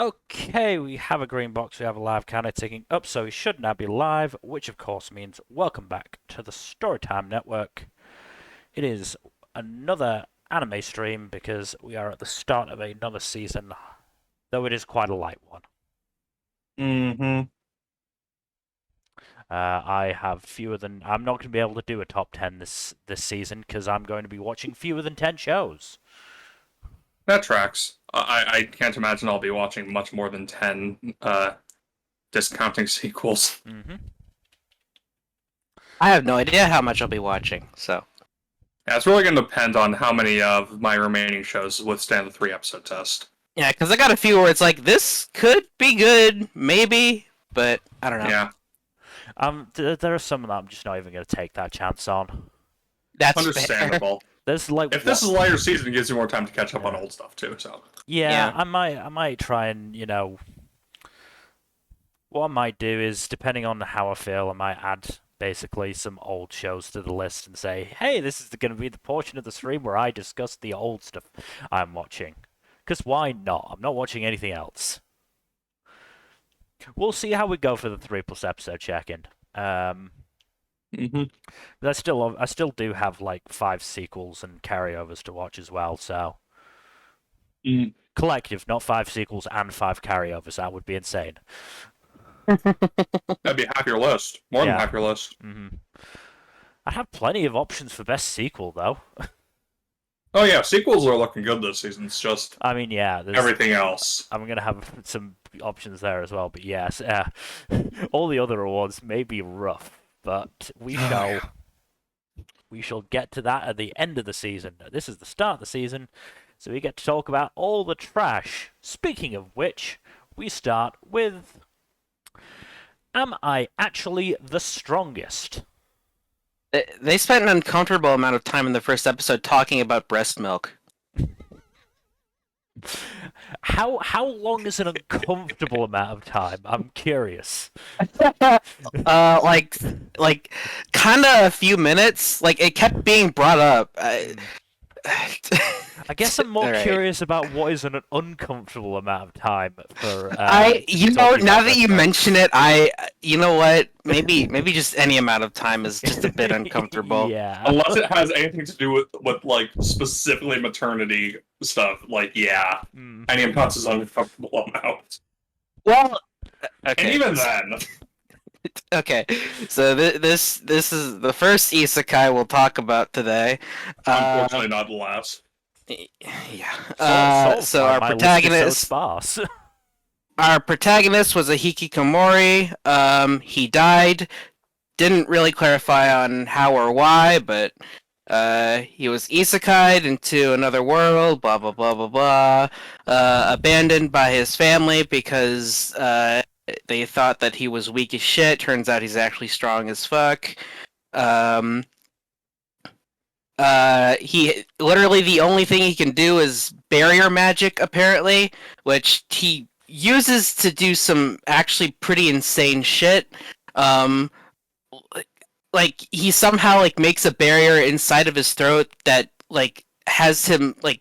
Okay, we have a green box, we have a live counter ticking up, so we should now be live, which of course means welcome back to the Storytime Network. It is another anime stream because we are at the start of another season, though it is quite a light one. Mm-hmm. I have I'm not going to be able to do a top 10 this season because I'm going to be watching fewer than 10 shows. That tracks. I can't imagine I'll be watching much more than 10 discounting sequels. Mm-hmm. I have no idea how much I'll be watching, so. Yeah, it's really going to depend on how many of my remaining shows withstand the 3-episode test. Yeah, because I got a few where it's like, this could be good, maybe, but I don't know. Yeah, There are some that I'm just not even going to take that chance on. That's understandable. There's like If this is a lighter season, it gives you more time to catch up on old stuff too. So yeah, Yeah. I might try and what I might do is depending on how I feel, I might add basically some old shows to the list and say, hey, this is going to be the portion of the stream where I discuss the old stuff I'm watching. Because why not? I'm not watching anything else. We'll see how we go for the 3+ episode check-in. Mm-hmm. But I still do have like 5 sequels and carryovers to watch as well. So collective, not 5 sequels and 5 carryovers. That would be insane. That'd be half your list. More than Yeah. half your list. Mm-hmm. I have plenty of options for best sequel though. Oh yeah, sequels are looking good this season. It's just I mean, yeah, everything else. I'm gonna have some options there as well. But yes, all the other awards may be rough, but we shall get to that at the end of the season. This is the start of the season, so we get to talk about all the trash. Speaking of which, we start with, am I actually the strongest? They spent an uncomfortable amount of time in the first episode talking about breast milk. How long is an uncomfortable amount of time? I'm curious. Like, kind of a few minutes. Like, it kept being brought up. I guess I'm more Alright. curious about what is an uncomfortable amount of time for. You know, talking now about that you breast milk. mention it, you know what? Maybe just any amount of time is just a bit uncomfortable. Yeah. Unless it has anything to do with like specifically maternity stuff, like yeah, Mm. any amount is uncomfortable amount. Well, And okay. even then, Okay, so this is the first isekai we'll talk about today. unfortunately, not the last. Yeah. So our my list is protagonist, so sparse. our protagonist was a hikikomori. He died. Didn't really clarify on how or why, but he was isekai'd into another world. Blah blah blah blah blah. Abandoned by his family because they thought that he was weak as shit. Turns out he's actually strong as fuck. He literally the only thing he can do is barrier magic, apparently, which he uses to do some actually pretty insane shit. Like he somehow like makes a barrier inside of his throat that like has him like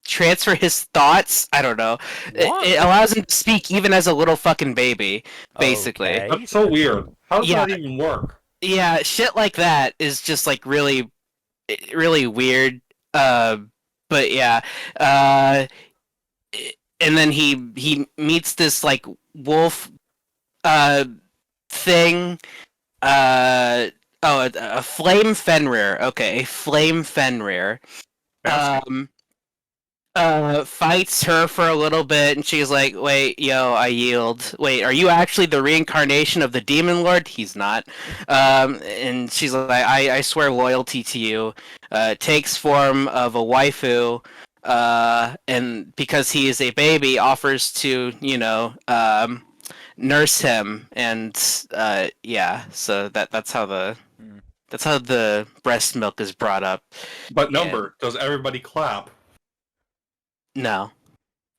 transfer his thoughts. I don't know. What? It allows him to speak even as a little fucking baby, basically. Okay. That's so weird. How does Yeah. that even work? Yeah, shit like that is just like really weird. But yeah. And then he meets this like wolf thing. A flame Fenrir. Okay, a flame Fenrir. Fights her for a little bit, and she's like, "Wait, yo, I yield. Wait, are you actually the reincarnation of the demon lord?" He's not. And she's like, "I swear loyalty to you." Takes form of a waifu, and because he is a baby, offers to, nurse him, and yeah. So that's how the breast milk is brought up. But number, does everybody clap? No.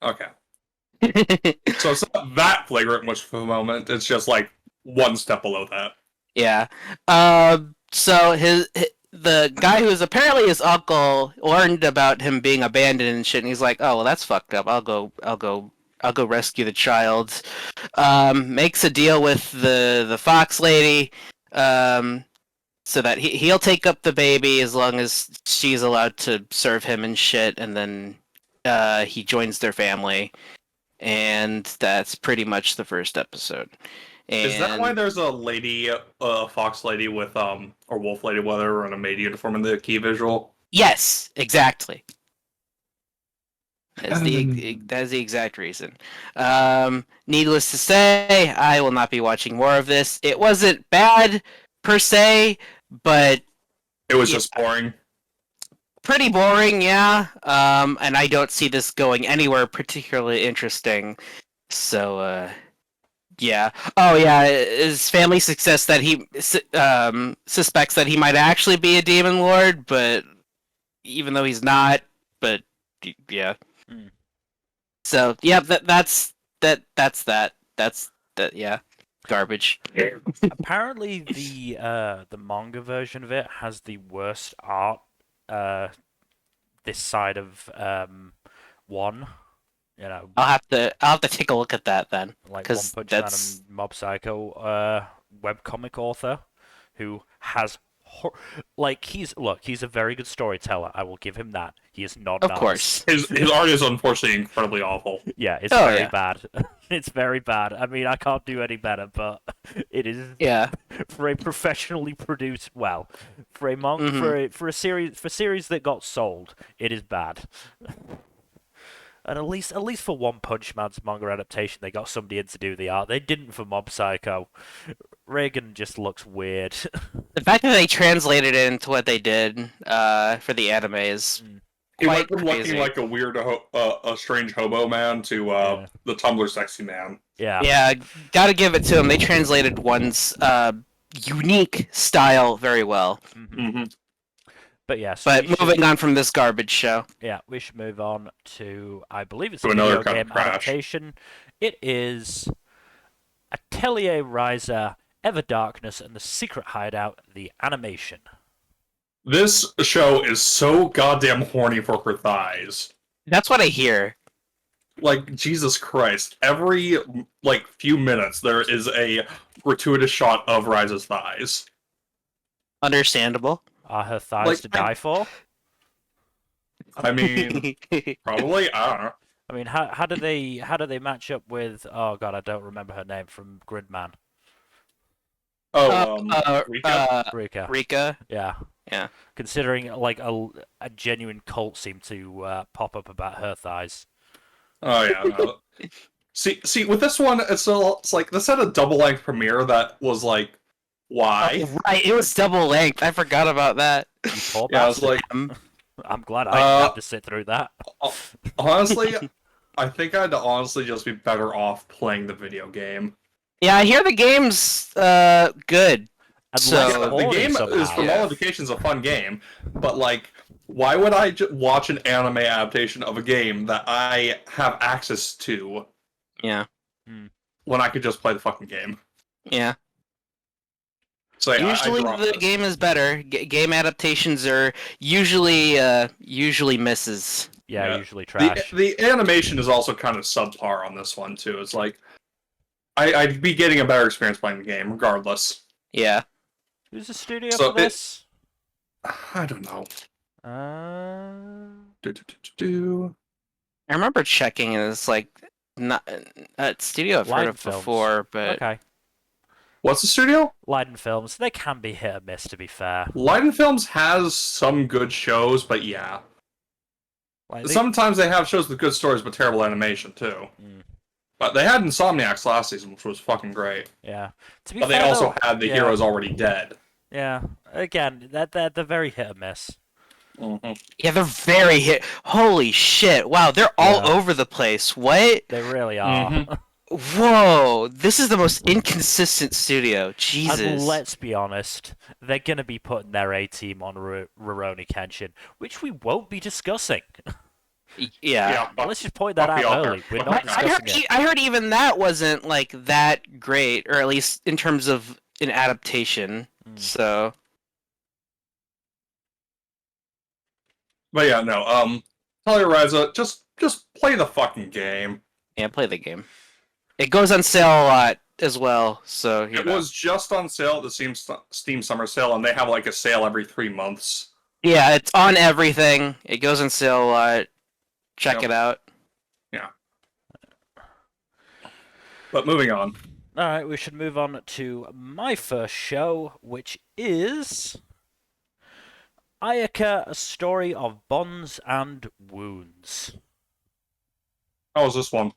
Okay. So it's not that flagrant much for the moment. It's just like one step below that. Yeah. So the guy who is apparently his uncle learned about him being abandoned and shit, and he's like, "Oh, well, that's fucked up. I'll go I'll go rescue the child. Makes a deal with the fox lady, so that he'll take up the baby as long as she's allowed to serve him and shit, and then he joins their family, and that's pretty much the first episode. And Is that why there's a lady, fox lady with or wolf lady, whatever, in a maid uniform in the key visual? yes, exactly. That is the exact reason. Needless to say, I will not be watching more of this. It wasn't bad per se, but It was just boring. pretty boring, yeah. And I don't see this going anywhere particularly interesting. So, yeah. Oh, yeah. His family success that he suspects that he might actually be a demon lord, but even though he's not, but yeah. Hmm. So yeah, that's that. Yeah, garbage. Apparently, the manga version of it has the worst art this side of one. You know, I'll have to take a look at that then, like One because Punch Man that's and Mob Psycho webcomic author who has he's a very good storyteller. I will give him that. He is not of nice. course. His art is unfortunately incredibly awful. Yeah, it's Oh, very yeah. bad. It's very bad. I mean, I can't do any better, but it is Yeah. for a professionally produced, well, for a Mhm. for a series that got sold, it is bad. And at least for One Punch Man's manga adaptation, they got somebody in to do the art. They didn't for Mob Psycho. Reagan just looks weird. The fact that they translated it into what they did for the anime is He quite went from looking crazy. like a weird, a strange hobo man to Yeah. the Tumblr sexy man. Yeah. Yeah, gotta give it to them. They translated one's unique style very well. Mm-hmm. But yeah, so But moving on from this garbage show. Yeah, we should move on to, I believe it's To a another video kind of game crash. adaptation. It is Atelier Ryza, Ever Darkness, and the Secret Hideout, the animation. This show is so goddamn horny for her thighs. That's what I hear. Like, Jesus Christ. Every, few minutes, there is a gratuitous shot of Ryza's thighs. Understandable. Are her thighs to die for? I mean, probably, I don't know. I mean, how do they match up with? Oh God, I don't remember her name from Gridman. Rika? Rika. Rika. Yeah. Yeah. Considering like a genuine cult seemed to pop up about her thighs. Oh, yeah, no. See, with this one, it's like, this had a double-length premiere that was like, why? Oh, right, it was double length. I forgot about that. You poor Yeah, I was bastard. like, I'm glad I didn't have to sit through that. honestly, I think I'd honestly just be better off playing the video game. Yeah, I hear the game's good. And So, less Yeah, the horny game somehow. is, from all indications, a fun game, but like, why would I watch an anime adaptation of a game that I have access to Yeah. when I could just play the fucking game? Yeah. So yeah, Usually I dropped the this. game is better. Game adaptations are usually misses. Yeah, Yeah. usually trash. The animation is also kind of subpar on this one too. It's like I'd be getting a better experience playing the game, regardless. Yeah. Who's the studio So for this? I don't know. Do. I remember checking and it's like not studio I've heard Light of Films. before, but Okay. What's the studio? Leiden Films. They can be hit or miss, to be fair. Leiden Films has some good shows, but yeah. Like, Sometimes they have shows with good stories but terrible animation too. Mm. But they had Insomniacs last season, which was fucking great. Yeah. To be But fair, they also though, had The yeah. Heroes Already Dead. Yeah. Again, they're very hit or miss. Mm-hmm. yeah, they're very hit. Holy shit! Wow, they're all Yeah. over the place. What? They really are. Mhm. Whoa! This is the most inconsistent studio. Jesus. And let's be honest, they're going to be putting their A team on Rurouni Kenshin, which we won't be discussing. Yeah. Let's just point that fuck out the author. early. We're Fuck not the I discussing it. heard even that wasn't like that great, or at least in terms of an adaptation. Mm. So But yeah, no. Tell you, Ryza, just play the fucking game. Yeah, play the game. It goes on sale a lot as well, so you It know. was just on sale at the Steam Summer Sale, and they have like a sale every 3 months. Yeah, it's on everything. It goes on sale a lot. Check Yep. it out. Yeah. But moving on. Alright, we should move on to my first show, which is Ayaka, A Story of Bonds and Wounds. How was this one?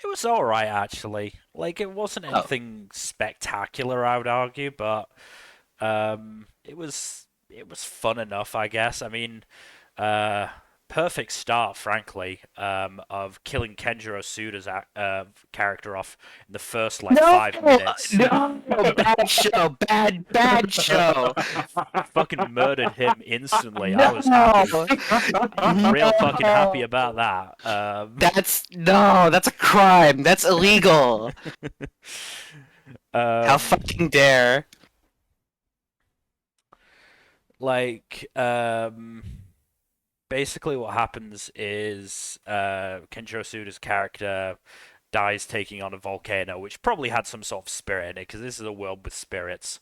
It was alright, actually. Like, it wasn't anything spectacular, I would argue, but it was fun enough, I guess. I mean, perfect start, frankly, of killing Kenjiro Suda's character off in the first, like, 5 minutes. No, bad show, bad show. Fucking murdered him instantly. I was happy. Real fucking happy about that. That's a crime. That's illegal. How fucking dare? Like, basically what happens is Kenjiro Suda's character dies taking on a volcano, which probably had some sort of spirit in it, because this is a world with spirits.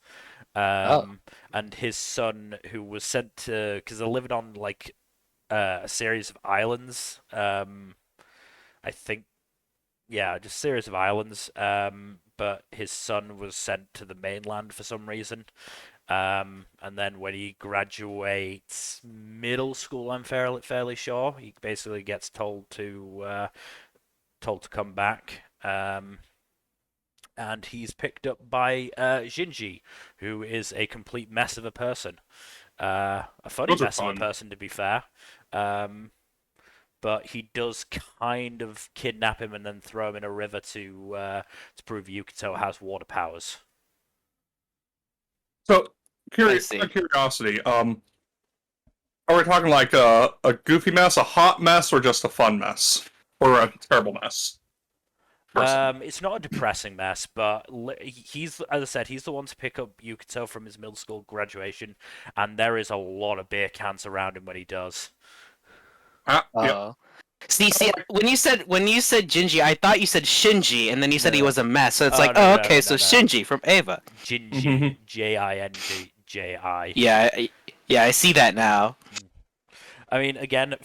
And his son, who was sent to, because they're living on like a series of islands. I think, yeah, just a series of islands. But his son was sent to the mainland for some reason. And then when he graduates middle school, I'm fairly sure he basically gets told to come back. And he's picked up by Shinji, who is a complete mess of a person. A funny mess of a person, to be fair. But he does kind of kidnap him and then throw him in a river to prove Yukito has water powers. So, curiosity. Are we talking like a goofy mess, a hot mess, or just a fun mess, or a terrible mess? It's not a depressing mess, but he's, as I said, he's the one to pick up Yukito from his middle school graduation, and there is a lot of beer cans around him when he does. Yep. See, when you said Jinji, I thought you said Shinji, and then you said he was a mess. So it's no, so Shinji from Eva. Jinji, Jinji. Yeah, I see that now. I mean, again,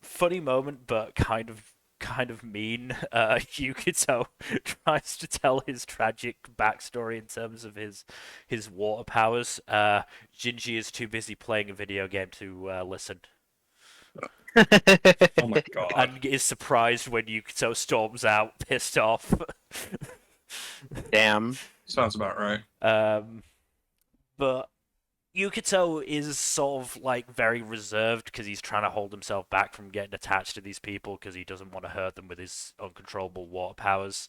funny moment, but kind of mean. Yukito tries to tell his tragic backstory in terms of his water powers. Jinji is too busy playing a video game to listen. Oh my god. And is surprised when Yukito storms out, pissed off. Damn. Sounds about right. But Yukito is sort of like very reserved because he's trying to hold himself back from getting attached to these people because he doesn't want to hurt them with his uncontrollable water powers.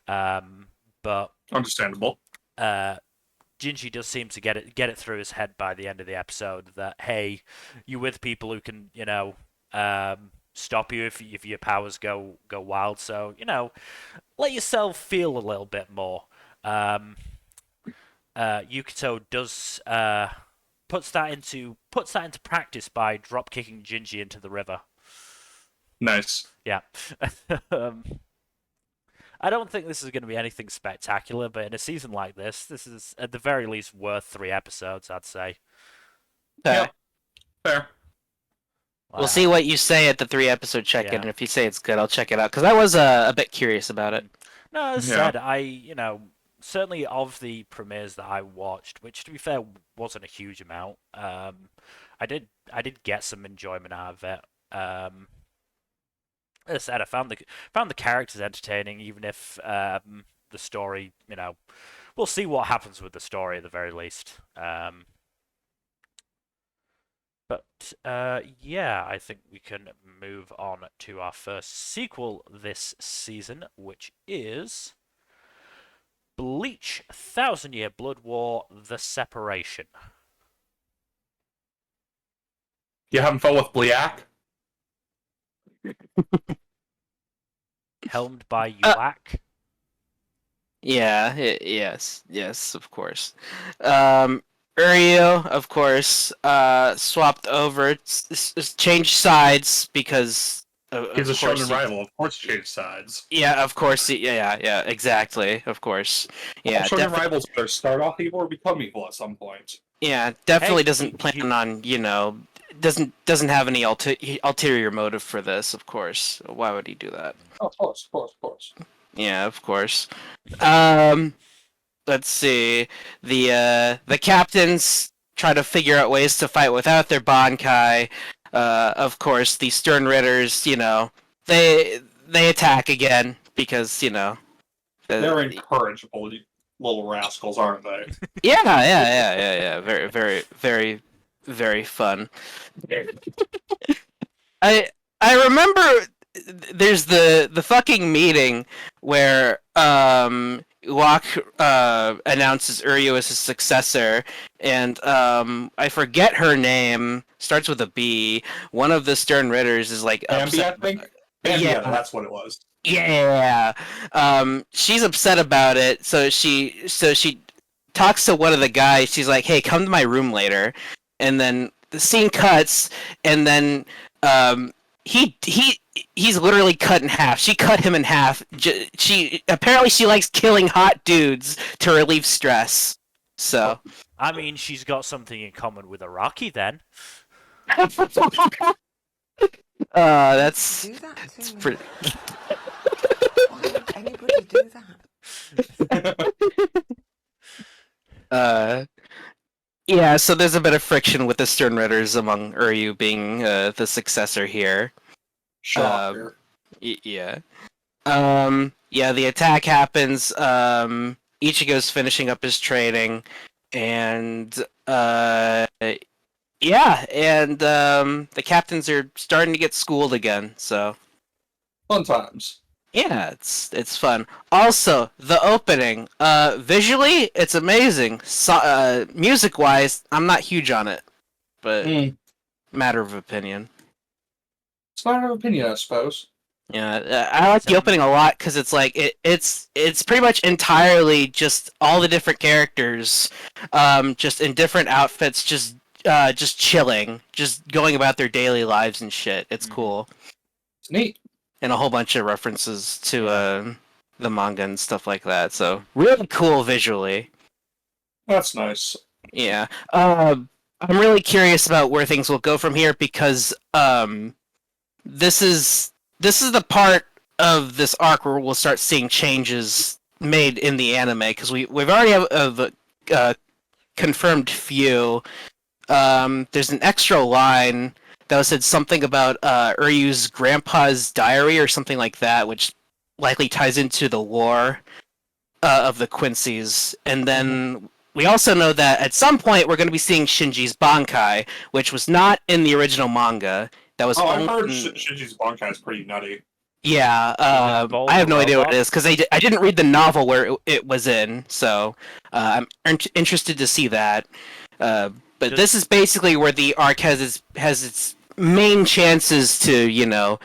But understandable. Jinji does seem to get it through his head by the end of the episode that, hey, you're with people who can, stop you if your powers go wild. So, let yourself feel a little bit more. Yukito does puts that into practice by drop kicking Jinji into the river. Nice. Yeah. I don't think this is going to be anything spectacular, but in a season like this is at the very least worth 3 episodes, I'd say. Yeah. Fair. We'll see what you say at the 3-episode check-in, and if you say it's good, I'll check it out, because I was a bit curious about it. No, as said, certainly of the premieres that I watched, which to be fair wasn't a huge amount, I did get some enjoyment out of it. As I said, I found the characters entertaining, even if the story, we'll see what happens with the story at the very least. But I think we can move on to our first sequel this season, which is Bleach: 1,000-Year Blood War: The Separation. You having fun with Bleach? Helmed by Uak. Yeah, yes, of course. Uryu, of course, swapped over, changed sides because He's a course shonen rival. Of course, he changed sides. Yeah, of course. Yeah, exactly. Of course. All Yeah, shonen rivals either start off evil or become evil at some point. yeah, definitely Hey, doesn't plan on, doesn't have any ulterior motive for this, of course. Why would he do that? Oh, of course, of course, of course. Yeah, of course. Um, let's see. The captains try to figure out ways to fight without their Bankai. Of course, the Stern Ritters, they attack again because, They're incorrigible little rascals, aren't they? yeah. Very, very, very, very fun. I I remember there's the fucking meeting where Locke announces Uryu as his successor, and I forget her name. Starts with a B. One of the Stern Ritters is like Bambi, I upset. think. Bambi, Yeah. that's what it was. Yeah. She's upset about it, so she talks to one of the guys. She's like, "Hey, come to my room later." And then the scene cuts, and then he's literally cut in half. She cut him in half. She likes killing hot dudes to relieve stress. So I mean, she's got something in common with Araki then. that's Do that to it's me. pretty. Why would anybody do that? Yeah, so there's a bit of friction with the Stern Ritters among Uryu being the successor here. Shocker. Yeah. Yeah, the attack happens. Ichigo's finishing up his training, and the captains are starting to get schooled again. So Fun times. yeah, it's fun. Also, the opening, visually, it's amazing. So, music-wise, I'm not huge on it, but matter of opinion. It's a matter of opinion, I suppose. Yeah, I like the opening a lot because it's like it's pretty much entirely just all the different characters, just in different outfits, just chilling, just going about their daily lives and shit. It's cool, It's neat. and a whole bunch of references to the manga and stuff like that. So really cool visually. That's nice. Yeah, I'm really curious about where things will go from here because this is the part of this arc where we'll start seeing changes made in the anime because we've already have a confirmed few. There's an extra line that said something about Uryu's grandpa's diary or something like that, which likely ties into the lore of the Quincy's. And then we also know that at some point we're going to be seeing Shinji's Bankai, which was not in the original manga. That was I've heard Shinji's Bankai is pretty nutty. Yeah, I have no idea what it is because I didn't read the novel where it was in, so I'm interested to see that. But this is basically where the arc has its main chances to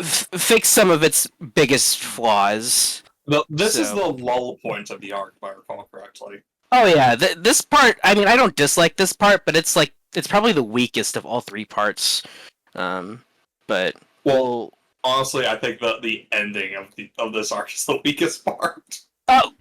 fix some of its biggest flaws. This is the lull point of the arc, if I recall correctly. Oh yeah, this part. I mean, I don't dislike this part, but it's probably the weakest of all three parts. But well, honestly, I think that the ending of this arc is the weakest part. Oh,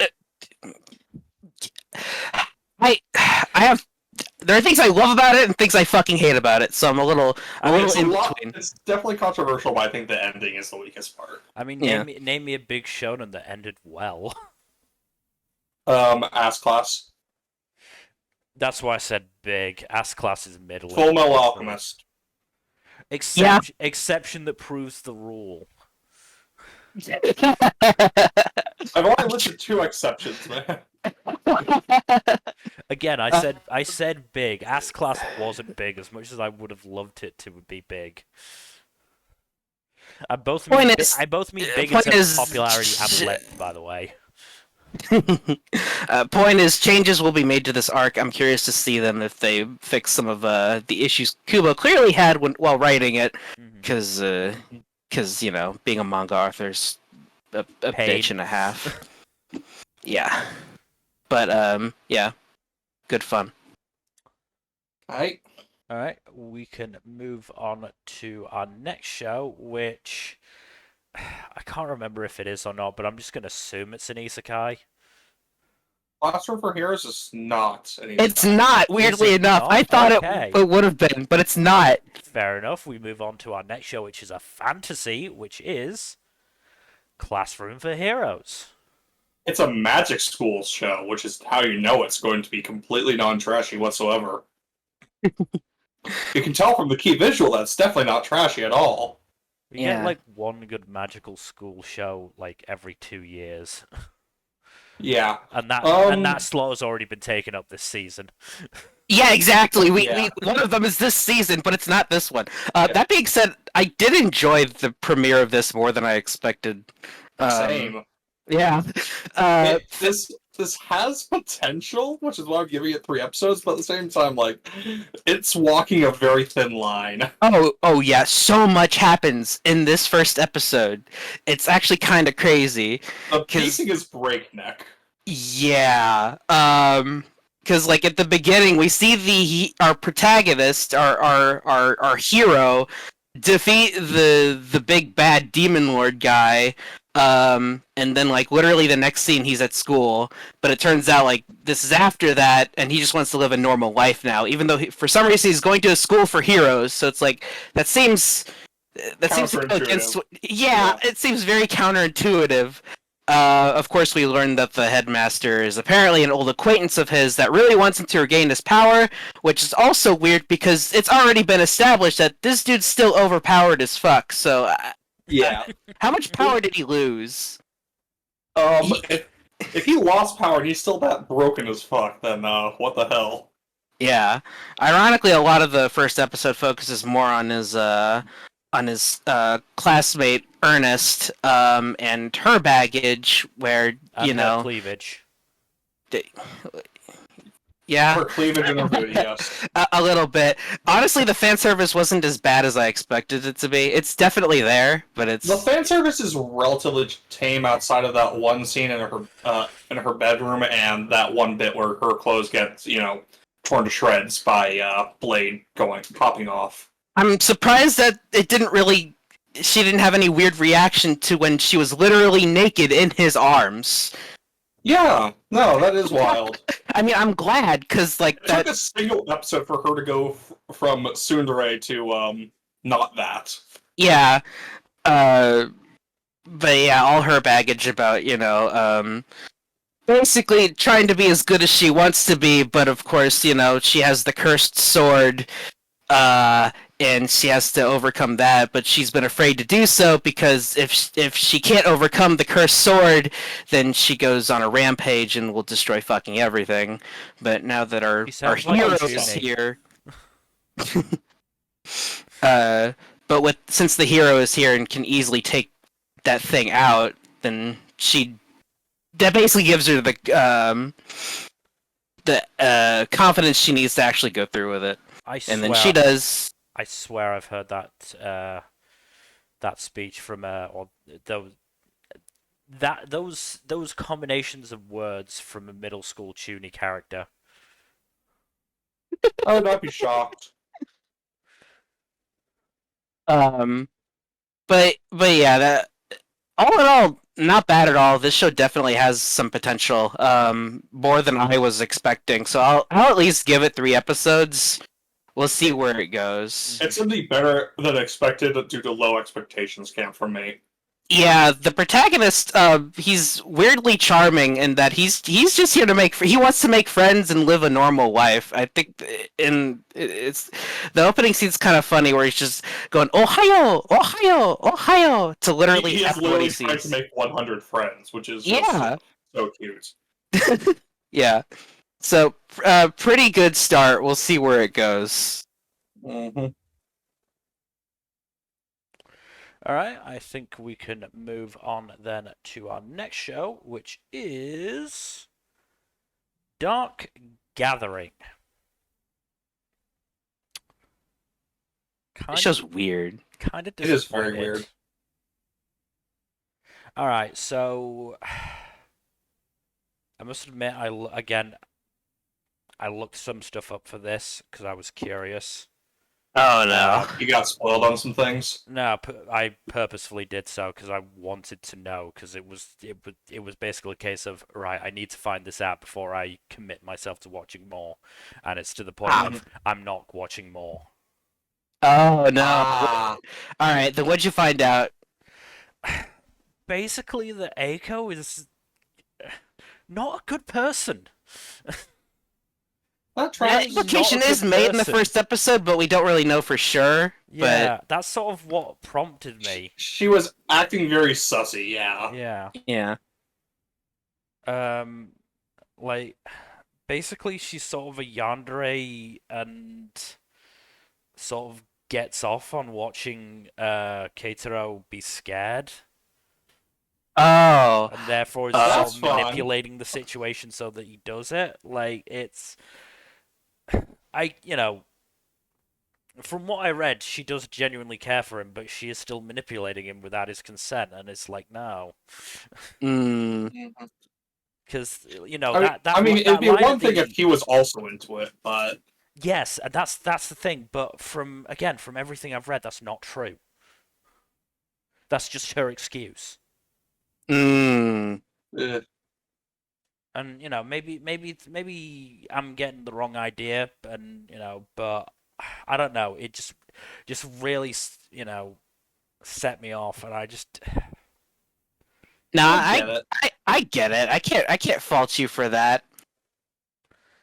there are things I love about it and things I fucking hate about it. So I'm a little in between. It's definitely controversial, but I think the ending is the weakest part. I mean, name me a big shonen that ended well. Ass Class. That's why I said big. Ass Class is middling. Full Metal Alchemist. Exception that proves the rule. I've only listed 2 exceptions, man. Again, I said big. Ass Class wasn't big as much as I would have loved it to be big. I both mean big in terms of popularity and length, by the way. Point is, changes will be made to this arc. I'm curious to see them if they fix some of the issues Kubo clearly had while writing it, because being a manga author's a bitch and a half. Yeah, but yeah, good fun. Alright. All right, we can move on to our next show, which I can't remember if it is or not, but I'm just going to assume it's an isekai. Classroom for Heroes is not an It's isekai. not, weirdly it enough. not? I thought Okay. it would have been, but it's not. Fair enough. We move on to our next show, which is a fantasy, which is Classroom for Heroes. It's a magic school show, which is how you know it's going to be completely non-trashy whatsoever. You can tell from the key visual that's definitely not trashy at all. We Yeah. get like one good magical school show like every 2 years, Yeah. and that slot has already been taken up this season. Yeah, exactly. Yeah. One of them is this season, but it's not this one. That being said, I did enjoy the premiere of this more than I expected. Same. Yeah. This has potential, which is why I'm giving it 3 episodes, but at the same time, like, it's walking a very thin line. Oh yeah, so much happens in this first episode. It's actually kind of crazy. The pacing is breakneck. Yeah. Because like at the beginning, we see our protagonist, our hero, defeat the big bad demon lord guy. And then like literally the next scene he's at school, but it turns out like this is after that, and he just wants to live a normal life now, even though for some reason he's going to a school for heroes. So it's like that seems to go against. Yeah, it seems very counterintuitive. Of course, we learned that the headmaster is apparently an old acquaintance of his that really wants him to regain his power, which is also weird because it's already been established that this dude's still overpowered as fuck. So, Yeah. how much power did he lose? If he lost power and he's still that broken as fuck, then what the hell? Yeah. Ironically, a lot of the first episode focuses more on his classmate Ernest, and her baggage, where And her cleavage. Yeah, Her cleavage and her booty, yes. a little bit. Honestly, the fan service wasn't as bad as I expected it to be. It's definitely there, but it's The fan service is relatively tame outside of that one scene in her bedroom and that one bit where her clothes get torn to shreds by Blade popping off. I'm surprised that it didn't really. She didn't have any weird reaction to when she was literally naked in his arms. Yeah, no, that is wild. I mean, I'm glad because like It took a single episode for her to go from tsundere to not that. Yeah, but yeah, all her baggage about basically trying to be as good as she wants to be, but of course she has the cursed sword, and she has to overcome that, but she's been afraid to do so because if she can't overcome the cursed sword, then she goes on a rampage and will destroy fucking everything. But now that our hero is here, since the hero is here and can easily take that thing out, then that basically gives her the confidence she needs to actually go through with it. And then she does. I swear I've heard that speech from or those combinations of words from a middle school Chuny character. I would not be shocked. But yeah, that all in all, not bad at all. This show definitely has some potential, more than I was expecting. So I'll at least give it 3 episodes. We'll see where it goes. It's going to be better than expected due to low expectations came from me. Yeah, the protagonist, he's weirdly charming in that he's just here to he wants to make friends and live a normal life. I think it's the opening scene's kind of funny where he's just going Ohio, Ohio, Ohio to literally he is after literally what he trying sees. to make 100 friends, which is so cute. Yeah. So, pretty good start. We'll see where it goes. Mm-hmm. Alright, I think we can move on then to our next show, which is Dark Gathering. This show's weird. Kind of disappointed. It is very weird. Alright, so I must admit, I looked some stuff up for this because I was curious. Oh no. You got spoiled on some things. No, I purposefully did so because I wanted to know because it was basically a case of right, I need to find this out before I commit myself to watching more, and it's to the point of I'm not watching more. Oh no. Ah, All right, then what'd you find out? Basically, the Aiko is not a good person. that The tracks. implication not a is good made in the person. first episode, but we don't really know for sure. Yeah, that's sort of what prompted me. She was acting very sussy. Yeah. Yeah. But yeah. Like basically she's sort of a yandere and sort of gets off on watching Keitaro be scared Oh. and therefore is That's sort of fun. manipulating the situation so that he does it. Like it's from what I read, she does genuinely care for him, but she is still manipulating him without his consent, and it's like no. Mm. Because I mean, it'd be line one at thing the- if he was also into it, but Yes, and that's the thing. But from everything I've read, that's not true. That's just her excuse. Mm. eh, And maybe I'm getting the wrong idea, and but I don't know. It just really set me off, and I just Nah, I get it. I get it. I can't fault you for that.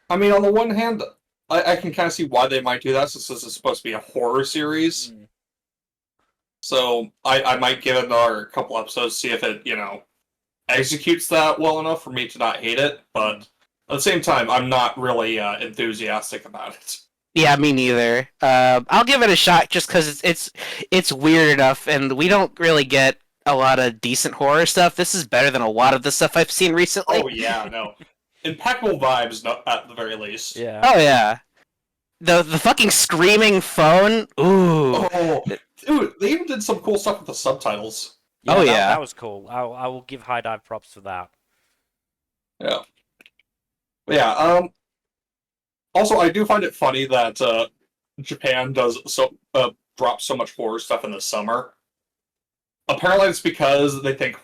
I mean, on the one hand, I can kind of see why they might do that, since this is supposed to be a horror series. So I might give it another couple episodes, see if it, executes that well enough for me to not hate it. But at the same time, I'm not really enthusiastic about it. Yeah, me neither. I'll give it a shot just because it's weird enough, and we don't really get a lot of decent horror stuff. This is better than a lot of the stuff I've seen recently. Oh yeah, no, impeccable vibes, at the very least. yeah. Oh yeah. The fucking screaming phone. Ooh. Oh, dude, they even did some cool stuff with the subtitles. Oh, that, yeah. that was cool. I will give High Dive props for that. Yeah. Yeah. Also, I do find it funny that Japan does drop so much horror stuff in the summer. Apparently, it's because they think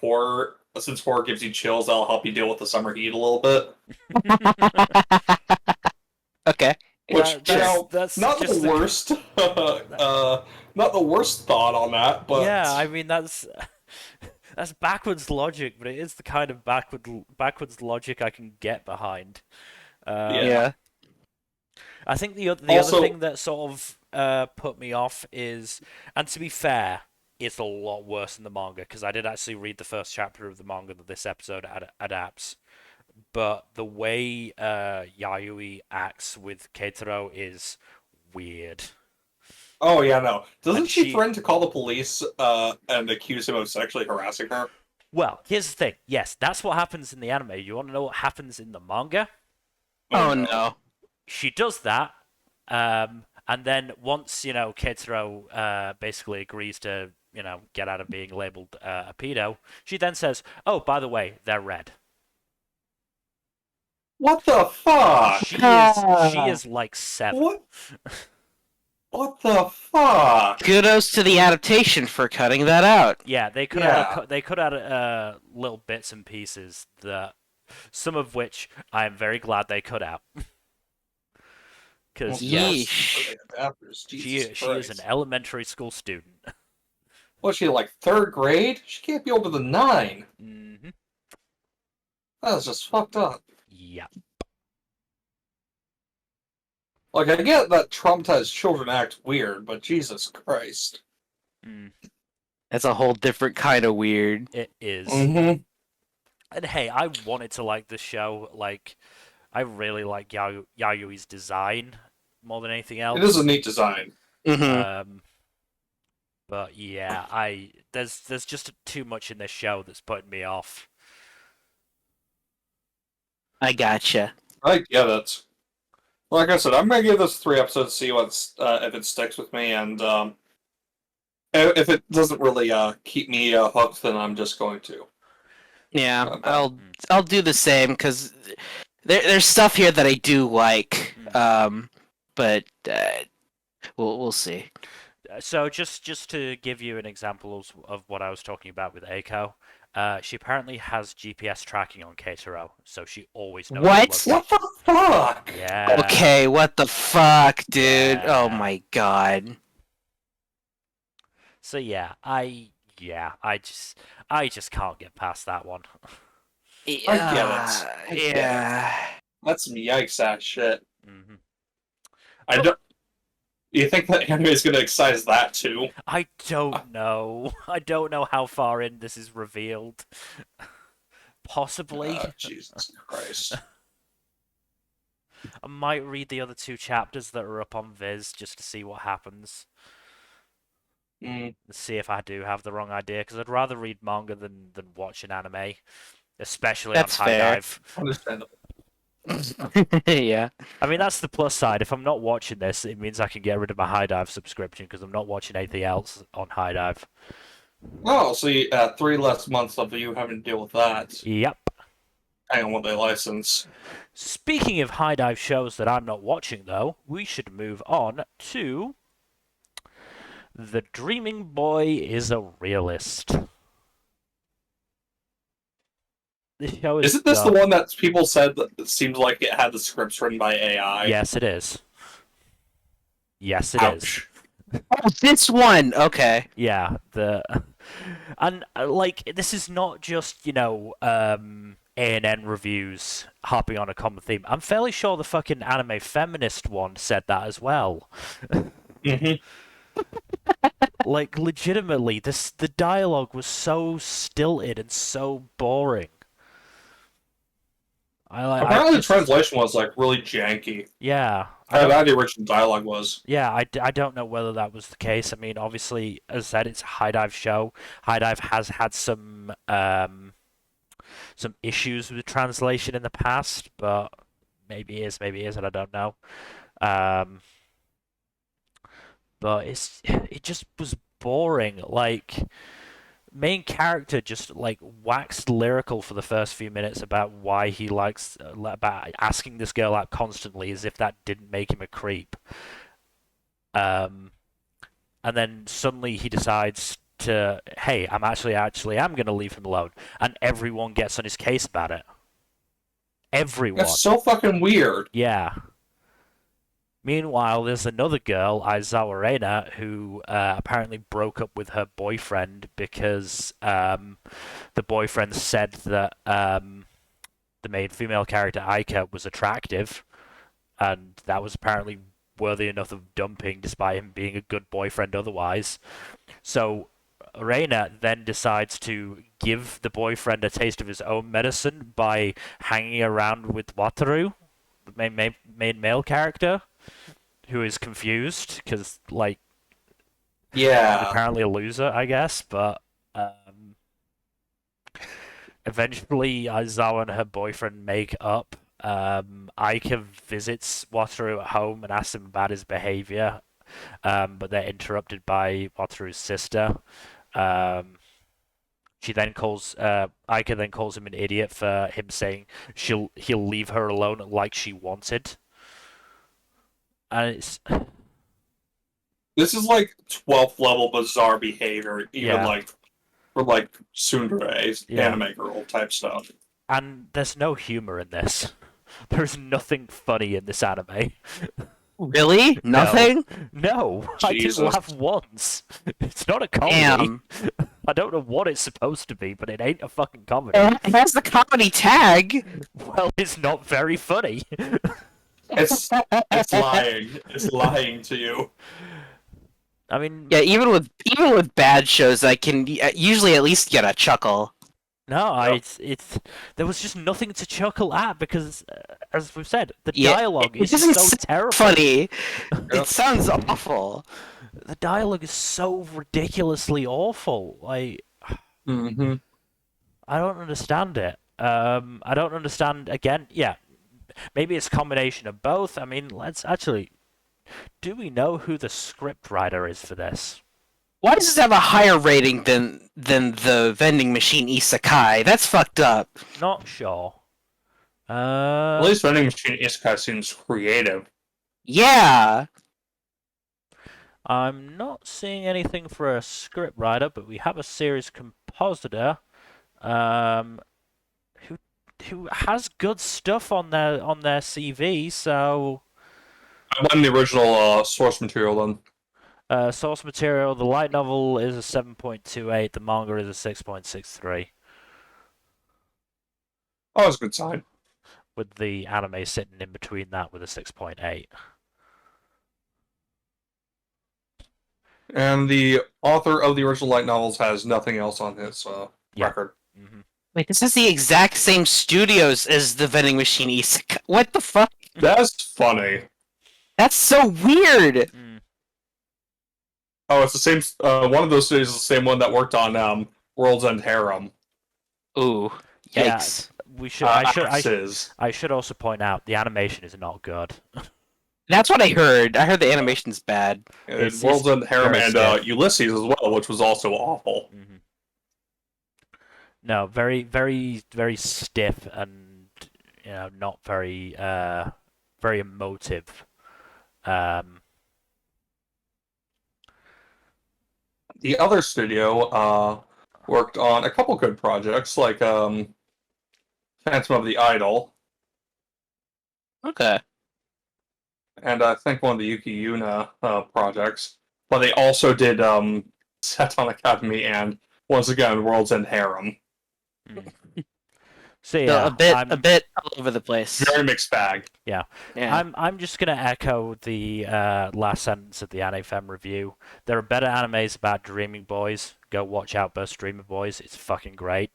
since horror gives you chills, that'll help you deal with the summer heat a little bit. Okay. Which that's not just the worst, not the worst thought on that, but yeah. I mean that's backwards logic, but it is the kind of backwards logic I can get behind. Yeah. I think the other thing that sort of put me off is, and to be fair, it's a lot worse than the manga because I did actually read the first chapter of the manga that this episode adapts. But the way Yayoi acts with Keitaro is weird. Oh yeah, no. Doesn't And she she- threaten to call the police and accuse him of sexually harassing her? Well, here's the thing. Yes, that's what happens in the anime. You want to know what happens in the manga? Oh no. She does that, and then once Keitaro basically agrees to get out of being labeled a pedo, she then says, "Oh, by the way, they're red." What the fuck? She is like 7. What? What the fuck? Kudos to the adaptation for cutting that out. Yeah, they could Yeah. add little bits and pieces that some of which I am very glad they cut out. Because Yeesh. she is an elementary school student. What's she, like, 3rd grade? She can't be older than 9. Mm-hmm. That's just fucked up. Yeah. Like, I get that traumatized children act weird, but Jesus Christ. That's a whole different kind of weird. It is. Mm-hmm. And hey, I wanted to like this show. Like, I really like Yayui's design more than anything else. It is a neat design. Mm-hmm. But yeah, there's just too much in this show that's putting me off. I gotcha. I get it. Like I said, I'm gonna give this 3 episodes, see what's if it sticks with me, and if it doesn't really keep me hooked, then I'm just going to. Yeah, Okay. I'll do the same because there's stuff here that I do like, but We'll see. So just to give you an example of what I was talking about with Eiko, she apparently has GPS tracking on Keitaro, so she always knows her What? What the fuck? Yeah. Okay, what the fuck, dude? Oh Yeah. my god. So yeah, I just can't get past that one. I get it. I get it. Yeah. That's some yikes ass shit. hmm I don't. You think that anime is going to excise that too? I don't know. I don't know how far in this is revealed. Possibly. Jesus Christ. I might read the other 2 chapters that are up on Viz just to see what happens. Mm. See if I do have the wrong idea, because I'd rather read manga than watch an anime, especially That's on High fair. Dive. Understandable. Yeah. I mean, that's the plus side. If I'm not watching this, it means I can get rid of my High Dive subscription because I'm not watching anything else on High Dive. Oh, so you, 3 less months of you having to deal with that. Yep. Depending on what they license. Speaking of High Dive shows that I'm not watching, though, we should move on to The Dreaming Boy is a Realist. This show is Isn't this the dumb. one that people said that it seemed like it had the scripts written by AI? Yes, it is. Yes, it is. Ouch. Oh, this one. Okay. Yeah, and like this is not just A&N reviews harping on a common theme. I'm fairly sure the fucking anime feminist one said that as well. Mm-hmm. Like legitimately, the dialogue was so stilted and so boring. Apparently, the translation was like really janky. Yeah. How bad the original dialogue was. Yeah, I don't know whether that was the case. I mean, obviously, as I said, it's a High Dive show. High Dive has had some issues with translation in the past, but maybe it isn't. I don't know. But it just was boring. Like, main character just like waxed lyrical for the first few minutes about why he likes about asking this girl out constantly, as if that didn't make him a creep. And then suddenly he decides to, hey, I'm going to leave him alone, and everyone gets on his case about it. Everyone. That's so fucking weird. Yeah. Meanwhile, there's another girl, Aizawa Reina, who apparently broke up with her boyfriend because the boyfriend said that the main female character, Ayaka, was attractive, and that was apparently worthy enough of dumping despite him being a good boyfriend otherwise. So Reina then decides to give the boyfriend a taste of his own medicine by hanging around with Wataru, the main male character, who is confused because, like, he's Yeah. apparently a loser, I guess. But eventually, Aizawa and her boyfriend make up. Aika visits Wataru at home and asks him about his behavior, but they're interrupted by Wataru's sister. She then calls Aika then calls him an idiot for him saying he'll leave her alone like she wanted. And it's This is like 12th level bizarre behavior, even Yeah. like for like tsundere, Yeah. anime girl type stuff. and there's no humor in this. There's nothing funny in this anime. Really? Nothing? No, I didn't Jesus. laugh once. It's not a comedy. Damn. I don't know what it's supposed to be, but it ain't a fucking comedy. It has the comedy tag. Well, it's not very funny. It's lying. It's lying to you. I mean, Yeah, even with bad shows, I can usually at least get a chuckle. no, No. it's there was just nothing to chuckle at because, as we've said, the Yeah, dialogue it is doesn't so sound terrible. Funny. Yep. It sounds awful. The dialogue is so ridiculously awful. Like, Mm-hmm. I don't understand it. I don't understand. Again, yeah, maybe it's a combination of both. I mean, let's actually. Do we know who the script writer is for this? Why does this have a higher rating than the vending machine isekai? That's fucked up. Not sure. At least Vending Machine Isekai seems creative. Yeah. I'm not seeing anything for a script writer, but we have a series compositor, um, who who has good stuff on their CV. So, I won the original source material then. source material: the light novel is a 7.28, the manga is a 6.63, Oh, that's a good sign. with the anime sitting in between that with a 6.8. And the author of the original light novels has nothing else on his Yeah. record. Mm-hmm. Wait, this is the exact same studios as the vending machine isekai. What the fuck? That's funny. That's so weird. Mm. Oh, it's the same. One of those studios is the same one that worked on World's End Harem. Ooh, Yeah, yikes. we should. Axes. I should also point out the animation is not good. That's what I heard. I heard the animation's bad. It's World's End Harem very and stiff. Ulysses as well, which was also awful. Mm-hmm. No, very, very, very stiff and not very, very emotive. The other studio worked on a couple good projects, like Phantom of the Idol, Okay. and I think one of the Yuki Yuna projects. But they also did Seton Academy and, once again, World's End Harem. Mm. So So yeah, a bit all over the place. Very mixed bag. Yeah. I'm just gonna echo the last sentence of the AniFem review. There are better animes about dreaming boys. Go watch Outburst Dreamer Boys. It's fucking great.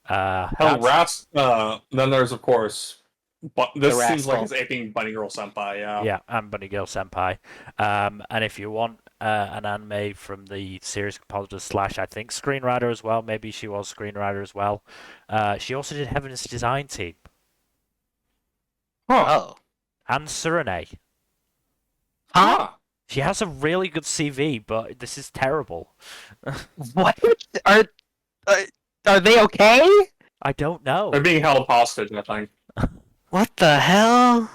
Hell, That's- Rats. Then there's, of course, but this The seems like Rats it's aping Bunny Girl Senpai. Yeah. Yeah, and Bunny Girl Senpai. And if you want an anime from the series compositor slash, I think, screenwriter as well, maybe she was screenwriter as well. She also did Heaven's Design Team Huh. Oh. and Surene. Huh? She has a really good CV, but this is terrible. What? Are they okay? I don't know. They're being held hostage, I think. What the hell?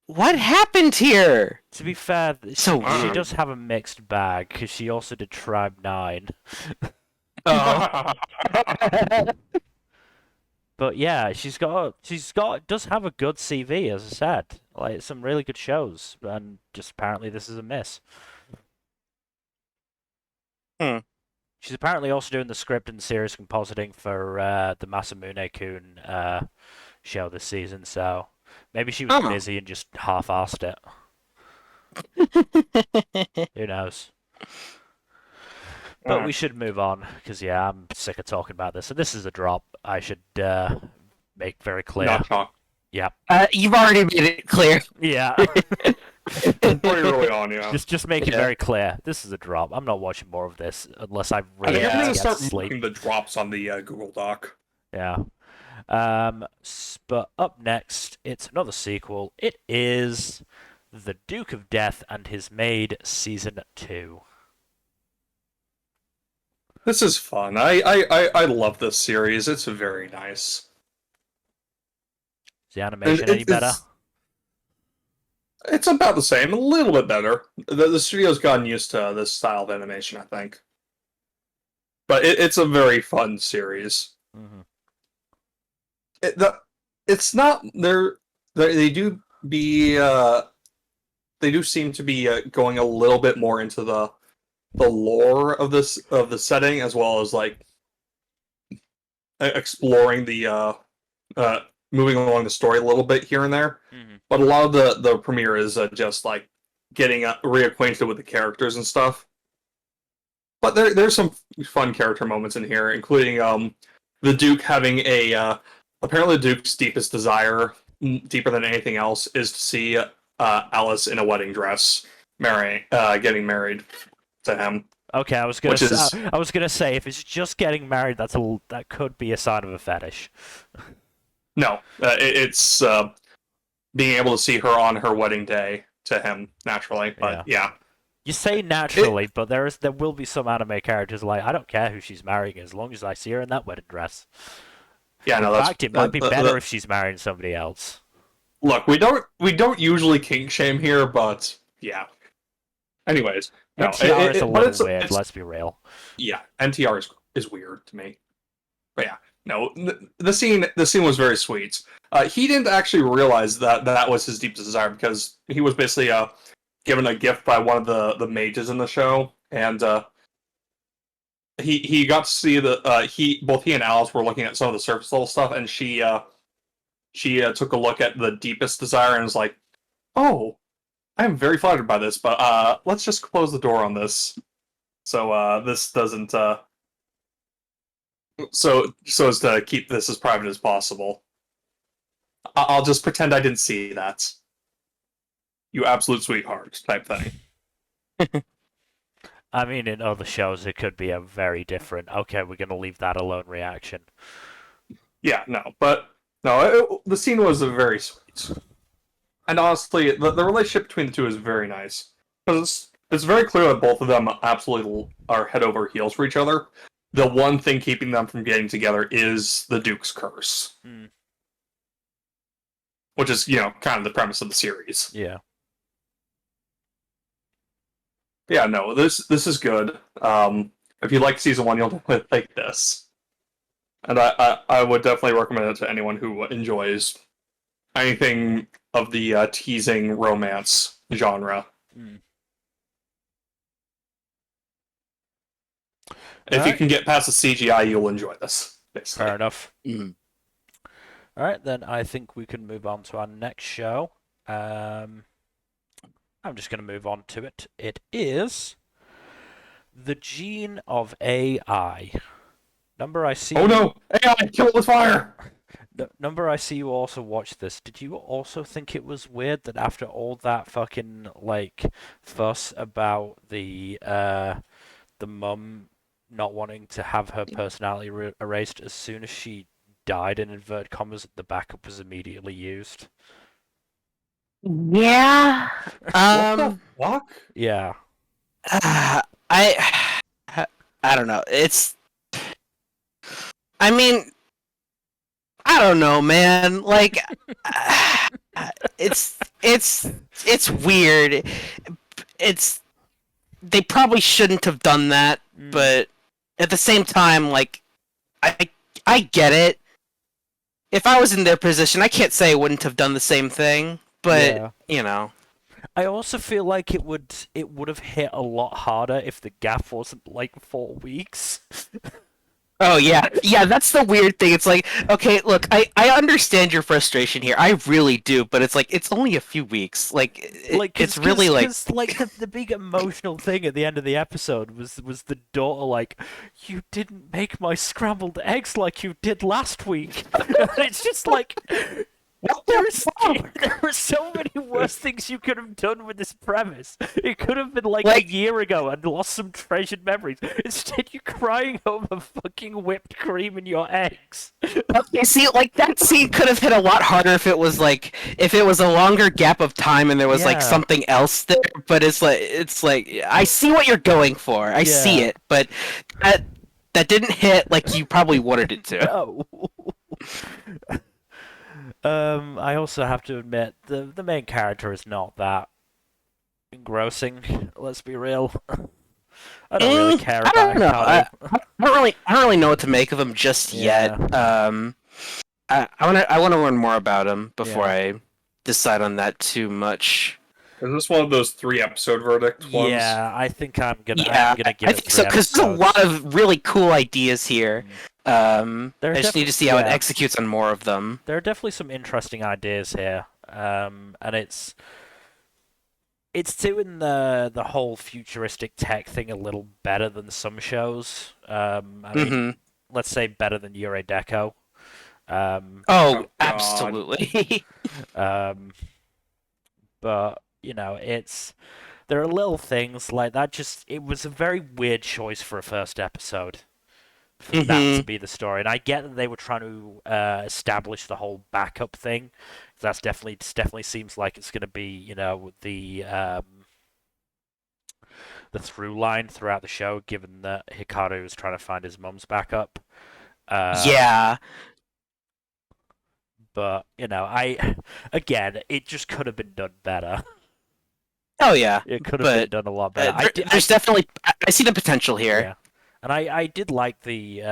What happened here? To be fair, So she weird. does have a mixed bag because she also did Tribe 9. Oh. But yeah, does have a good CV, as I said. Like some really good shows, and just apparently this is a miss. Hmm. She's apparently also doing the script and series compositing for the Masamune-kun show this season, so maybe she was Oh. busy and just half-assed it. Who knows? But we should move on, because yeah, I'm sick of talking about this, and this is a drop. I should make very clear. Not chalk. Yeah. You've already made it clear. Yeah. Pretty early on, yeah. Just make it Yeah. very clear. This is a drop. I'm not watching more of this unless I I really think I'm need going to to get start sleep. marking the drops on the Google Doc. Yeah. But up next, it's another sequel. It is The Duke of Death and His Maid Season 2. This is fun. I love this series. It's very nice. Is the animation any better? It's about the same, a little bit better. The studio's gotten used to this style of animation, I think. But it's a very fun series. Mm-hmm. It's not they do seem to be going a little bit more into the lore of the setting, as well as like exploring the moving along the story a little bit here and there. Mm-hmm. But a lot of the premiere is just like getting reacquainted with the characters and stuff. But there's some fun character moments in here, including the Duke having apparently the Duke's deepest desire, deeper than anything else, is to see Alice in a wedding dress, getting married to him. Okay, I was gonna say if it's just getting married, that could be a sign of a fetish. No, it's being able to see her on her wedding day to him naturally. But yeah. You say naturally, but there will be some anime characters like I don't care who she's marrying as long as I see her in that wedding dress. Yeah, no, In fact, it might be better if she's marrying somebody else. Look, we don't usually kink shame here, but yeah. Anyways, no, NTR is a but little weird. Let's be real. yeah, NTR is weird to me. But yeah, no, the scene was very sweet. He didn't actually realize that was his deepest desire because he was basically given a gift by one of the mages in the show, and he got to see both he and Alice were looking at some of the surface level stuff, and she took a look at the deepest desire and was like, "Oh, I am very flattered by this, but let's just close the door on this, so this doesn't so as to keep this as private as possible. I'll just pretend I didn't see that. You absolute sweetheart," type thing. I mean, in other shows, it could be a very different, okay, we're going to leave that alone reaction. Yeah, no, but no, the scene was very sweet. And honestly, the relationship between the two is very nice. Because it's very clear that both of them absolutely are head over heels for each other. The one thing keeping them from getting together is the Duke's curse. Mm. Which is, kind of the premise of the series. Yeah. Yeah, no, this is good. If you like season 1, you'll definitely like this. And I would definitely recommend it to anyone who enjoys anything of the teasing romance genre. Mm. If you can get past the CGI, you'll enjoy this. Basically. Fair enough. Mm. Alright, then I think we can move on to our next show. I'm just going to move on to it. It is The Gene of AI. Number I see. Oh no! AI, kill it with fire! Number I see you also watched this. Did you also think it was weird that after all that fucking fuss about the mum not wanting to have her personality erased, as soon as she died in inverted commas, the backup was immediately used? Yeah. What the fuck? Yeah. I don't know. I mean, I don't know, man. It's weird. They probably shouldn't have done that, but at the same time, I get it. If I was in their position, I can't say I wouldn't have done the same thing, but Yeah. I also feel like it would have hit a lot harder if the gap wasn't 4 weeks. Oh yeah, that's the weird thing. It's like, okay, look, I understand your frustration here. I really do, but it's only a few weeks. It's really the big emotional thing at the end of the episode was the daughter you didn't make my scrambled eggs like you did last week. And it's just there are so many worse things you could have done with this premise. It could have been a year ago and lost some treasured memories. Instead, you're crying over fucking whipped cream in your eggs. Okay, see, that scene could have hit a lot harder if it was a longer gap of time and there was something else there. But it's like I see what you're going for. I see it, but that didn't hit like you probably wanted it to. No. I also have to admit the main character is not that engrossing. Let's be real. I don't really care about I don't know. Hikaru. I don't really know what to make of him just yet. I want to learn more about him before I decide on that too much. Is this one of those 3-episode verdict ones? Yeah, I think I'm gonna give it 3 so, because there's a lot of really cool ideas here. I just need to see how it executes on more of them. There are definitely some interesting ideas here, and it's doing the whole futuristic tech thing a little better than some shows. I mean, let's say better than Yurei Deco. Absolutely. But there are little things like that. It was a very weird choice for a first episode. For that to be the story, and I get that they were trying to establish the whole backup thing. That's definitely seems like it's going to be the through line throughout the show, given that Hikaru is trying to find his mum's backup. Yeah. But it just could have been done better. Oh yeah, It could have been but done a lot better. there's definitely I see the potential here. Yeah. And I did like the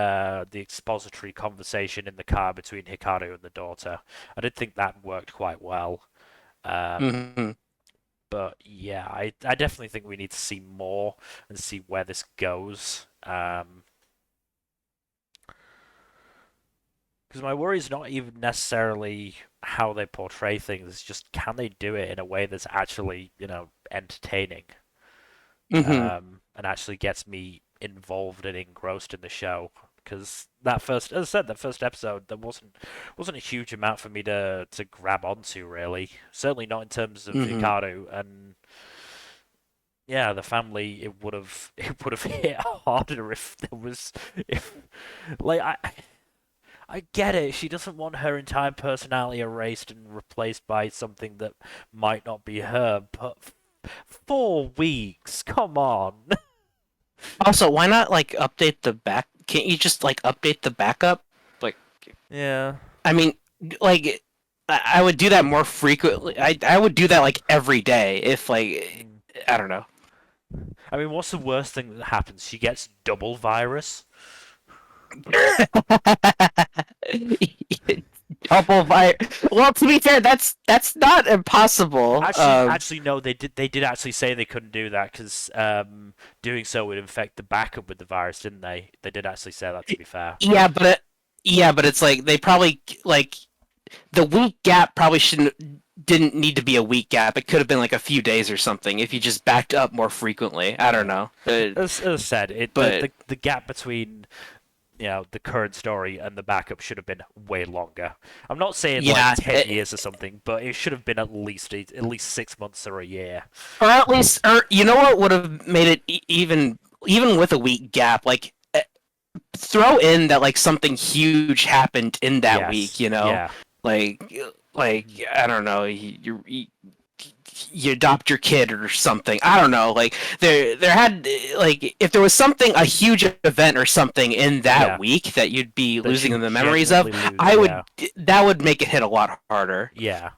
expository conversation in the car between Hikaru and the daughter. I did think that worked quite well. Hmm. But yeah, I definitely think we need to see more and see where this goes. Because my worry is not even necessarily how they portray things, it's just can they do it in a way that's actually, entertaining, Hmm. and actually gets me involved and engrossed in the show. Because that first, as I said, that first episode, there wasn't a huge amount for me to grab onto really. Certainly not in terms of Hmm. Hikaru and yeah, the family. It would have hit harder if there was if like I get it. She doesn't want her entire personality erased and replaced by something that might not be her. But 4 weeks, come on. Also, why not like update the back? Can't you just like update the backup? Like, Yeah. I mean, like I would do that more frequently. I would do that like every day if like I don't know. I mean, what's the worst thing that happens? She gets double virus. Double vi. Well, to be fair, that's not impossible. Actually, no. They did actually say they couldn't do that because doing so would infect the backup with the virus, didn't they? They did actually say that. To be fair. Yeah, but it's like they probably like the week gap probably didn't need to be a week gap. It could have been like a few days or something if you just backed up more frequently. I don't know. As said, But the gap between the current story and the backup should have been way longer. I'm not saying Yeah, like 10 years or something, but it should have been at least 6 months or a year. or at least, or you know what would have made it even with a week gap, like throw in that like something huge happened in that Yes, week. You know, yeah, like I don't know, you adopt your kid or something. I don't know. Like there had like if there was something a huge event or something in that Yeah. week that you'd be That losing you the memories of, genuinely lose, I would yeah. that would make it hit a lot harder. Yeah.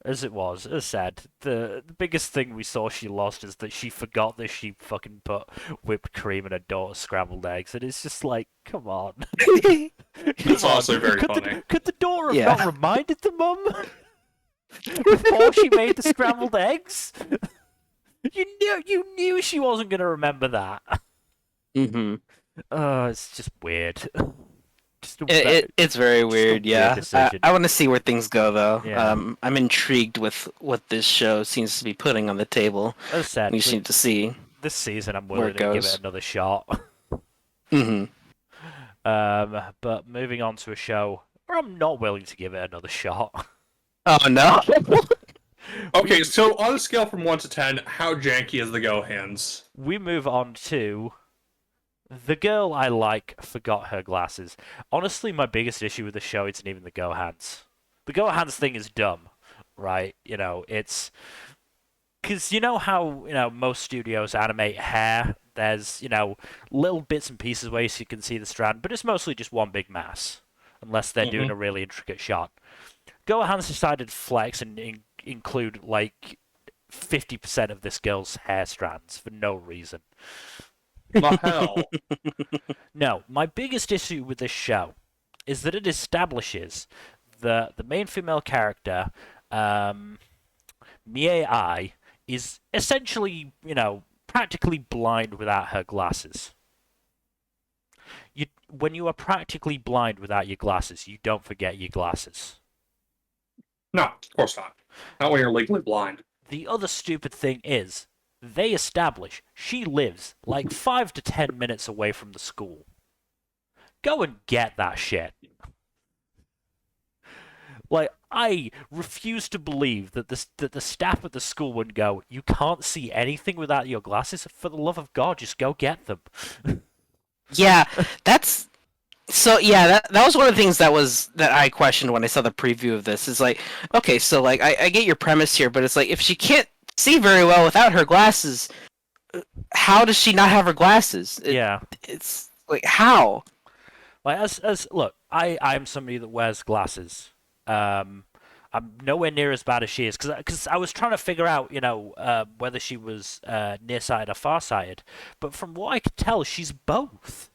As it was, as said, the biggest thing we saw she lost is that she forgot that she fucking put whipped cream in her daughter's scrambled eggs, and it's just like, come on. It's also very could funny. Could the daughter have Yeah. not reminded the mum before she made the scrambled eggs? You knew she wasn't gonna remember that. Hmm. It's just weird. Just a It's very just a weird. weird Yeah, decision. I want to see where things go though. Yeah. I'm intrigued with what this show seems to be putting on the table. As said, We just need to see. this season I'm where willing it to give goes. it another shot. Hmm. But moving on to a show where I'm not willing to give it another shot. Oh no. Okay, so on a scale from 1 to 10, how janky is the Go Hands? We move on to the girl I like forgot her glasses. Honestly, my biggest issue with the show isn't even the Go Hands. The Go Hands thing is dumb, right? It's because you know how most studios animate hair. There's little bits and pieces where you can see the strand, but it's mostly just one big mass, unless they're doing a really intricate shot. Go Hands decided to flex and include like 50% of this girl's hair strands for no reason. The hell? No, my biggest issue with this show is that it establishes the main female character, Mie, is essentially, practically blind without her glasses. When you are practically blind without your glasses, you don't forget your glasses. No, of course not. Not when you're legally blind. The other stupid thing is, they establish she lives like 5 to 10 minutes away from the school. Go and get that shit. Like, I refuse to believe that the staff at the school would go, you can't see anything without your glasses? For the love of God, just go get them. Yeah, that's so. Yeah, that was one of the things that I questioned when I saw the preview of this. Is like, okay, so like I get your premise here, but it's like if she can't see very well without her glasses, how does she not have her glasses? Yeah. It's like how? Like, look, I'm somebody that wears glasses. I'm I'm nowhere near as bad as she is, because I was trying to figure out, whether she was nearsighted or farsighted, but from what I could tell, she's both.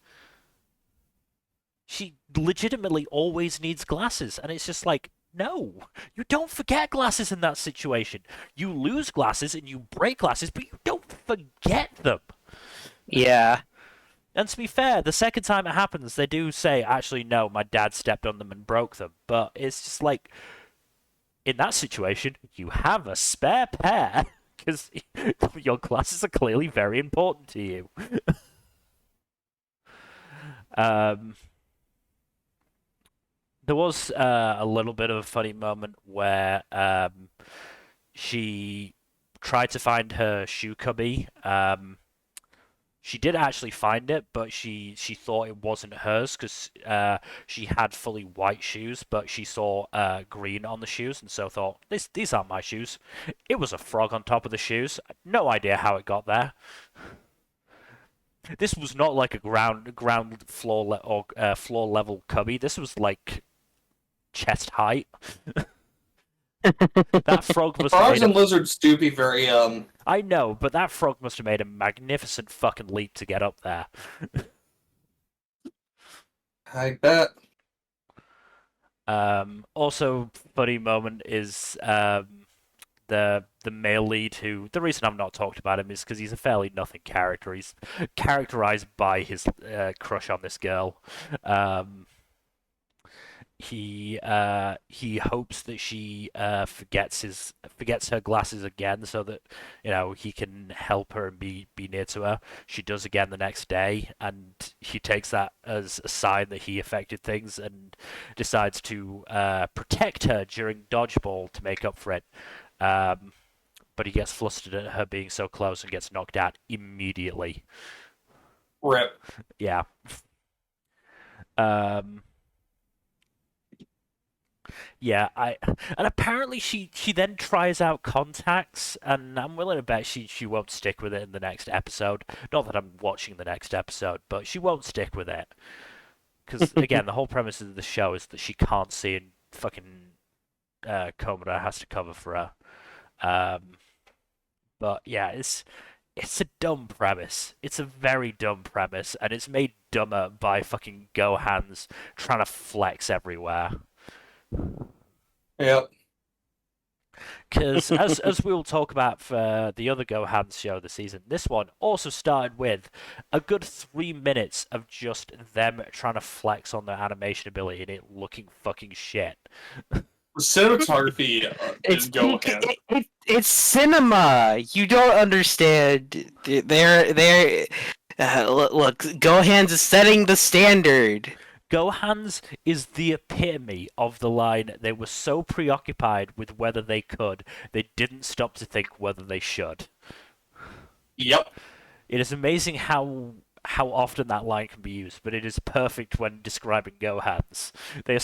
She legitimately always needs glasses, and it's just like, no, you don't forget glasses in that situation. You lose glasses and you break glasses, but you don't forget them. Yeah. And to be fair, the second time it happens, they do say, actually, no, my dad stepped on them and broke them. But it's just like, in that situation, you have a spare pair, because your glasses are clearly very important to you. There was a little bit of a funny moment where she tried to find her shoe cubby. She did actually find it, but she thought it wasn't hers because she had fully white shoes, but she saw green on the shoes, and so thought, these aren't my shoes. It was a frog on top of the shoes. No idea how it got there. This was not like a ground floor or floor level cubby. This was like chest height. That frog must have Frogs made and lizards do be very I know, but that frog must have made a magnificent fucking leap to get up there. I bet. Also, funny moment is the male lead who, the reason I've not talked about him is because he's a fairly nothing character. He's characterized by his crush on this girl. He hopes that she forgets her glasses again, so that he can help her and be near to her. She does again the next day, and he takes that as a sign that he affected things and decides to protect her during dodgeball to make up for it. But he gets flustered at her being so close and gets knocked out immediately. Rip. Yeah. Yeah, and apparently she then tries out contacts, and I'm willing to bet she won't stick with it in the next episode. Not that I'm watching the next episode, but she won't stick with it. Because again, the whole premise of the show is that she can't see, and fucking Komura has to cover for her. But yeah, it's a dumb premise. It's a very dumb premise, and it's made dumber by fucking Gohan's trying to flex everywhere. Yep. Because as we will talk about for the other Gohan show this season, this one also started with a good 3 minutes of just them trying to flex on their animation ability and it looking fucking shit. Cinematography is Gohan. It's cinema. You don't understand. They're look. Gohan's is setting the standard. Gohan's is the epitome of the line, they were so preoccupied with whether they could, they didn't stop to think whether they should. Yep. It is amazing how often that line can be used, but it is perfect when describing Gohan's. They are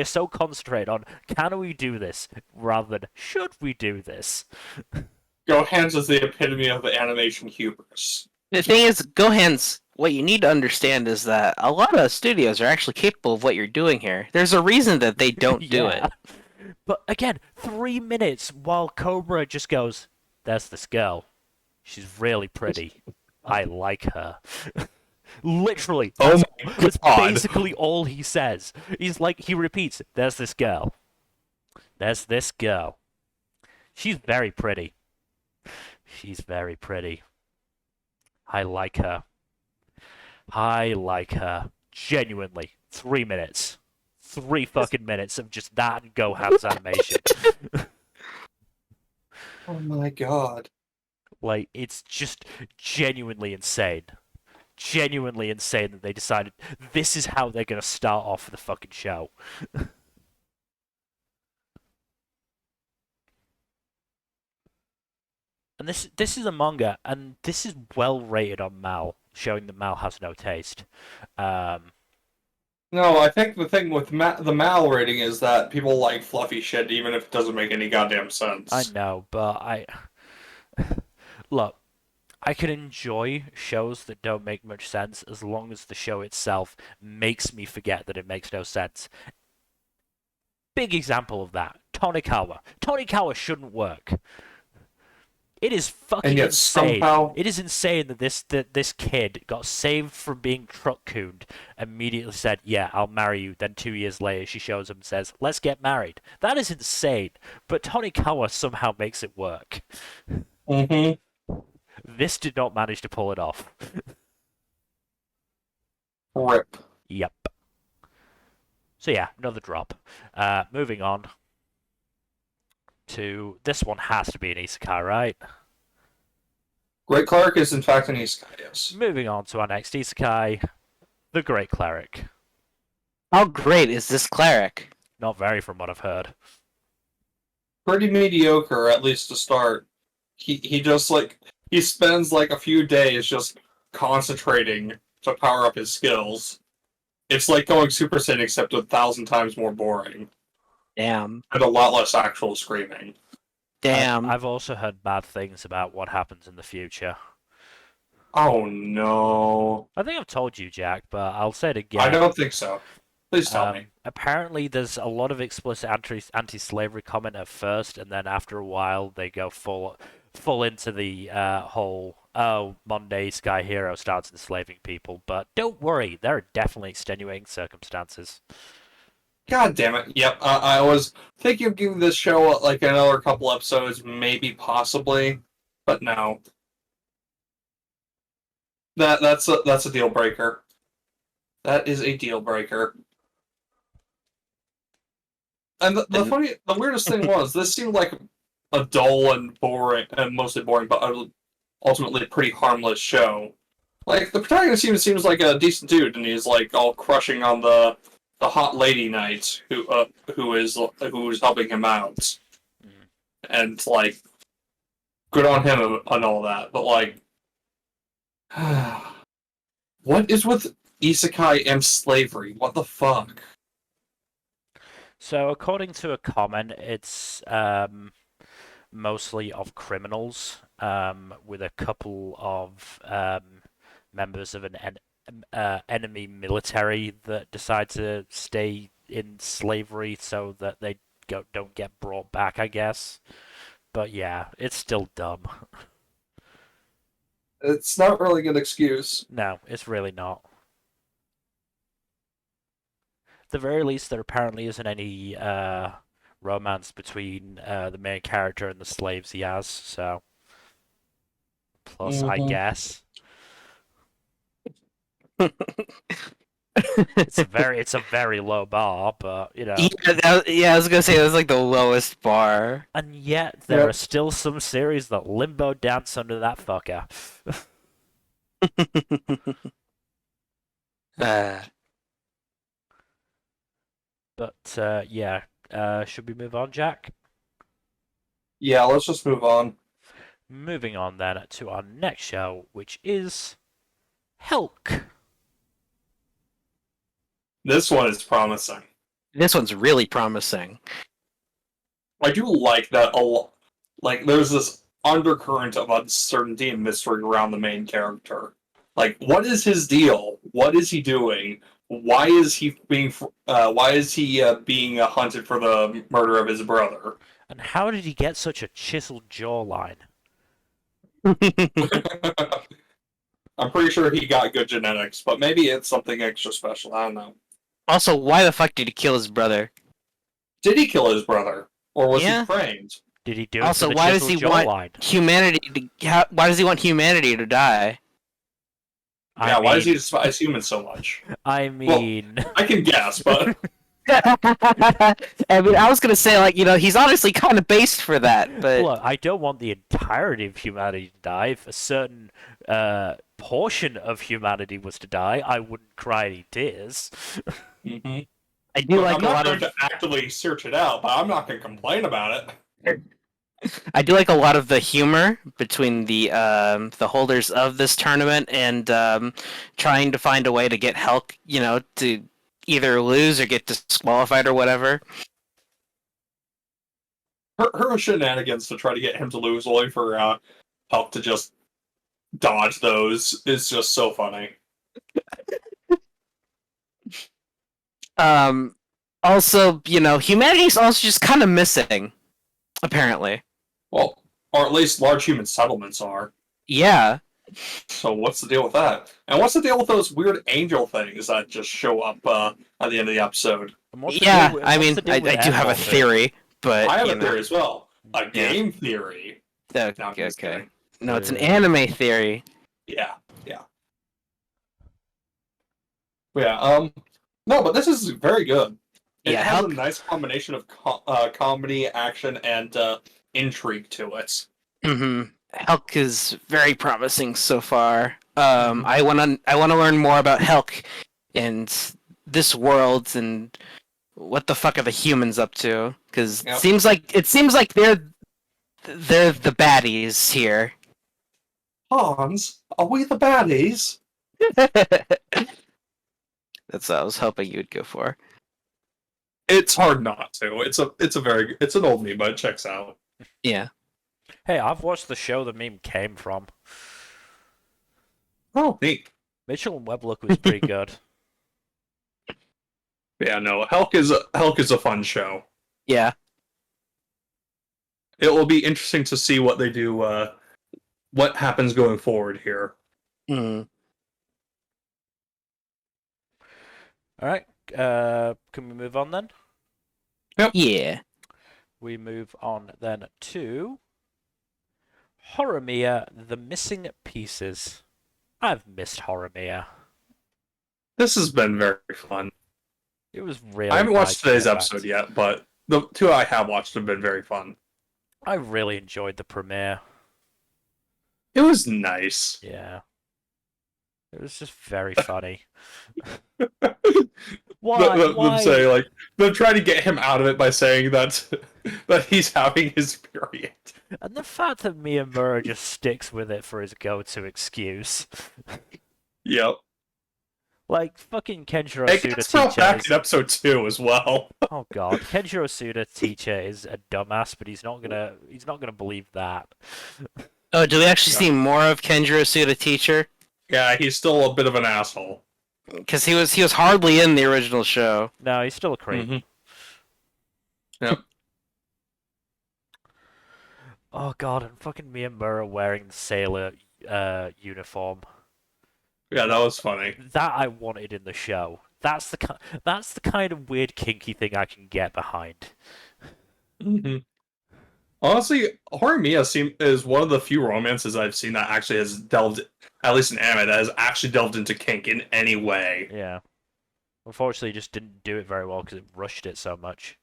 so concentrated on, can we do this, rather than, should we do this? Gohan's is the epitome of the animation hubris. The thing is, Gohan's. What you need to understand is that a lot of studios are actually capable of what you're doing here. There's a reason that they don't do it. But again, 3 minutes while Cobra just goes, there's this girl. She's really pretty. I like her. Literally. That's basically all he says. He repeats, there's this girl. There's this girl. She's very pretty. She's very pretty. I like her. I like her. Genuinely. 3 minutes. 3 fucking minutes of just that and Gohan's animation. Oh my god. Like, it's just genuinely insane. Genuinely insane that they decided this is how they're gonna start off the fucking show. And this is a manga, and this is well rated on Mal, showing that Mal has no taste. No, I think the thing with the Mal rating is that people like fluffy shit, even if it doesn't make any goddamn sense. I know, but look, I can enjoy shows that don't make much sense as long as the show itself makes me forget that it makes no sense. Big example of that, Tonikawa. Tonikawa shouldn't work. It is fucking And yet insane. somehow- It is insane that this kid got saved from being truck-cooned, immediately said, "Yeah, I'll marry you." Then 2 years later, she shows him and says, "Let's get married." That is insane. But Tonikawa somehow makes it work. Mm-hmm. This did not manage to pull it off. Rip. Yep. So yeah, another drop. Moving on to this one has to be an isekai, right? Great Cleric is in fact an isekai, yes. Moving on to our next isekai, the Great Cleric. How great is this cleric? Not very, from what I've heard. Pretty mediocre, at least to start. He just he spends like a few days just concentrating to power up his skills. It's like going Super Saiyan except 1,000 times more boring. Damn. And a lot less actual screaming. Damn. I've also heard bad things about what happens in the future. Oh no. I think I've told you, Jack, but I'll say it again. I don't think so. Please tell me. Apparently, there's a lot of explicit anti-slavery comment at first, and then after a while, they go full into the whole Monday Sky Hero starts enslaving people. But don't worry, there are definitely extenuating circumstances. God damn it. Yep, I was thinking of giving this show like another couple episodes, maybe, possibly, but no. That's a deal breaker. That is a deal breaker. And the weirdest thing was, this seemed like a dull and boring, and mostly boring, but ultimately a pretty harmless show. Like, the protagonist even seems like a decent dude, and he's like all crushing on the hot lady knight who's helping him out, and like, good on him and all that. But like, what is with isekai and slavery? What the fuck? So, according to a comment, it's mostly of criminals, with a couple of members of an enemy military that decide to stay in slavery so that they don't get brought back, I guess. But yeah, it's still dumb. It's not really a good excuse. No, it's really not. At the very least, there apparently isn't any romance between the main character and the slaves he has, so... Plus, I guess. It's a very low bar, but you know. Yeah, I was gonna say that was like the lowest bar. And yet there are still some series that limbo dance under that fucker. But yeah, should we move on, Jack? Yeah, let's just move on. Moving on then to our next show, which is Helck. This one is promising. This one's really promising. I do like that a lot. Like, there's this undercurrent of uncertainty and mystery around the main character. Like, what is his deal? What is he doing? Why is he being being hunted for the murder of his brother? And how did he get such a chiseled jawline? I'm pretty sure he got good genetics, but maybe it's something extra special. I don't know. Also, why the fuck did he kill his brother? Did he kill his brother, or was Yeah. he framed? Did he do Also, it for the why does chiseled he want jawline? humanity to? Why does he want humanity to die? Yeah, why does he despise humans so much? I mean... I can guess, but I mean, I was gonna say, like, he's honestly kind of based for that, but Look, I don't want the entirety of humanity to die. If a certain portion of humanity was to die, I wouldn't cry any tears. I do like I'm a not lot going of to actively search it out, but I'm not going to complain about it. I do like a lot of the humor between the holders of this tournament and trying to find a way to get Helck, to either lose or get disqualified or whatever. Her shenanigans to try to get him to lose, only for Helck to just dodge those, is just so funny. Also, humanity's also just kind of missing, apparently. Well, or at least large human settlements are. Yeah. So what's the deal with that? And what's the deal with those weird angel things that just show up at the end of the episode? And what's the Yeah, deal with- I what's mean, the deal I with do have a Airbolting? theory, but I have a theory as well. A Yeah. game theory. No, I'm Okay, just okay. kidding. No, it's an Yeah. anime theory. Yeah. No, but this is very good. It Yeah, has Helck- a nice combination of comedy, action, and intrigue to it. Helck is very promising so far. I want to learn more about Helck and this world and what the fuck are the humans up to? Because Yep. it seems like they're the baddies here. Hans, are we the baddies? That's what I was hoping you would go for. It's hard not to. It's an old meme, but it checks out. Yeah. Hey, I've watched the show the meme came from. Oh, neat. Mitchell and Weblook was pretty good. Yeah, no, Helck is a fun show. Yeah. It will be interesting to see what they do. What happens going forward here? Mm. All right, can we move on then? Yeah. We move on then to Horimiya, The Missing Pieces. I've missed Horimiya. This has been very fun. It was really I haven't nice watched to today's get back episode to- yet, but the two I have watched have been very fun. I really enjoyed the premiere. It was nice. Yeah. It was just very funny. Why? Them say like them trying to get him out of it by saying that that he's having his period. And the fact that Miyamura just sticks with it for his go-to excuse. Yep. Like, fucking Kenjiro It Suda gets brought teacher back is... in episode 2 as well. Oh god, Kenjiro Suda teacher is a dumbass, but he's not gonna believe that. Oh, do we actually see more of Kenjiro Suda teacher? Yeah, he's still a bit of an asshole. Because he was hardly in the original show. No, he's still a creep. Mhm. Yep. Oh god, and fucking Miyamura wearing the sailor uniform. Yeah, that was funny. That I wanted in the show. That's the kind of weird kinky thing I can get behind. Mm-hmm. Honestly, Horimiya is one of the few romances I've seen that actually has delved, at least in anime, that has actually delved into kink in any way. Yeah. Unfortunately, it just didn't do it very well because it rushed it so much.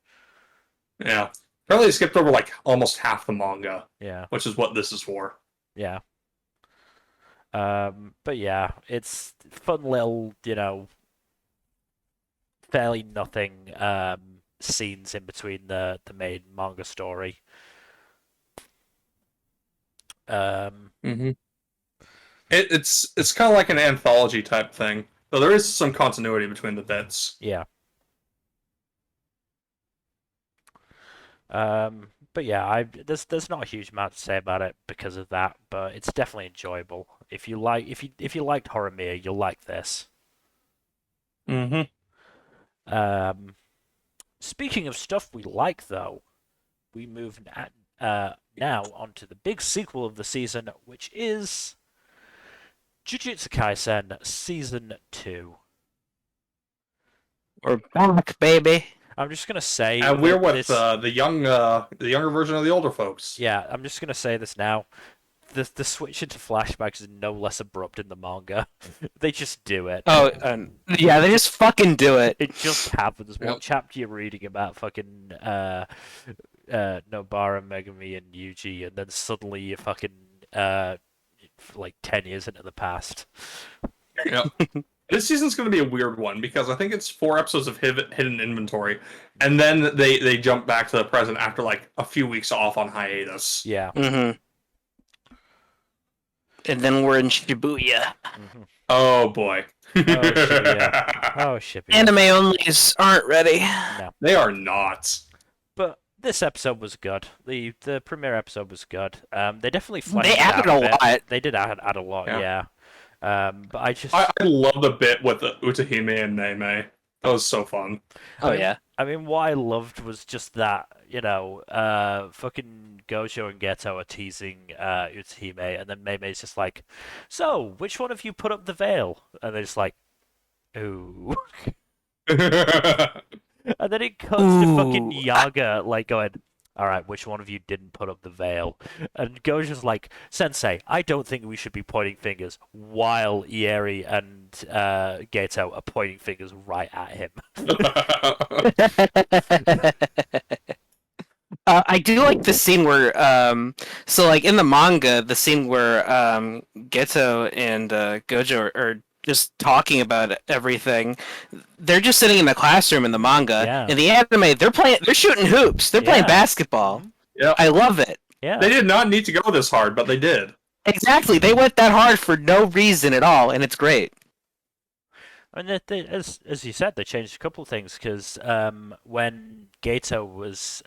Yeah. Apparently, they skipped over like almost half the manga, Yeah. which is what this is for. Yeah. But yeah, it's fun little, fairly nothing scenes in between the Maid manga story. Mm-hmm. It's kind of like an anthology type thing, though there is some continuity between the bits. Yeah. But yeah, there's not a huge amount to say about it because of that, but it's definitely enjoyable. If you liked Horimiya, you'll like this. Mm-hmm. Speaking of stuff we like, though, we move now onto the big sequel of the season, which is Jujutsu Kaisen Season 2. We're back, baby. I'm just gonna say, And we're that with this... the younger version of the older folks. Yeah, I'm just gonna say this now. The switch into flashbacks is no less abrupt in the manga. They just do it. Oh, yeah, they just fucking do it. It just happens. Yep. What chapter you're reading about fucking Nobara, Megami, and Yuji, and then suddenly you're fucking like 10 years into the past. Yep. This season's going to be a weird one because I think it's 4 episodes of hidden inventory, and then they jump back to the present after like a few weeks off on hiatus. Yeah. Mm-hmm. And then we're in Shibuya. Mhm. Oh boy. Shibuya. Oh, Shibuya. Anime onlys aren't ready. No. They are not. But this episode was good. The premiere episode was good. They definitely fleshed They it added out a bit. lot. They did add a lot, Yeah. yeah. But I just... I love the bit with the Utahime and Neme. That was so fun. Oh yeah. I mean, what I loved was just that, fucking Gojo and Geto are teasing Utsuhime, and then Meimei's just like, so, which one of you put up the veil? And they're just like, ooh. And then it cuts to fucking Ooh. Yaga, like, going, alright, which one of you didn't put up the veil? And Gojo's like, Sensei, I don't think we should be pointing fingers, while Ieri and Geto are pointing fingers right at him. I do like the scene where, so like in the manga, the scene where Geto and Gojo are just talking about everything. They're just sitting in the classroom in the manga. Yeah. In the anime, they're shooting hoops. They're playing Yeah. basketball. Mhm. Yeah. I love it. Yeah. They did not need to go this hard, but they did. Exactly. They went that hard for no reason at all, and it's great. And as you said, they changed a couple of things because when Geto was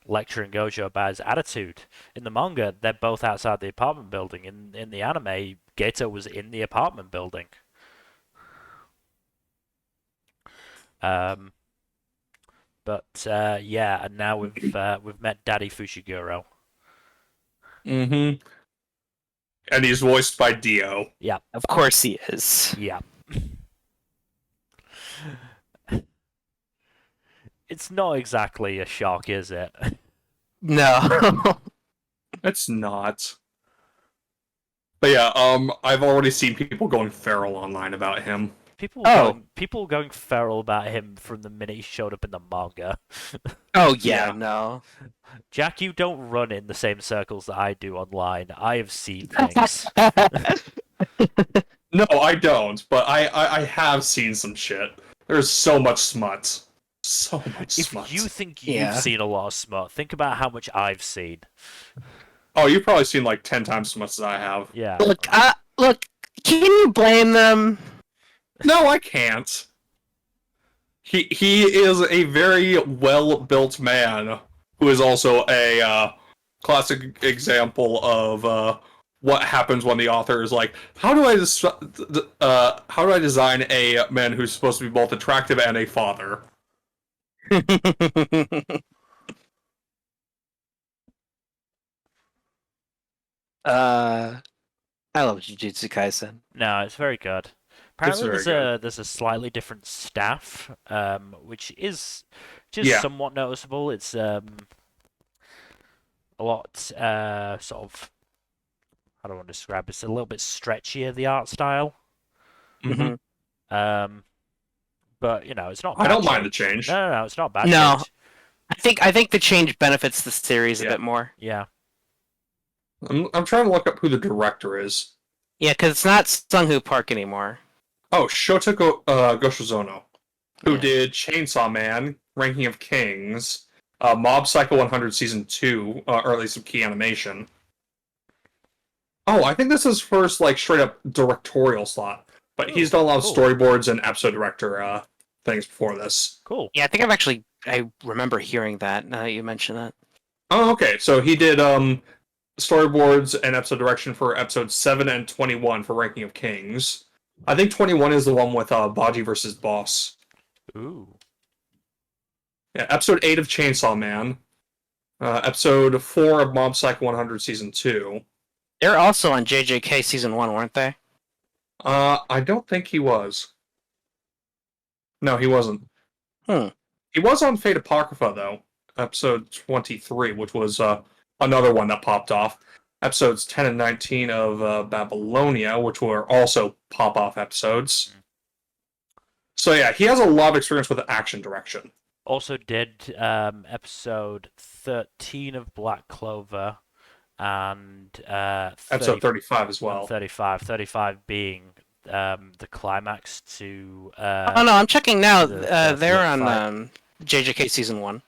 lecturing Gojo about his attitude in the manga, they're both outside the apartment building. In the anime, Geto was in the apartment building. But yeah, and now we've met Daddy Fushiguro. Mm-hmm. And he's voiced by Dio. Yeah, Of course he is. yeah. It's not exactly a shock, is it? No. It's not. But yeah, I've already seen people going feral online about him. People going feral about him from the minute he showed up in the manga. Oh yeah, Yeah. no. Jack, you don't run in the same circles that I do online. I have seen things. No, I don't, but I have seen some shit. There's so much smut. So much If smut. you think you've Yeah. seen a lot of smut, think about how much I've seen. Oh, you've probably seen like 10 times as much as I have. Yeah. Look, can you blame them? No, I can't. He is a very well-built man who is also a classic example of what happens when the author is like, how do I design a man who's supposed to be both attractive and a father? I love Jujutsu Kaisen. No, it's very good. Apparently, very good. there's a slightly different staff, which is just Yeah. somewhat noticeable. It's a lot sort of, how do I want to describe it? It's a little bit stretchier, the art style. Mhm. But it's not. I bad don't mind the change. change. No, it's not bad. No. change. I think the change benefits the series a Yeah. bit more. Yeah. I'm trying to look up who the director is. Yeah, because it's not Sunghoo Park anymore. Oh, Shota Goshizono, who Yeah. did Chainsaw Man, Ranking of Kings, Mob Psycho 100 Season 2, or at least some key animation. Oh, I think this is his first, like, straight-up directorial slot. But he's done a lot of cool. storyboards and episode director things before this. Cool. Yeah, I think I remember hearing that now that you mention that. Oh, okay. So he did storyboards and episode direction for episodes 7 and 21 for Ranking of Kings. I think 21 is the one with Baji versus Boss. Ooh. Yeah, episode 8 of Chainsaw Man. Episode 4 of Mob Psycho 100 Season 2. They're also on JJK Season 1, weren't they? I don't think he was. No, he wasn't. Hmm. He was on Fate Apocrypha, though. Episode 23, which was another one that popped off. Episodes 10 and 19 of Babylonia, which were also pop-off episodes. So yeah, he has a lot of experience with action direction. Also did episode 13 of Black Clover and Episode 35 as well. 35 being the climax to Oh no, I'm checking now. the They're flip on fight. JJK Season 1.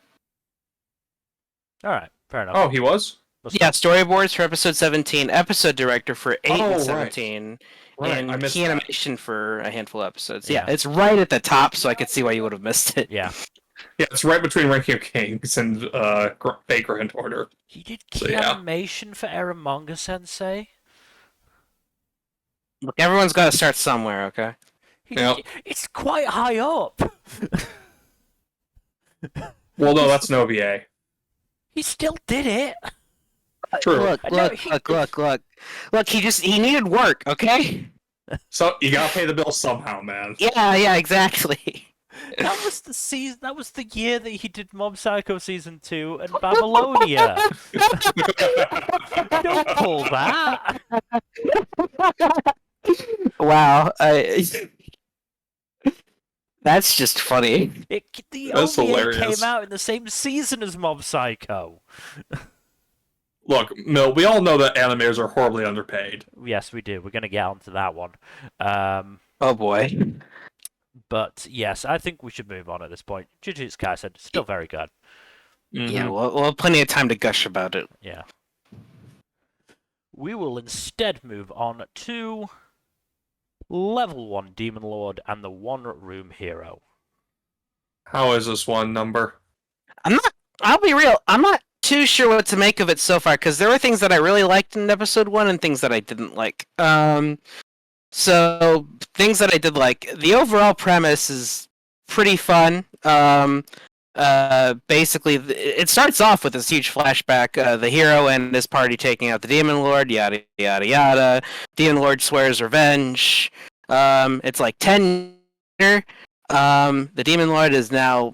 All right, fair enough. Oh, he was? Yeah, storyboards for episode 17, episode director for 8 Oh, and right. 17, Right, I and missed key that. animation for a handful of episodes. Yeah. Yeah, it's right at the top, so I could see why you would have missed it. Yeah, Yeah, it's right between Ranking of Kings and Fate Grand Order. he did So, key yeah. animation for Eramonga Sensei. Look, everyone's got to start somewhere, okay? Yep. It's quite high up. Well, no, that's an OVA. He still did it. True. Look, I know, look. He needed work, okay? So you gotta pay the bill somehow, man. Yeah, exactly. That was the season. That was the year that he did Mob Psycho season 2 and Babylonia. Don't pull that. Wow, that's just funny. The That's OVA hilarious. came out in the same season as Mob Psycho. Look, Mill, we all know that animators are horribly underpaid. Yes, we do. We're going to get onto that one. Oh boy. But yes, I think we should move on at this point. Jujutsu Kaisen, still very good. Yeah, Mhm. we'll have plenty of time to gush about it. Yeah. We will instead move on to Level 1 Demon Lord and the One Room Hero. How is this one number? I'll be real, I'm not too sure what to make of it so far, because there were things that I really liked in episode 1 and things that I didn't like. So, things that I did like, the overall premise is pretty fun. Basically, it starts off with this huge flashback, the hero and his party taking out the Demon Lord, yada yada yada. Demon Lord swears revenge. It's like 10 years. The Demon Lord is now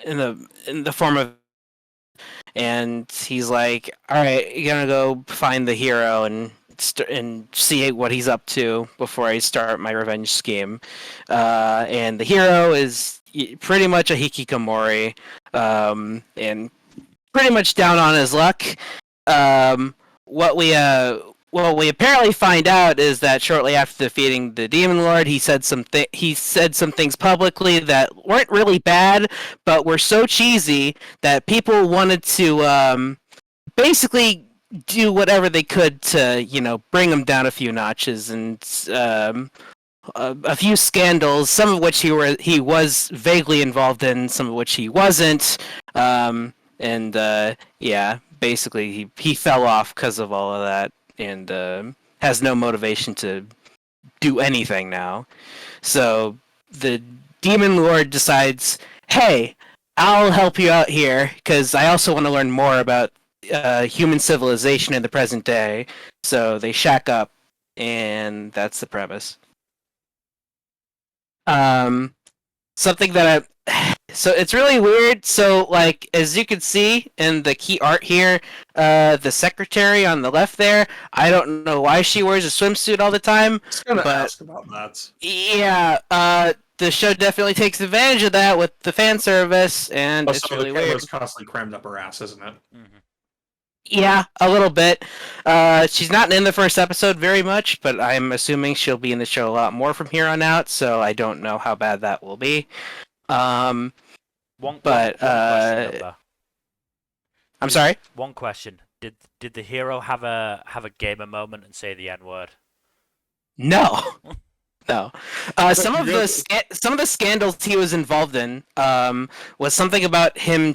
in the form of, and he's like, all right, you're gonna go find the hero and see what he's up to before I start my revenge scheme. And the hero is pretty much a hikikomori, and pretty much down on his luck. What we apparently find out is that shortly after defeating the Demon Lord, he said some things publicly that weren't really bad, but were so cheesy that people wanted to basically do whatever they could to, bring him down a few notches, and a few scandals, some of which he was vaguely involved in, some of which he wasn't. Yeah, basically he fell off because of all of that, and has no motivation to do anything now. So the Demon Lord decides, hey, I'll help you out here, because I also want to learn more about human civilization in the present day. So they shack up, and that's the premise. Something that so it's really weird. So, like, as you can see in the key art here, the secretary on the left there, I don't know why she wears a swimsuit all the time. I was gonna But- ask about that. Yeah, the show definitely takes advantage of that with the fan service, and it's So really the weird. camera's constantly crammed up her ass, isn't it? Mm-hmm. Yeah, a little bit. She's not in the first episode very much, but I'm assuming she'll be in the show a lot more from here on out, so I don't know how bad that will be. One question, Nmbr. I'm sorry? One question. Did the hero have a gamer moment and say the N-word? No. No. Some of the scandals he was involved in was something about him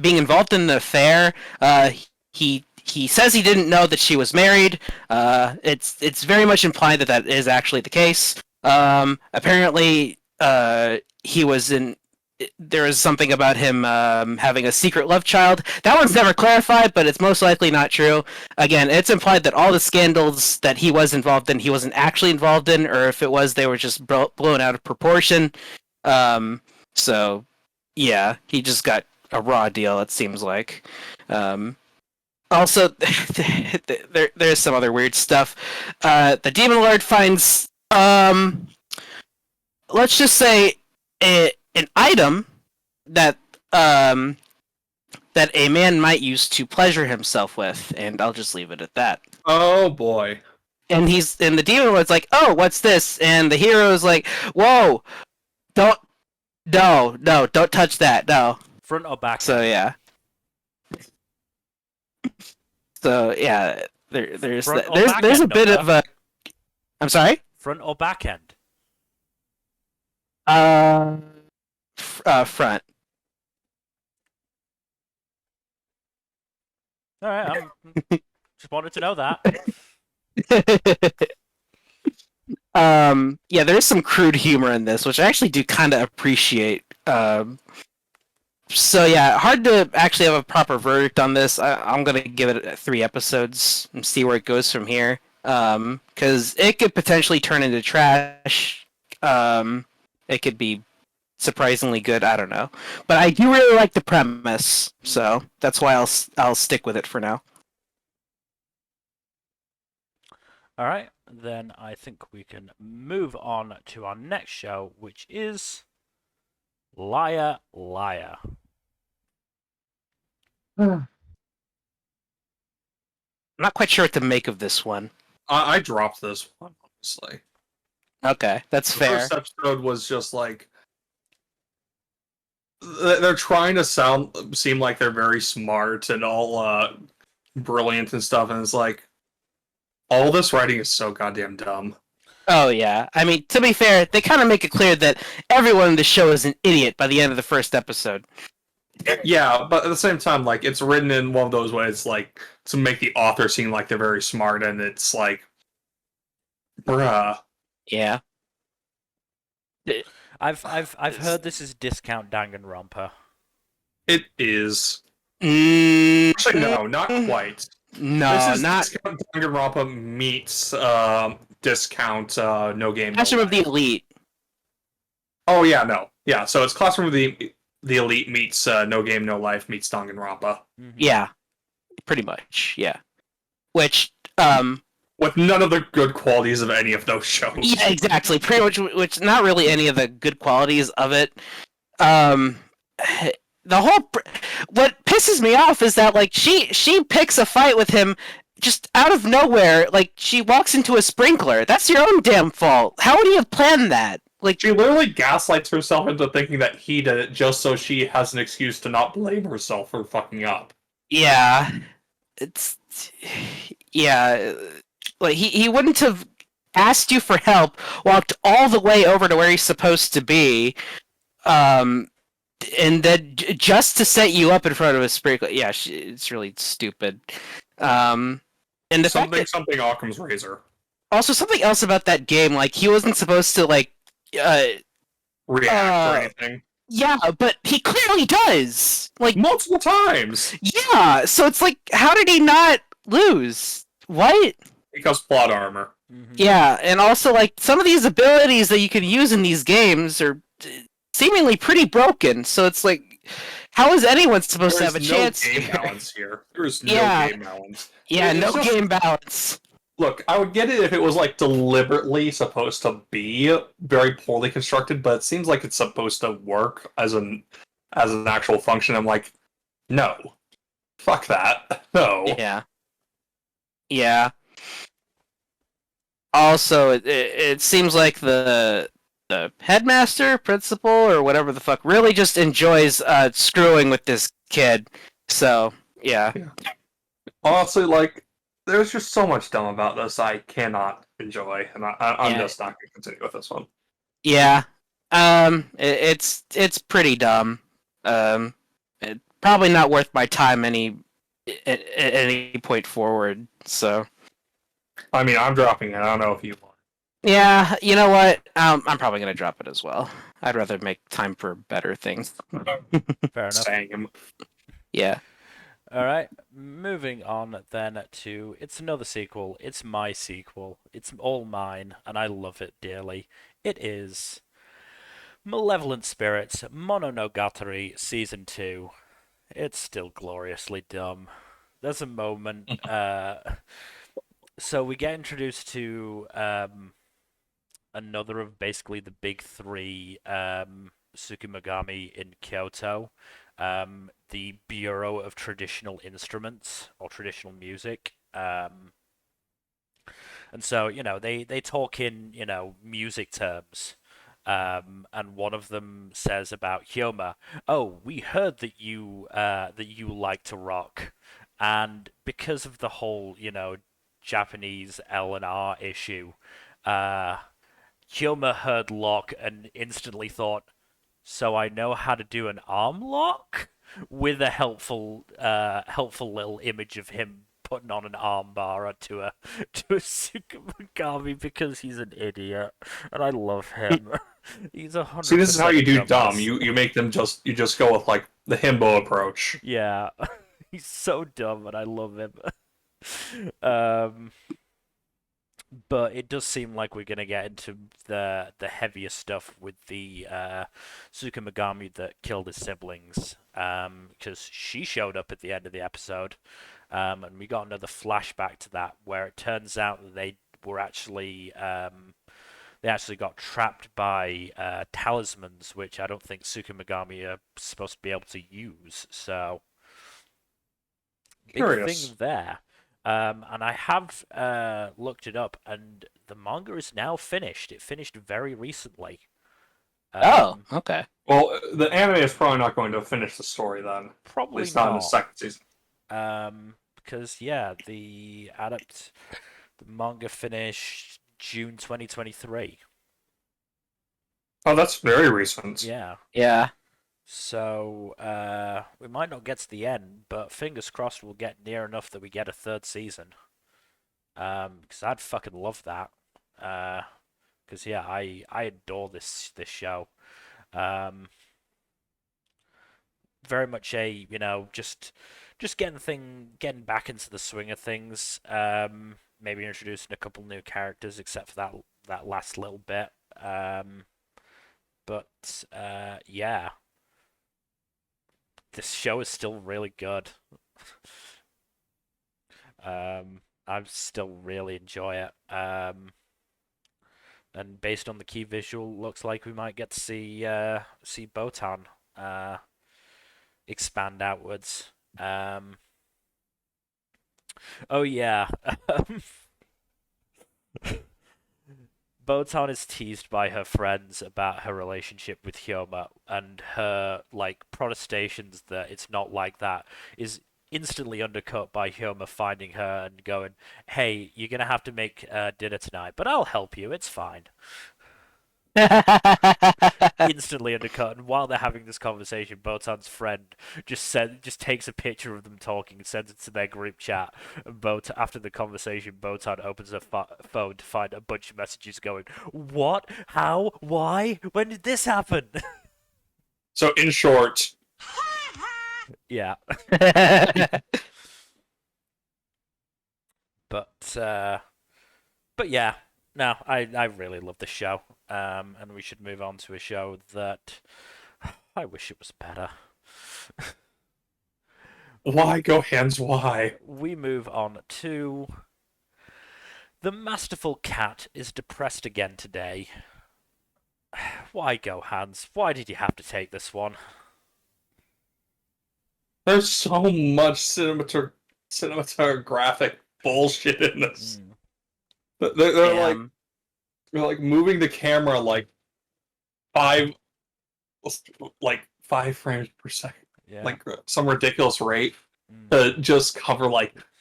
being involved in an affair. He says he didn't know that she was married. It's very much implied that is actually the case. Apparently, he was in. There was something about him having a secret love child. That one's never clarified, but it's most likely not true. Again, it's implied that all the scandals that he was involved in, he wasn't actually involved in, or if it was, they were just blown out of proportion. So, yeah, he just got a raw deal, it seems like. Also, there's some other weird stuff. The Demon Lord finds, let's just say, an item that that a man might use to pleasure himself with, and I'll just leave it at that. Oh boy. And the Demon Lord's like, "Oh, what's this?" And the hero's like, "Whoa, don't touch that, no." Front or back? So yeah. So yeah, there's Front or there's back a end bit of of a. I'm sorry. Front or back end? Front. All right, just wanted to know that. Yeah, there is some crude humor in this, which I actually do kind of appreciate. So yeah, hard to actually have a proper verdict on this. I'm gonna give it 3 episodes and see where it goes from here. Because it could potentially turn into trash. It could be surprisingly good. I don't know, but I do really like the premise, so that's why I'll stick with it for now. All right, then I think we can move on to our next show, which is Liar Liar. I'm not quite sure what to make of this one. I dropped this one, honestly. Okay, that's The fair. first episode was just like they're trying to seem like they're very smart and all brilliant and stuff, and it's like all this writing is so goddamn dumb. Oh yeah, I mean, to be fair, they kind of make it clear that everyone in the show is an idiot by the end of the first episode. Yeah, but at the same time, like it's written in one of those ways, like to make the author seem like they're very smart, and it's like, bruh. Yeah. I've heard this is discount Danganronpa. It is. Mm, Actually, no, not quite. no, This is not discount Danganronpa meets discount No Game No Classroom of the Life. Elite. Oh yeah, no, yeah. So it's Classroom of the Elite meets No Game No Life meets Danganronpa Yeah, pretty much. Yeah. Which, with none of the good qualities of any of those shows. yeah, exactly. Pretty much, which not really any of the good qualities of it. The whole what pisses me off is that like she picks a fight with him just out of nowhere. Like she walks into a sprinkler. That's your own damn fault. How would you have planned that? Like She literally gaslights herself into thinking that he did it just so she has an excuse to not blame herself for fucking up. yeah, it's yeah. Like he wouldn't have asked you for help, walked all the way over to where he's supposed to be, and then just to set you up in front of a sprinkler. Yeah, it's really stupid. And the fact that Something Occam's razor. also something else about that game, like he wasn't supposed to like, React or anything. yeah, but he clearly does. Like Multiple times! yeah, so it's like, how did he not lose? What? Because plot armor. Yeah, and also like some of these abilities that you can use in these games are seemingly pretty broken. So it's like, how is anyone supposed to have a chance? There is no game balance here. There is no Yeah. game balance. Yeah, It's no just- game balance. Look, I would get it if it was like deliberately supposed to be very poorly constructed, but it seems like it's supposed to work as an actual function. I'm like, no, fuck that, no. Yeah. Yeah. Also, it seems like the headmaster, principal, or whatever the fuck really just enjoys screwing with this kid. So yeah. Honestly, like, there's just so much dumb about this I cannot enjoy, and I'm Yeah. just not going to continue with this one. Yeah. It's pretty dumb. Probably not worth my time at any point forward. So I mean, I'm dropping it. I don't know if you want. yeah, you know what? I'm probably gonna drop it as well. I'd rather make time for better things. Fair enough. Saying him. Yeah. All right, moving on then to it's another sequel. It's my sequel. It's all mine, and I love it dearly. It is Malevolent Spirits Mononogatari Season 2. It's still gloriously dumb. There's a moment. So we get introduced to another of basically the big three Tsukimagami in Kyoto. The Bureau of Traditional Instruments or Traditional Music. And so, they talk in, music terms. And one of them says about Hyoma, "Oh, we heard that you like to rock." And because of the whole, Japanese L&R issue, Hyoma heard lock and instantly thought, "So I know how to do an arm lock?" With a helpful little image of him putting on an armbar to a Tsukumagami because he's an idiot, and I love him. He's 100%. See, this is how you do dumb. dumbass. You make them you just go with like the himbo approach. Yeah, he's so dumb, and I love him. Um, but it does seem like we're gonna get into the heavier stuff with the Tsukumagami that killed his siblings, because she showed up at the end of the episode, and we got another flashback to that where it turns out that they were actually they actually got trapped by talismans, which I don't think Tsukumagami are supposed to be able to use. So big Curious. thing there. And I have looked it up, and the manga is now finished. It finished very recently. Oh, okay. Well, the anime is probably not going to finish the story then. At Probably least not in the not. second season. Because yeah, the manga finished June 2023. Oh, that's very recent. Yeah. Yeah. So we might not get to the end, but fingers crossed we'll get near enough that we get a third season. Because I'd fucking love that. Because yeah, I adore this show. Very much a just getting back into the swing of things. Maybe introducing a couple new characters, except for that last little bit. But yeah. This show is still really good. I still really enjoy it. And based on the key visual, looks like we might get to see Botan expand outwards. Oh yeah. Botan is teased by her friends about her relationship with Hyoma, and her protestations that it's not like that is instantly undercut by Hyoma finding her and going, "Hey, you're gonna have to make dinner tonight, but I'll help you. It's fine." Instantly undercut, and while they're having this conversation, Botan's friend just takes a picture of them talking and sends it to their group chat. And after the conversation, Botan opens her phone to find a bunch of messages going, "What? How? Why? When did this happen?" So, in short, Yeah, but yeah, no, I really love the show. And we should move on to a show that I wish it was better. why go hands? Why? We move on to the masterful cat is depressed again today. Why go hands? Why did you have to take this one? There's so much cinematographic bullshit in this. They're Damn. they're like moving the camera five 5 frames per second, Yeah. like some ridiculous rate Mm. to just cover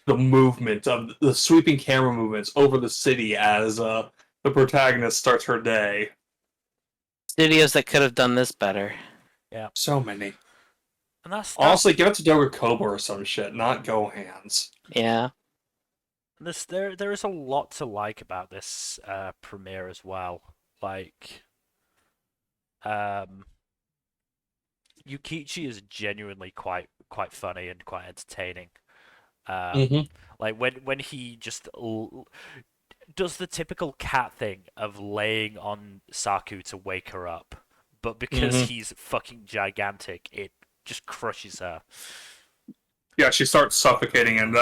the movement of the sweeping camera movements over the city as the protagonist starts her day. Studios that could have done this better. So many. And that's Honestly, give it to Doga Kobo or some shit, not Go Hands. Yeah. there is a lot to like about this premiere as well. Yukichi is genuinely quite funny and quite entertaining. Like when he just does the typical cat thing of laying on Saku to wake her up, but because he's fucking gigantic, it just crushes her. Yeah, she starts suffocating and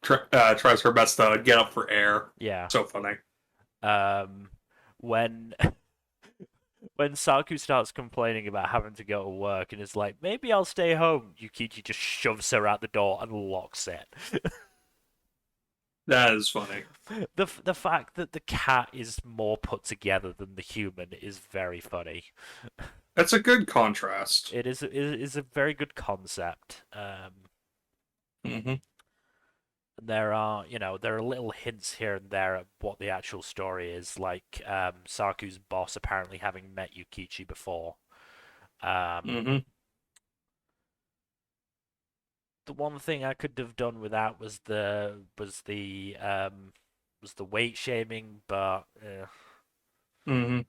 tries her best to get up for air. Yeah. So funny. When when Saku starts complaining about having to go to work and is like, maybe I'll stay home, Yukichi just shoves her out the door and locks it. That is funny. The fact that the cat is more put together than the human is very funny. That's a good contrast. It is a very good concept. There are little hints here and there at what the actual story is, like Saku's boss apparently having met Yukichi before. The the one thing I could have done without was the weight shaming, but Mm-hmm.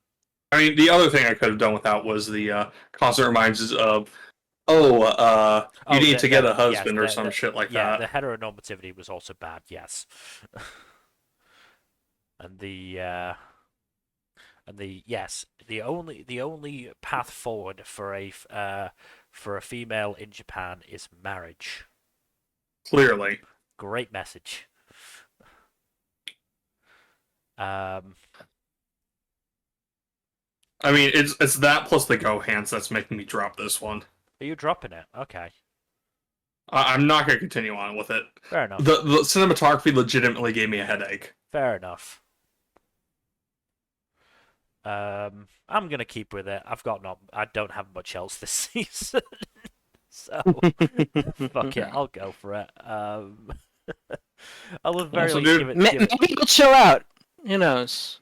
I mean, the other thing I could have done without was the constant reminders of, you need to get a husband or some shit like yeah, that. the heteronormativity was also bad, yes. and the yes, the only path forward for a female in Japan is marriage. Clearly. Great message. I mean, it's that plus the Gohans that's making me drop this one. Are you dropping it? Okay. I'm not going to continue on with it. Fair enough. The cinematography legitimately gave me a headache. Fair enough. I'm gonna keep with it. I don't have much else this season, so fuck it. I'll go for it. I'll at very least give it. Maybe you'll chill out. Who knows?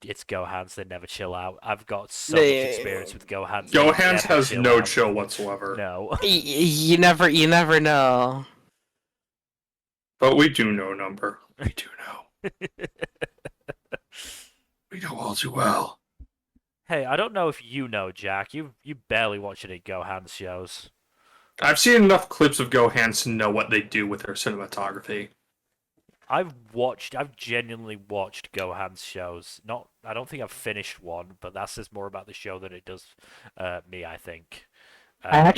It's Gohans. They never chill out. I've got so much experience with Gohans. Gohans has no chill whatsoever. No. You never know. But we do know Nmbr. We do know. We know all too well. Hey, I don't know if you know, Jack. You barely watch any Gohan shows. I've seen enough clips of Gohans to know what they do with their cinematography. I've genuinely watched Gohan's shows. I don't think I've finished one, but that says more about the show than it does me, I think. I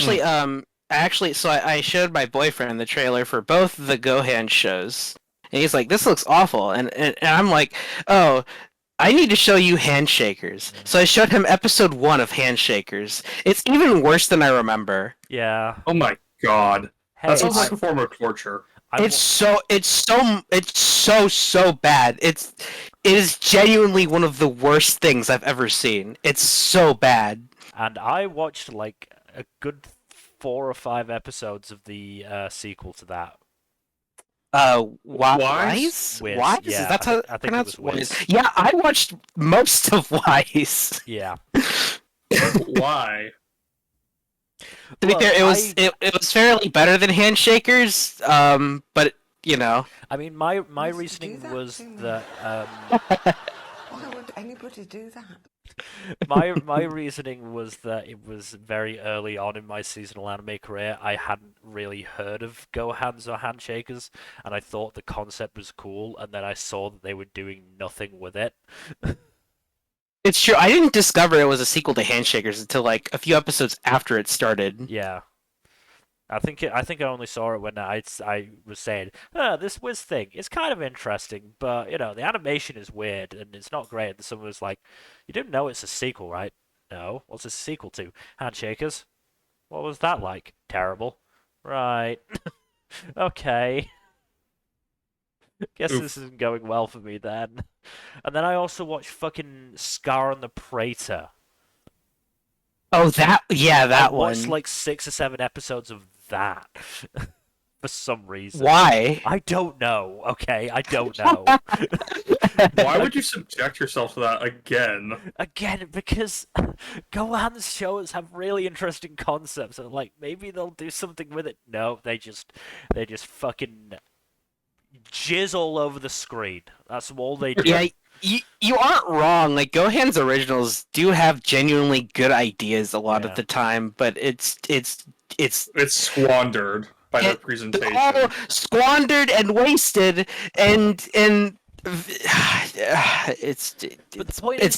showed my boyfriend the trailer for both the Gohan shows, and he's like, "This looks awful," and I'm like, "Oh, I need to show you Handshakers." So I showed him episode 1 of Handshakers. It's even worse than I remember. Yeah. Oh my god. Hey, that sounds like a form of torture. It's so bad. It is genuinely one of the worst things I've ever seen. It's so bad. And I watched like a good 4 or 5 episodes of the sequel to that. Wise? Wiz, Is yeah, that how I think it was Wiz. Yeah, I watched most of Wise. Yeah. Why? To be fair, it was fairly better than Handshakers, but you know. I mean, my Why reasoning do that was to me? that Why would anybody do that? my reasoning was that it was very early on in my seasonal anime career. I hadn't really heard of Gohans or Handshakers, and I thought the concept was cool, and then I saw that they were doing nothing with it. It's true. I didn't discover it was a sequel to Handshakers until like a few episodes after it started. Yeah. I think I only saw it when I was saying, this Wiz thing, it's kind of interesting, but, the animation is weird, and it's not great. And someone was like, you didn't know it's a sequel, right? No. What's a sequel to? Handshakers? What was that like? Terrible. Right. Okay. Guess this isn't going well for me then. And then I also watched fucking Scar and the Praetor. Oh, that I one. watched like 6 or 7 episodes of that for some reason. Why? I don't know. Okay, I don't know. Why would you subject yourself to that again? Again, because Gohan's shows have really interesting concepts, and like maybe they'll do something with it. No, they just fucking jizz all over the screen. That's all they do. Yeah, you aren't wrong. Like Gohan's originals do have genuinely good ideas a lot of the time, but it's squandered by their presentation. All squandered and wasted, and it's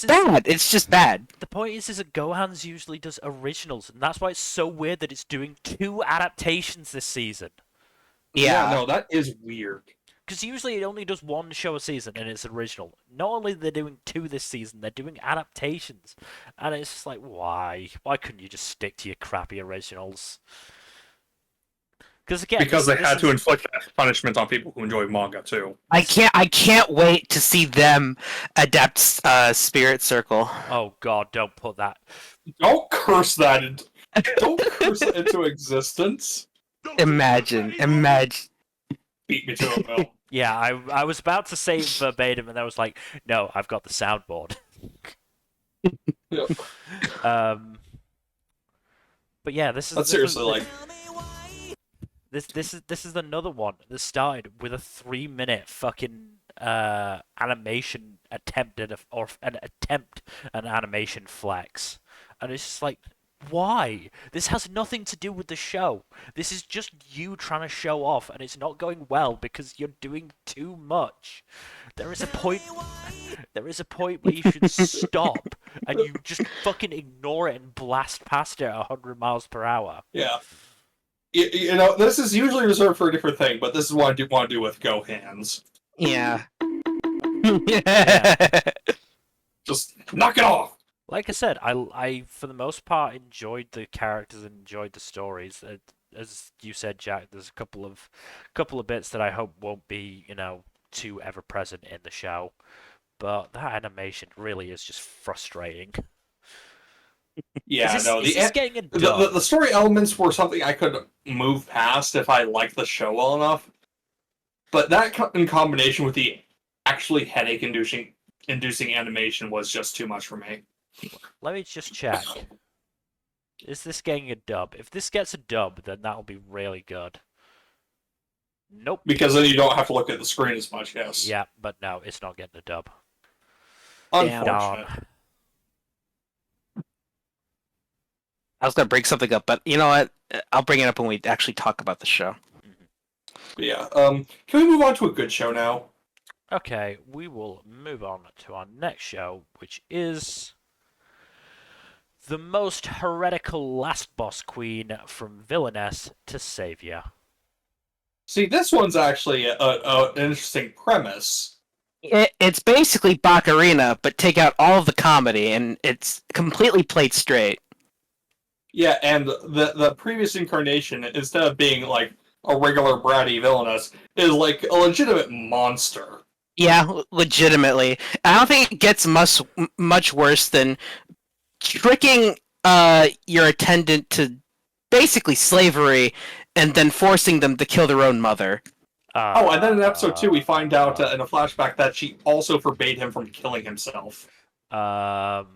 bad. It's just bad. The point is that Gohan's usually does originals, and that's why it's so weird that it's doing 2 adaptations this season. Yeah, no, that is weird. Because usually it only does 1 show a season and it's original. Not only are they doing 2 this season, they're doing adaptations. And it's just like, why? Why couldn't you just stick to your crappy originals? Because they had to inflict that punishment on people who enjoy manga too. I can't wait to see them adapt Spirit Circle. Oh god, don't put that. Don't curse that. Don't curse it into existence. Imagine. Beat me to it, Will. Yeah, I was about to say verbatim, and I was like, no, I've got the soundboard. Yeah. But yeah, this This is another one that started with a 3-minute fucking animation attempt at an animation flex, and it's just like, why? This has nothing to do with the show. This is just you trying to show off, and it's not going well because you're doing too much. There is a point. There is a point where you should stop, and you just fucking ignore it and blast past it at 100 miles per hour. Yeah. You know, this is usually reserved for a different thing, but this is what I do want to do with Go Hands. Yeah. Yeah. Just knock it off! Like I said, I for the most part enjoyed the characters and enjoyed the stories. As you said, Jack, there's a couple of bits that I hope won't be, too ever present in the show. But that animation really is just frustrating. Yeah, Is this getting a the story elements were something I could move past if I liked the show well enough. But that in combination with the actually headache-inducing animation was just too much for me. Let me just check. Is this getting a dub? If this gets a dub, then that'll be really good. Nope. Because then you don't have to look at the screen as much, yes. Yeah, but no, it's not getting a dub. Unfortunate. Darn. I was gonna bring something up, but you know what? I'll bring it up when we actually talk about the show. Yeah. Can we move on to a good show now? Okay, we will move on to our next show, which is the most heretical last boss queen from Villainess to Saviour. See, this one's actually an interesting premise. It's basically Baccarina, but take out all of the comedy, and it's completely played straight. Yeah, and the previous incarnation, instead of being like a regular bratty villainess, is like a legitimate monster. Yeah, legitimately. I don't think it gets much worse than tricking your attendant to basically slavery and then forcing them to kill their own mother. Oh, and then in episode 2, we find out in a flashback that she also forbade him from killing himself. Okay.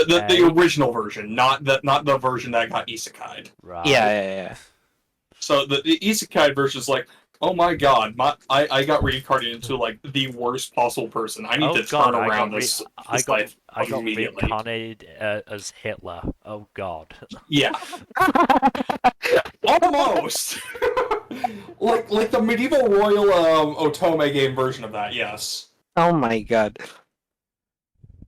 The original version, not the version that got isekai'd. Right. Yeah. So the isekai version is like, oh my god, I got reincarnated into like the worst possible person. I need to turn around this life immediately. Reincarnated as Hitler. Oh god. Yeah. Almost. like the medieval royal Otome game version of that, yes. Oh my god.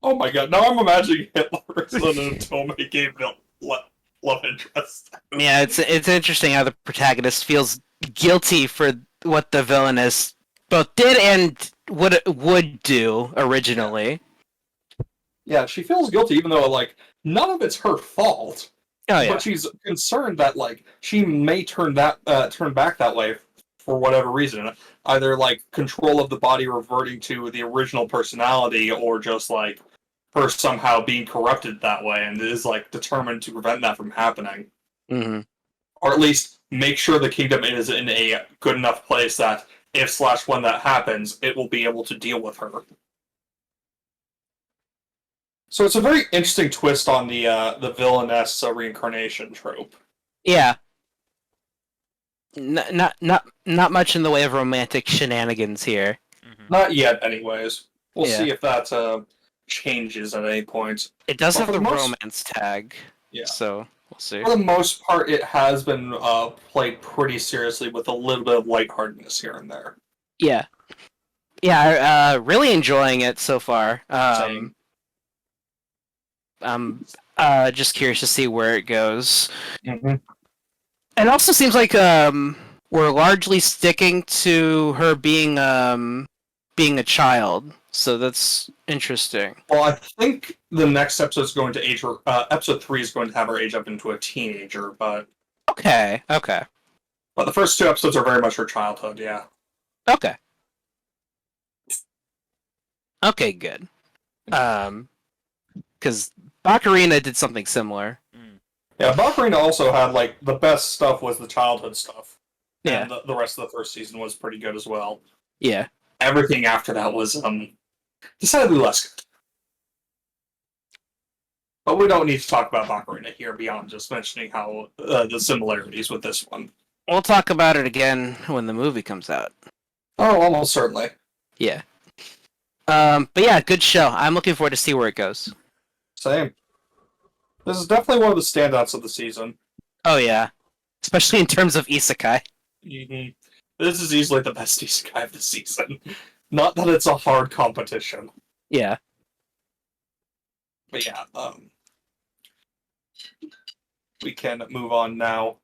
Oh my god, now I'm imagining Hitler as an Otome game love interest. Yeah, it's interesting how the protagonist feels guilty for what the villainess both did and would do originally. Yeah, she feels guilty even though like none of it's her fault. Oh yeah. But she's concerned that like she may turn back that way for whatever reason. Either like control of the body reverting to the original personality or just like her somehow being corrupted that way and is like determined to prevent that from happening. Mm-hmm. Or at least make sure the kingdom is in a good enough place that if/when that happens, it will be able to deal with her. So it's a very interesting twist on the villainess reincarnation trope. Yeah. Not much in the way of romantic shenanigans here. Mhm. Not yet, anyways. We'll Yeah. see if that changes at any point. It does But have for the the most- romance tag. Yeah. So we'll see. For the most part, it has been played pretty seriously with a little bit of lightheartedness here and there. Yeah. Yeah, really enjoying it so far. Same. I'm just curious to see where it goes. Mm-hmm. It also seems like we're largely sticking to her being a child, so that's interesting. Well, I think the next episode is going to age her. Episode 3 is going to have her age up into a teenager, but Okay. the first 2 episodes are very much her childhood. Yeah. Okay, good. Because Baccarina did something similar. Yeah, Baccarina also had like the best stuff was the childhood stuff. Yeah. And the rest of the first season was pretty good as well. Yeah. Everything after that was decidedly less good. But we don't need to talk about Ocarina here beyond just mentioning how the similarities with this one. We'll talk about it again when the movie comes out. Oh, almost certainly. Yeah. But yeah, good show. I'm looking forward to see where it goes. Same. This is definitely one of the standouts of the season. Oh yeah, especially in terms of isekai. Mm-hmm. This is easily the best isekai of the season. Not that it's a hard competition. Yeah. But yeah, we can move on now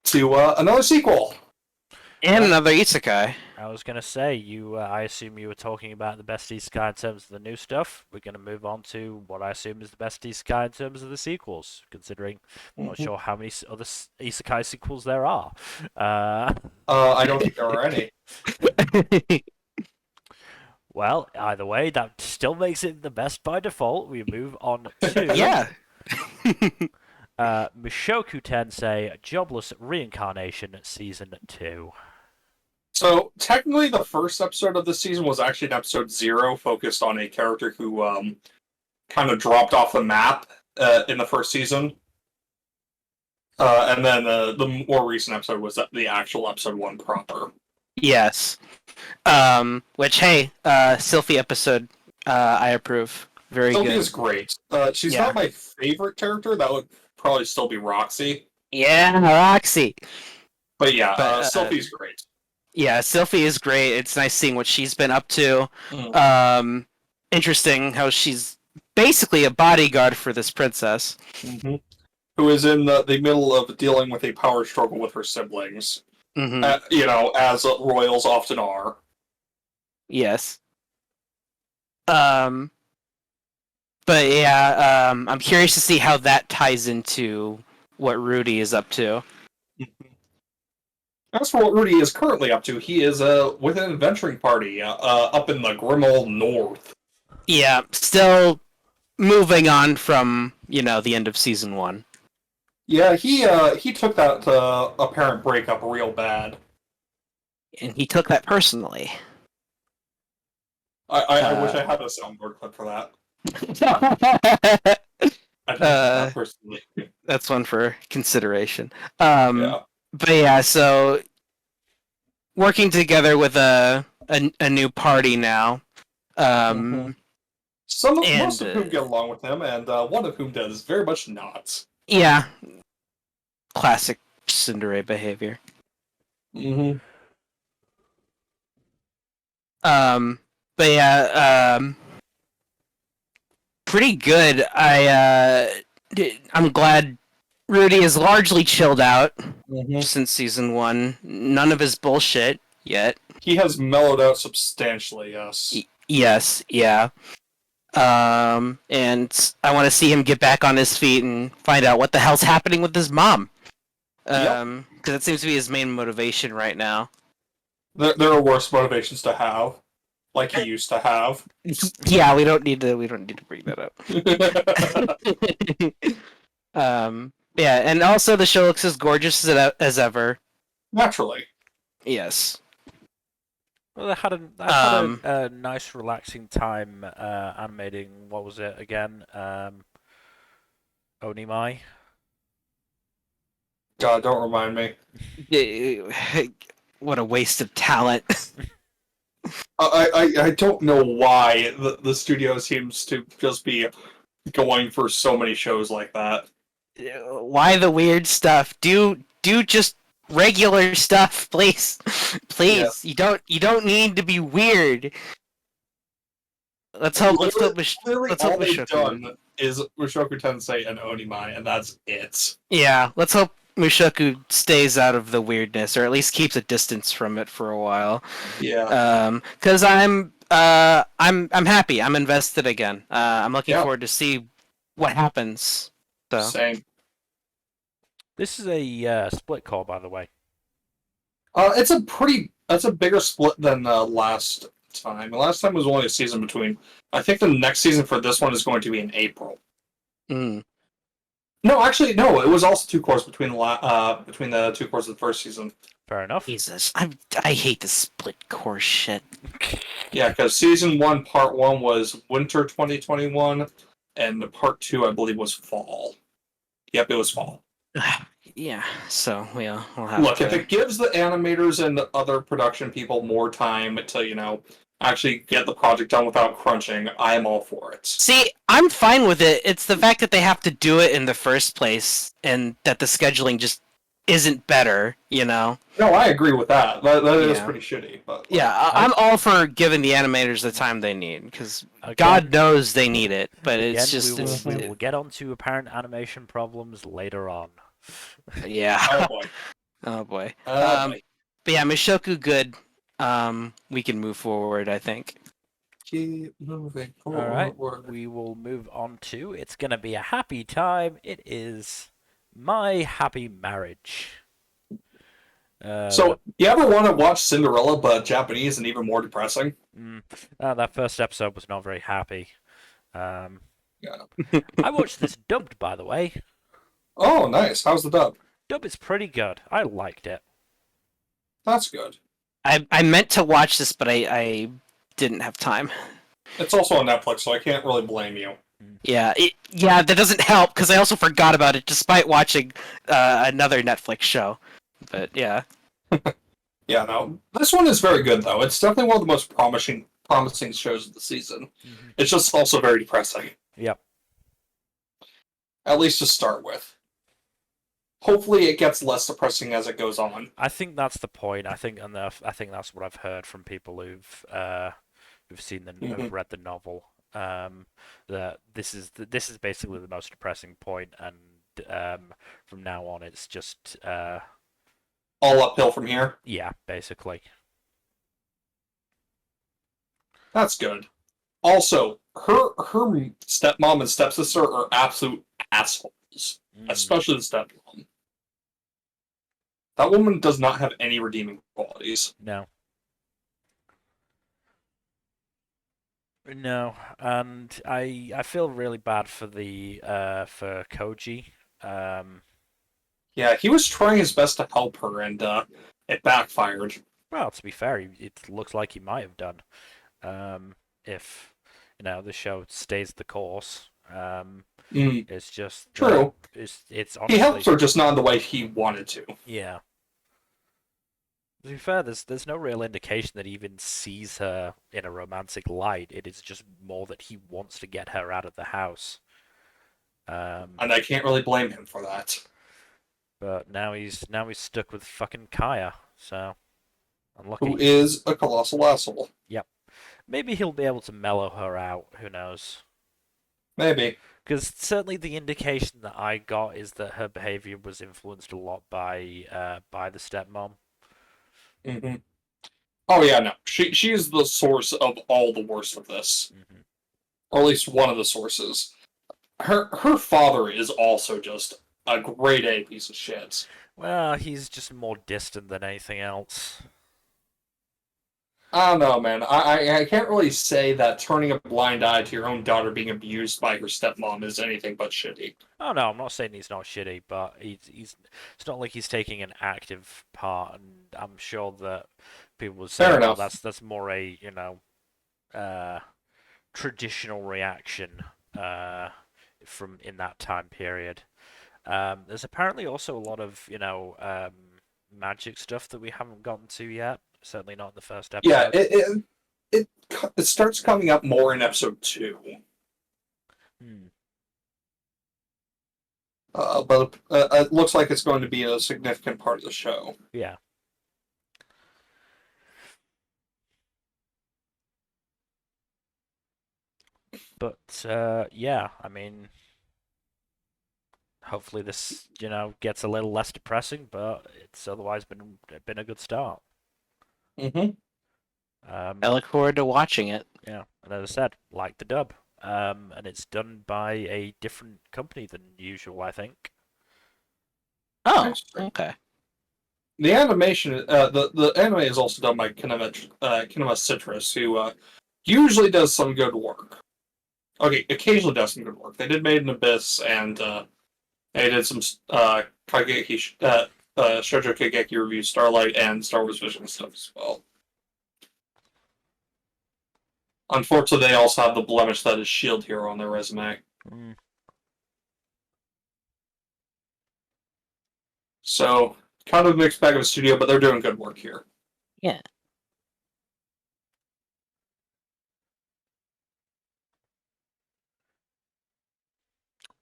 to another sequel. And another isekai. I was gonna say I assume you were talking about the best isekai in terms of the new stuff. We're gonna move on to what I assume is the best isekai in terms of the sequels. Considering I'm not sure how many other isekai sequels there are. I don't think there are any. Well, either way, that still makes it the best by default. We move on to Yeah. Mushoku Tensei Jobless Reincarnation Season 2. So, technically, the first episode of this season was actually an episode 0, focused on a character who kind of dropped off the map in the first season. And then the more recent episode was the actual episode 1 proper. Yes. Which, hey, Sylphie episode, I approve. Very Sylvie good. is great. She's Yeah. not my favorite character. That would probably still be Roxy. Yeah, Roxy. But yeah, But, Sylphie's great. Yeah, Sylphie is great. It's nice seeing what she's been up to. Interesting how she's basically a bodyguard for this princess. Mm-hmm. Who is in the middle of dealing with a power struggle with her siblings. Mm-hmm. As royals often are. Yes. But yeah, I'm curious to see how that ties into what Rudy is up to. As for what Rudy is currently up to, he is with an adventuring party up in the grim old north. Yeah, still moving on from, the end of season 1. Yeah, he took that apparent breakup real bad. And he took that personally. I wish I had a soundboard clip for that. I didn't take that personally. That's one for consideration. Yeah. But yeah, so working together with a new party now. Most of whom get along with him, and one of whom does very much not. Yeah. Classic tsundere behavior. Mm-hmm. But yeah, pretty good. I'm glad Rudy is largely chilled out since season 1. None of his bullshit yet. He has mellowed out substantially, yes. Yes, yeah. And I want to see him get back on his feet and find out what the hell's happening with his mom. Because that seems to be his main motivation right now. There are worse motivations to have, like he used to have. Yeah, we don't need to bring that up. Yeah, and also the show looks as gorgeous as ever. Naturally. Yes. Well, they had a nice, relaxing time animating. What was it again? Onimai. God, don't remind me. What a waste of talent. I don't know why the studio seems to just be going for so many shows like that. Why the weird stuff? Do just regular stuff, please. Please. Yeah. You don't need to be weird. Let's hope Mushoku done is Mushoku Tensei and Onimai, and that's it. Yeah, let's hope Mushoku stays out of the weirdness, or at least keeps a distance from it for a while. Yeah. Because I'm happy. I'm invested again. I'm looking forward to see what happens. So. Same. This is a split call, by the way. It's a bigger split than last time. The last time was only a season between. I think the next season for this one is going to be in April. No, actually, no. It was also 2 cores between the 2 cores of the first season. Fair enough. Jesus, I hate this split core shit. Yeah, because season 1, part 1 was winter 2021. and part 2, I believe, was fall. Yep, it was fall. Yeah, so we'll have Look, to... if it gives the animators and the other production people more time to, actually get the project done without crunching, I am all for it. See, I'm fine with it. It's the fact that they have to do it in the first place, and that the scheduling just isn't better, No, I agree with that. That is Yeah. pretty shitty. But Yeah, I'm all for giving the animators the time they need, because God knows they need it, but it's Again, just... we will get onto apparent animation problems later on. Yeah. Oh boy. Oh boy. Oh boy. But yeah, Mushoku good. We can move forward, I think. Keep moving All right, forward. we will move on to. It's gonna be a happy time. It is My Happy Marriage. So, you ever want to watch Cinderella but Japanese and even more depressing? That first episode was not very happy. Yeah. I watched this dubbed, by the way. Oh, nice. How's the dub? Dub is pretty good. I liked it. That's good. I meant to watch this, but I didn't have time. It's also on Netflix, so I can't really blame you. Yeah, that doesn't help, because I also forgot about it, despite watching another Netflix show. But yeah. Yeah, no. This one is very good, though. It's definitely one of the most promising shows of the season. It's just also very depressing. Yep. At least to start with. Hopefully it gets less depressing as it goes on. I think that's the point. I think that's what I've heard from people who've who've read the novel. That this is basically the most depressing point, and from now on it's just All uphill from here. yeah, basically. That's good. Also, her stepmom and stepsister are absolute assholes. Especially the stepmom. That woman does not have any redeeming qualities. No. No, and I feel really bad for for Koji. Yeah, he was trying his best to help her, and it backfired. Well, to be fair, it looks like he might have done. If the show stays the course. It's just True. It's honestly, He helps her, just not in the way he wanted to. Yeah. To be fair, there's no real indication that he even sees her in a romantic light. It is just more that he wants to get her out of the house. And I can't really blame him for that. But now he's stuck with fucking Kaya, so unlucky. Who is a colossal asshole. Yep. Maybe he'll be able to mellow her out. Who knows? Maybe. Because certainly the indication that I got is that her behavior was influenced a lot by the stepmom. Mm-hmm. Oh yeah, no. She is the source of all the worst of this. Mm-hmm. Or at least one of the sources. Her father is also just a grade A piece of shit. Well, he's just more distant than anything else. I don't know, man. I can't really say that turning a blind eye to your own daughter being abused by her stepmom is anything but shitty. Oh no, I'm not saying he's not shitty, but he's it's not like he's taking an active part, and I'm sure that people would say, Fair well, enough. that's more a traditional reaction from in that time period. There's apparently also a lot of magic stuff that we haven't gotten to yet. Certainly not in the first episode. Yeah, it starts coming up more in episode 2. But it looks like it's going to be a significant part of the show. Yeah. But yeah, I mean, hopefully this gets a little less depressing, but it's otherwise been a good start. Mm-hmm. I look forward to watching it. Yeah, and as I said, like the dub, and it's done by a different company than usual, I think. Oh, okay. The animation, the anime is also done by Kinema Citrus, who usually does some good work. Okay, occasionally does some good work. They did Made in Abyss, and they did some Shoujo Kageki Review, Starlight, and Star Wars Vision stuff as well. Unfortunately, they also have the blemish that is Shield Hero on their resume. Mm. So, kind of a mixed bag of a studio, but they're doing good work here. Yeah.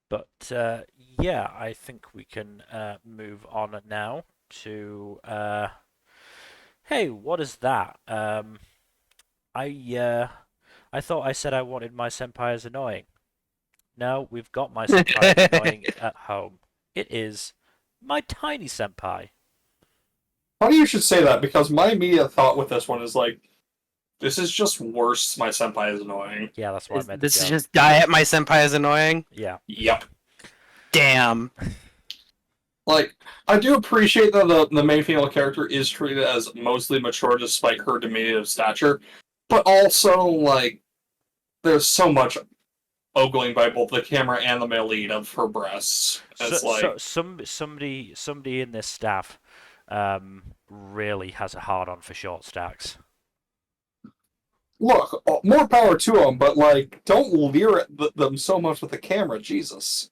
But yeah, I think we can move on now to hey, what is that? I thought I said I wanted my senpai as annoying. No, we've got my senpai as annoying at home. It is my Tiny Senpai. Funny you should say that, because my immediate thought with this one is like, this is just worse. My senpai is annoying. Yeah, that's why I made the This is joke. just diet my senpai is annoying. Yeah. Yep. Damn. Like, I do appreciate that the main female character is treated as mostly mature despite her diminutive stature, but also, like, there's so much ogling by both the camera and the male lead of her breasts. It's like, Somebody in this staff really has a hard on for short stacks. look, more power to them, but, like, don't leer at them so much with the camera, Jesus.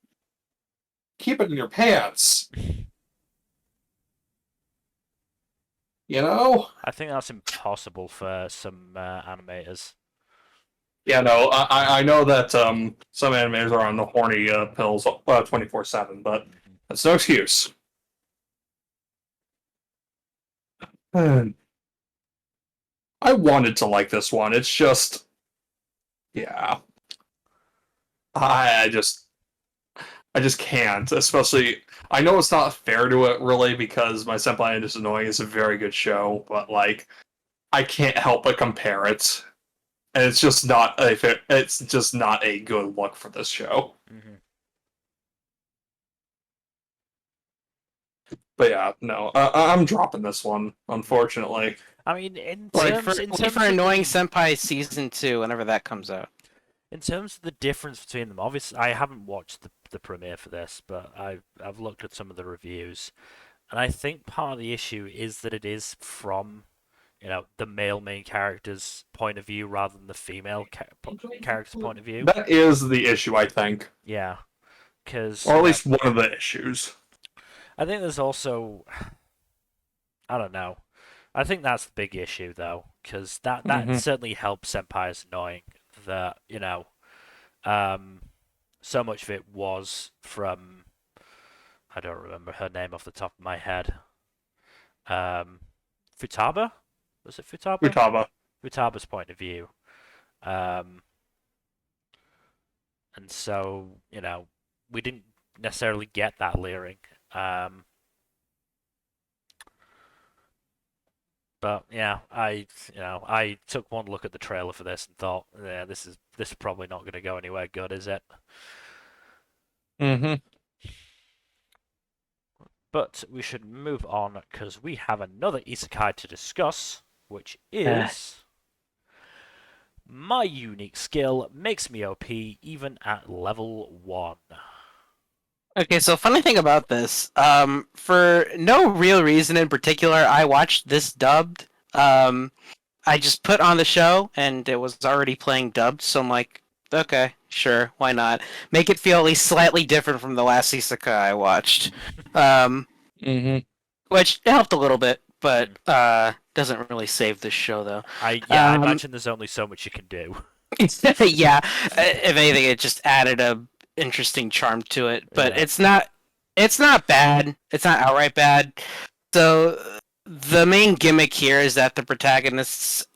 Keep it in your pants. You know? I think that's impossible for some animators. Yeah, no, I know that some animators are on the horny pills 24/7, but that's no excuse. I wanted to like this one. It's just, yeah, I just can't. Especially, I know it's not fair to it really because My Senpai is Annoying is a very good show, but like, I can't help but compare it, and it's just not a good look for this show. Mm-hmm. But yeah, no, I'm dropping this one, unfortunately. I mean, in Like terms, for, in wait terms for of Annoying the, Senpai season 2, whenever that comes out. in terms of the difference between them, obviously I haven't watched the premiere for this, but I've looked at some of the reviews, and I think part of the issue is that it is from the male main character's point of view rather than the female character's point of view. That is the issue, I think, Yeah, because or at least one of the issues. I think there's also I don't know. I think that's the big issue though, because that certainly helps Senpai as annoying. That so much of it was from I don't remember her name off the top of my head. Futaba? Was it Futaba? Futaba. Futaba's point of view. And so, we didn't necessarily get that leering. But yeah, I took one look at the trailer for this and thought, yeah, this is probably not going to go anywhere good, is it? Mm-hmm. But we should move on because we have another isekai to discuss, which is my unique skill makes me OP even at level 1. Okay, so funny thing about this, for no real reason in particular, I watched this dubbed. I just put on the show and it was already playing dubbed, so I'm like, okay, sure, why not? Make it feel at least slightly different from the last isekai I watched. Which helped a little bit, but doesn't really save this show though. I imagine there's only so much you can do. Yeah, if anything, it just added a interesting charm to it. But Yeah. it's not bad. It's not outright bad. So the main gimmick here is that the protagonist's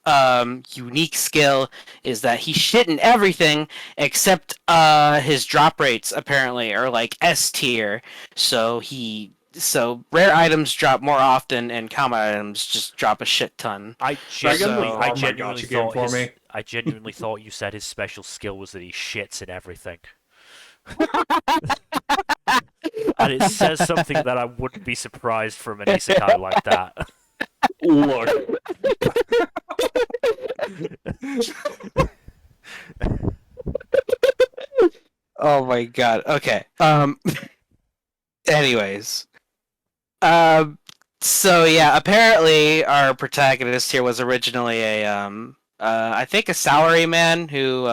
unique skill is that he's shit in everything except his drop rates apparently are like S tier. So rare items drop more often, and common items just drop a shit ton. I genuinely thought you said his special skill was that he shits in everything. And it says something that I wouldn't be surprised from an isekai like that. Look. Oh my god. Okay. Anyways. So yeah, apparently our protagonist here was originally a I think a salaryman who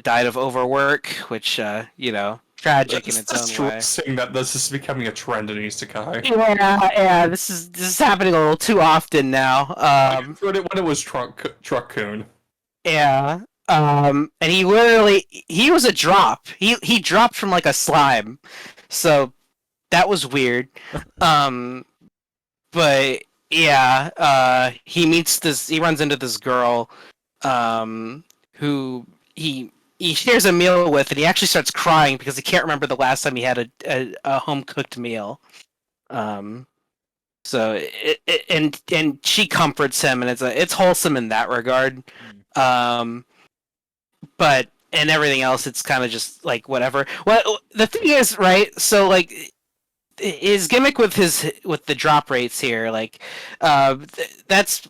died of overwork, which tragic in its own way. Stressing that this is becoming a trend in Isekai. Yeah, this is happening a little too often now. When it was Truck-kun. Yeah. And he was a drop. He dropped from like a slime. So that was weird. But yeah, he runs into this girl who he shares a meal with, and he actually starts crying because he can't remember the last time he had a home cooked meal. So and she comforts him, and it's wholesome in that regard. But and everything else, it's kind of just like whatever. Well, the thing is, right? So like his gimmick with the drop rates here, like that's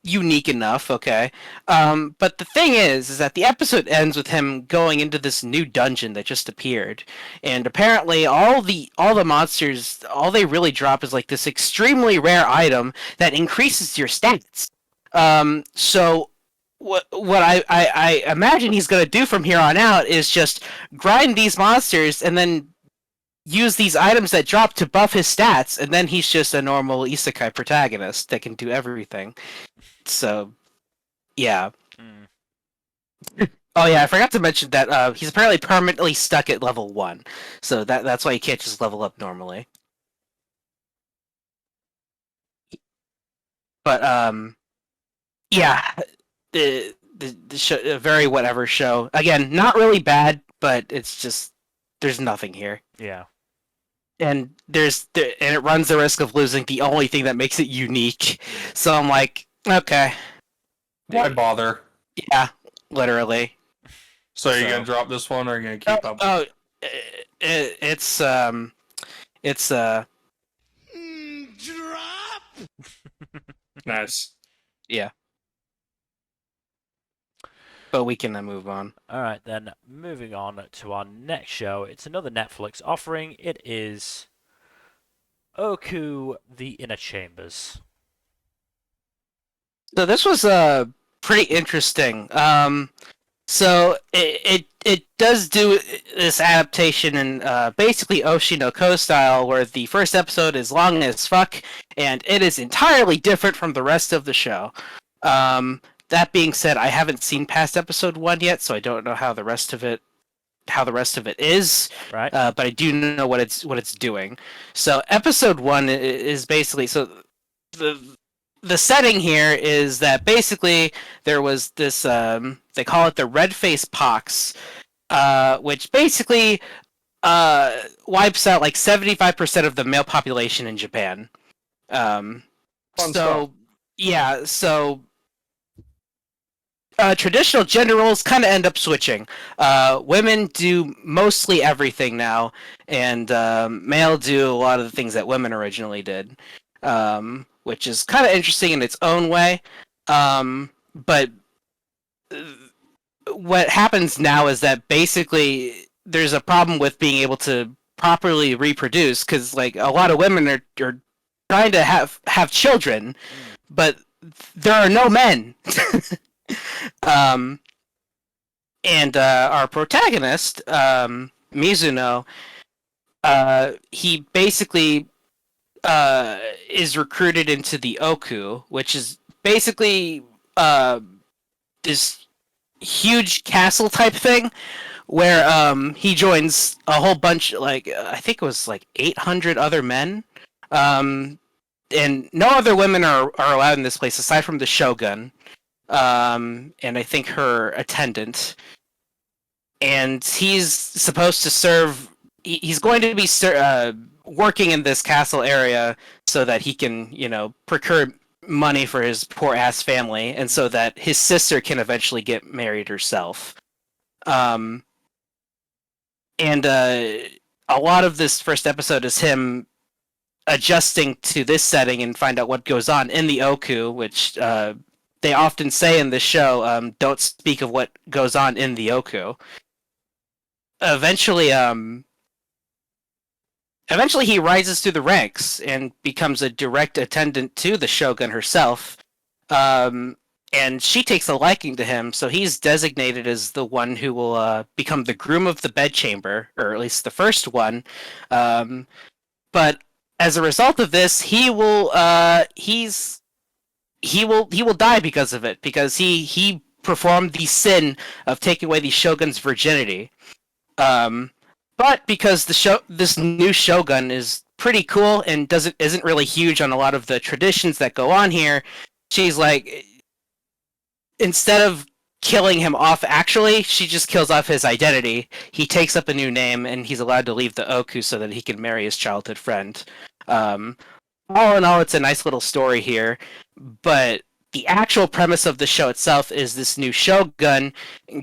unique enough, okay. But the thing is that the episode ends with him going into this new dungeon that just appeared, and apparently all the monsters, all they really drop is like this extremely rare item that increases your stats. So what I imagine he's gonna do from here on out is just grind these monsters and then use these items that drop to buff his stats, and then he's just a normal isekai protagonist that can do everything. So, yeah. Oh yeah, I forgot to mention that he's apparently permanently stuck at level 1, so that's why he can't just level up normally. But yeah, the show, a very whatever show. Again, not really bad, but it's just there's nothing here. Yeah. And it runs the risk of losing the only thing that makes it unique. So I'm like, okay, why bother? Yeah, literally. So are you gonna drop this one, or are you gonna keep up? Oh, it's Drop. Nice. Yeah. But we can move on. Alright then, moving on to our next show. It's another Netflix offering. It is Ooku, The Inner Chambers. So this was pretty interesting. So it does do this adaptation in basically Oshi no Ko style, where the first episode is long as fuck, and it is entirely different from the rest of the show. That being said, I haven't seen past episode 1 yet, so I don't know how the rest of it is. Right. But I do know what it's doing. So episode 1 is basically the setting here is that basically there was this they call it the red face pox, which basically wipes out like 75% of the male population in Japan. Stuff. Yeah, so traditional gender roles kind of end up switching. Women do mostly everything now, and male do a lot of the things that women originally did. Which is kind of interesting in its own way. But what happens now is that basically there's a problem with being able to properly reproduce, because like a lot of women are trying to have children, but there are no men. And our protagonist, Mizuno, he basically is recruited into the Ooku, which is basically this huge castle type thing, where he joins a whole bunch, like I think it was like 800 other men, and no other women are allowed in this place aside from the shogun, and I think her attendant, and he's supposed to serve. He's going to be working in this castle area so that he can, procure money for his poor ass family, and so that his sister can eventually get married herself. And a lot of this first episode is him adjusting to this setting and find out what goes on in the Ooku, which they often say in this show, don't speak of what goes on in the Ooku. Eventually, he rises through the ranks and becomes a direct attendant to the shogun herself. And and she takes a liking to him, so he's designated as the one who will become the groom of the bedchamber, or at least the first one. But as a result of this, he will die because of it, because he performed the sin of taking away the shogun's virginity. But because this new shogun is pretty cool and isn't really huge on a lot of the traditions that go on here, she's like, instead of killing him off actually, she just kills off his identity. He takes up a new name, and he's allowed to leave the Ooku so that he can marry his childhood friend. All in all, it's a nice little story here, but the actual premise of the show itself is this new shogun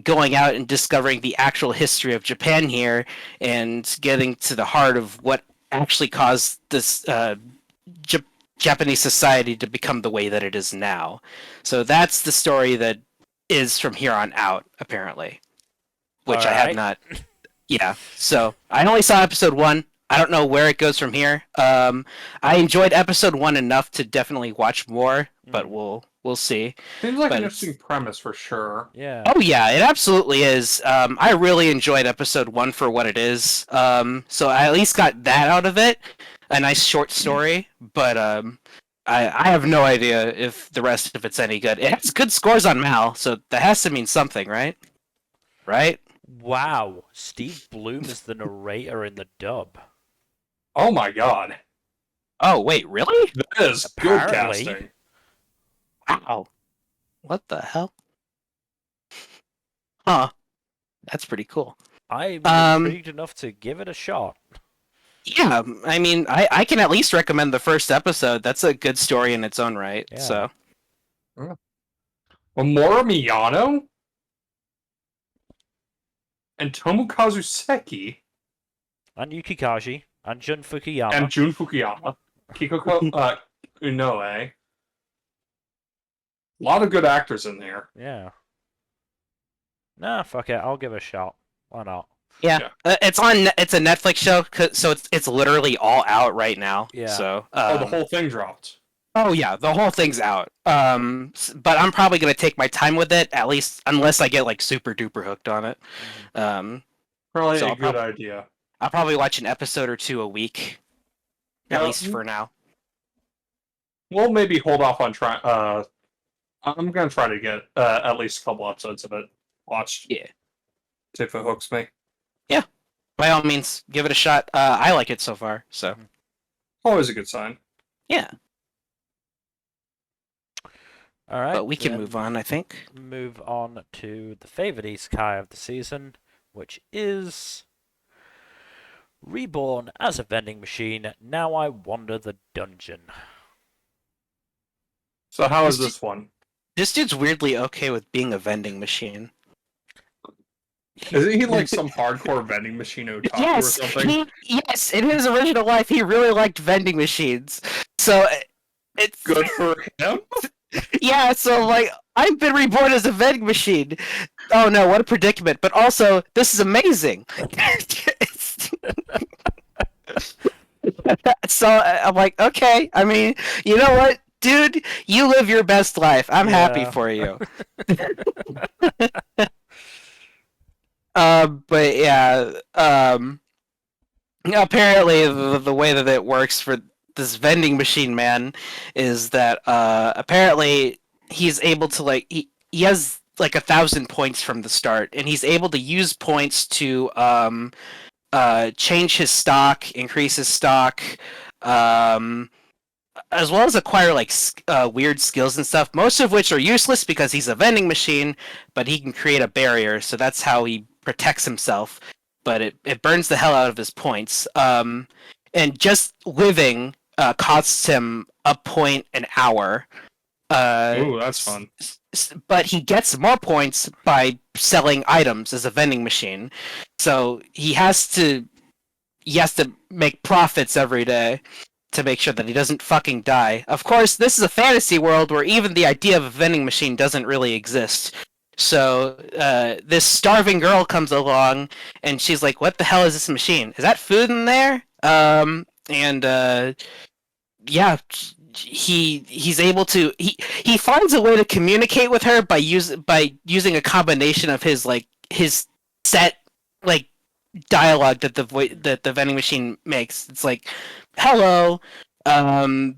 going out and discovering the actual history of Japan here and getting to the heart of what actually caused this Japanese society to become the way that it is now. So that's the story that is from here on out, apparently. Which I have not... Yeah, so I only saw episode 1. I don't know where it goes from here. I enjoyed episode 1 enough to definitely watch more, but we'll see. Seems like an interesting premise for sure. Yeah. Oh yeah, it absolutely is. I really enjoyed episode 1 for what it is. So I at least got that out of it. A nice short story, but I have no idea if the rest of it's any good. It has good scores on Mal, so that has to mean something, right? Right? Wow. Steve Bloom is the narrator in the dub. Oh my god. Oh wait, really? That is good Apparently. casting. Wow. What the hell? Huh. That's pretty cool. I'm intrigued enough to give it a shot. Yeah, I mean, I can at least recommend the first episode. That's a good story in its own right. Yeah. So. Well, Moro Miyano and Tomokazu Seki And Yukikashi. And Jun Fukuyama. and Jun Fukuyama, Kikoko Inoue. A lot of good actors in there. Yeah. Nah, fuck it. I'll give it a shot. Why not? Yeah, it's a Netflix show, so it's literally all out right now. Yeah. So. The whole thing dropped. Oh yeah, the whole thing's out. But I'm probably gonna take my time with it, at least unless I get like super duper hooked on it. Probably So a I'll good idea. I'll probably watch an episode or 2 a week, at Yeah, least for now. We'll maybe hold off on try. I'm gonna try to get at least a couple episodes of it watched. Yeah. See if it hooks me. By all means, give it a shot. I like it so far, so Always a good sign. yeah. All right. But we can then move on, I think. Move on to the favorite isekai of the season, which is Reborn as a vending machine. Now I wander the dungeon. So how is this one? This dude's weirdly okay with being a vending machine. Isn't he like some hardcore vending machine otaku or something? Yes, in his original life, he really liked vending machines. So it's Good for him. Yeah, so like I've been reborn as a vending machine. Oh no, what a predicament! But also, this is amazing. So I'm like, okay. I mean, you know what, dude? You live your best life. I'm happy Yeah. for you. But yeah, apparently the way that it works for this vending machine man is that apparently he's able to like he has like 1,000 points from the start, and he's able to use points to change his stock, increase his stock, as well as acquire like weird skills and stuff, most of which are useless because he's a vending machine, but he can create a barrier, so that's how he protects himself. But it burns the hell out of his points. And just living costs him a point an hour. Ooh, that's fun. But he gets more points by selling items as a vending machine. So he has to make profits every day to make sure that he doesn't fucking die. Of course, this is a fantasy world where even the idea of a vending machine doesn't really exist. So this starving girl comes along, and she's like, "What the hell is this machine? Is that food in there?" Yeah, he's able to he finds a way to communicate with her by using a combination of his set like dialogue that that the vending machine makes. It's like, "Hello, um,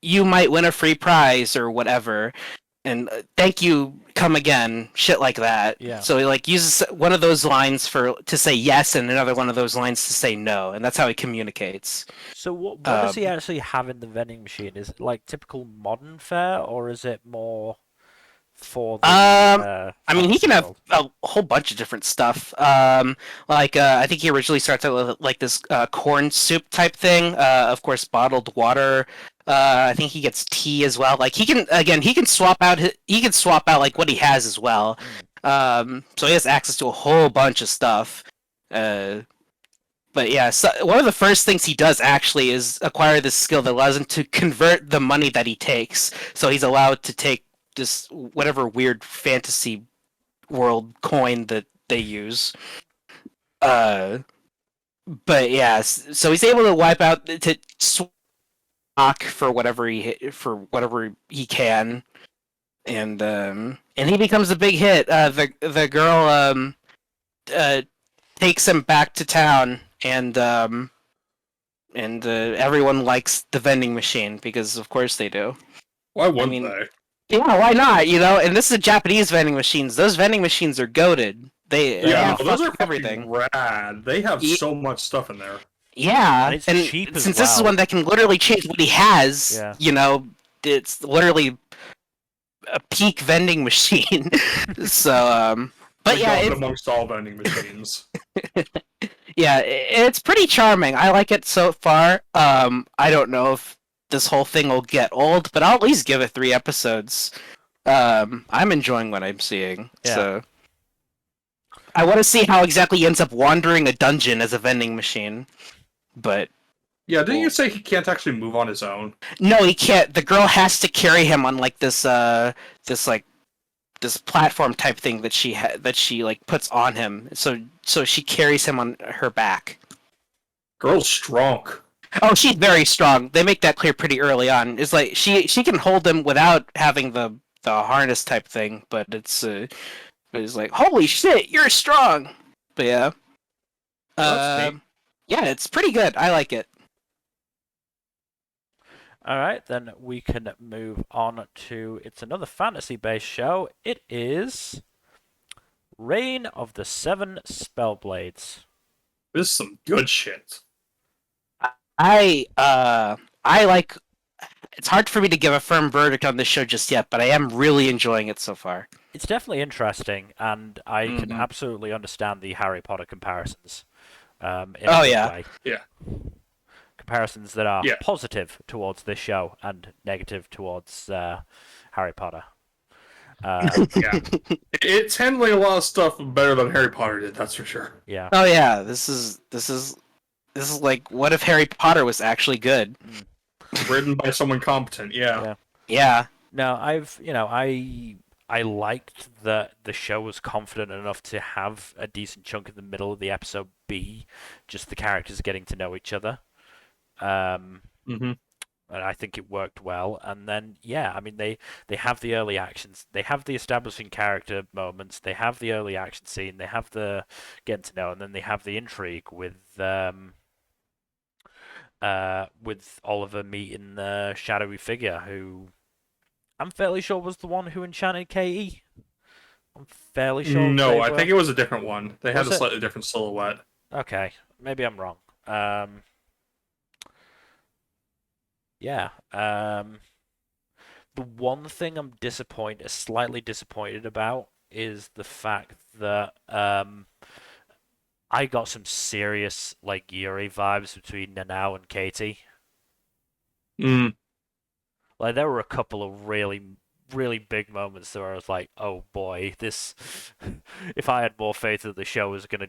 you might win a free prize or whatever," and "Thank you, come again," shit like that. Yeah. So he like uses one of those lines to say yes, and another one of those lines to say no, and that's how he communicates. So what does he actually have in the vending machine? Is it like typical modern fare, or is it more for the I mean, he can have world? a whole bunch of different stuff. I think he originally starts out with like this corn soup type thing. Of course, bottled water. I think he gets tea as well. Like he can swap out like what he has as well. So he has access to a whole bunch of stuff. But yeah, so one of the first things he does actually is acquire this skill that allows him to convert the money that he takes. So he's allowed to take just whatever weird fantasy world coin that they use. But yeah, so he's able to wipe out to stock for whatever he can, and he becomes a big hit. The girl takes him back to town, and everyone likes the vending machine because of course they do. Why wouldn't mean, they? Yeah, why not? And this is Japanese vending machines. Those vending machines are goated. They have those are everything. Rad. They have so much stuff in there. Yeah, And it's cheap as since this is well. one that can literally change what he has, it's literally a peak vending machine. So, but yeah, it's amongst all vending machines. Yeah, it's pretty charming. I like it so far. I don't know if this whole thing will get old, but I'll at least give it 3 episodes. I'm enjoying what I'm seeing. Yeah. So I want to see how exactly he ends up wandering a dungeon as a vending machine. But yeah, didn't you say he can't actually move on his own? no, he can't. The girl has to carry him on like this platform type thing that she like puts on him. So she carries him on her back. Girl's strong. Oh, she's very strong. They make that clear pretty early on. It's like she can hold him without having the harness type thing, but it's like, holy shit, you're strong. But yeah, That's neat. yeah, it's pretty good. I like it. All right, then we can move on to it's another fantasy-based show. It is Reign of the Seven Spellblades. This is some good shit. I like. It's hard for me to give a firm verdict on this show just yet, but I am really enjoying it so far. It's definitely interesting, and I can absolutely understand the Harry Potter comparisons. In a good way. Yeah. Comparisons that are positive towards this show and negative towards Harry Potter. Yeah, it's handling a lot of stuff better than Harry Potter did. That's for sure. Yeah. Oh yeah, this is like, what if Harry Potter was actually good? Written by someone competent. Yeah. No, I liked that the show was confident enough to have a decent chunk in the middle of the episode be just the characters getting to know each other. And I think it worked well. And then, I mean, they have the early actions, they have the establishing character moments, they have the early action scene, they have the getting to know, and then they have the intrigue with Oliver meeting the shadowy figure who I'm fairly sure was the one who enchanted Ke. I'm fairly sure. No, I think it was a different one. They had a slightly different silhouette. Okay, maybe I'm wrong. The one thing I'm slightly disappointed about is the fact that I got some serious like Yuri vibes between Nanao and Katie. Like there were a couple of really, really big moments where I was like, "Oh boy, this." If I had more faith that the show was gonna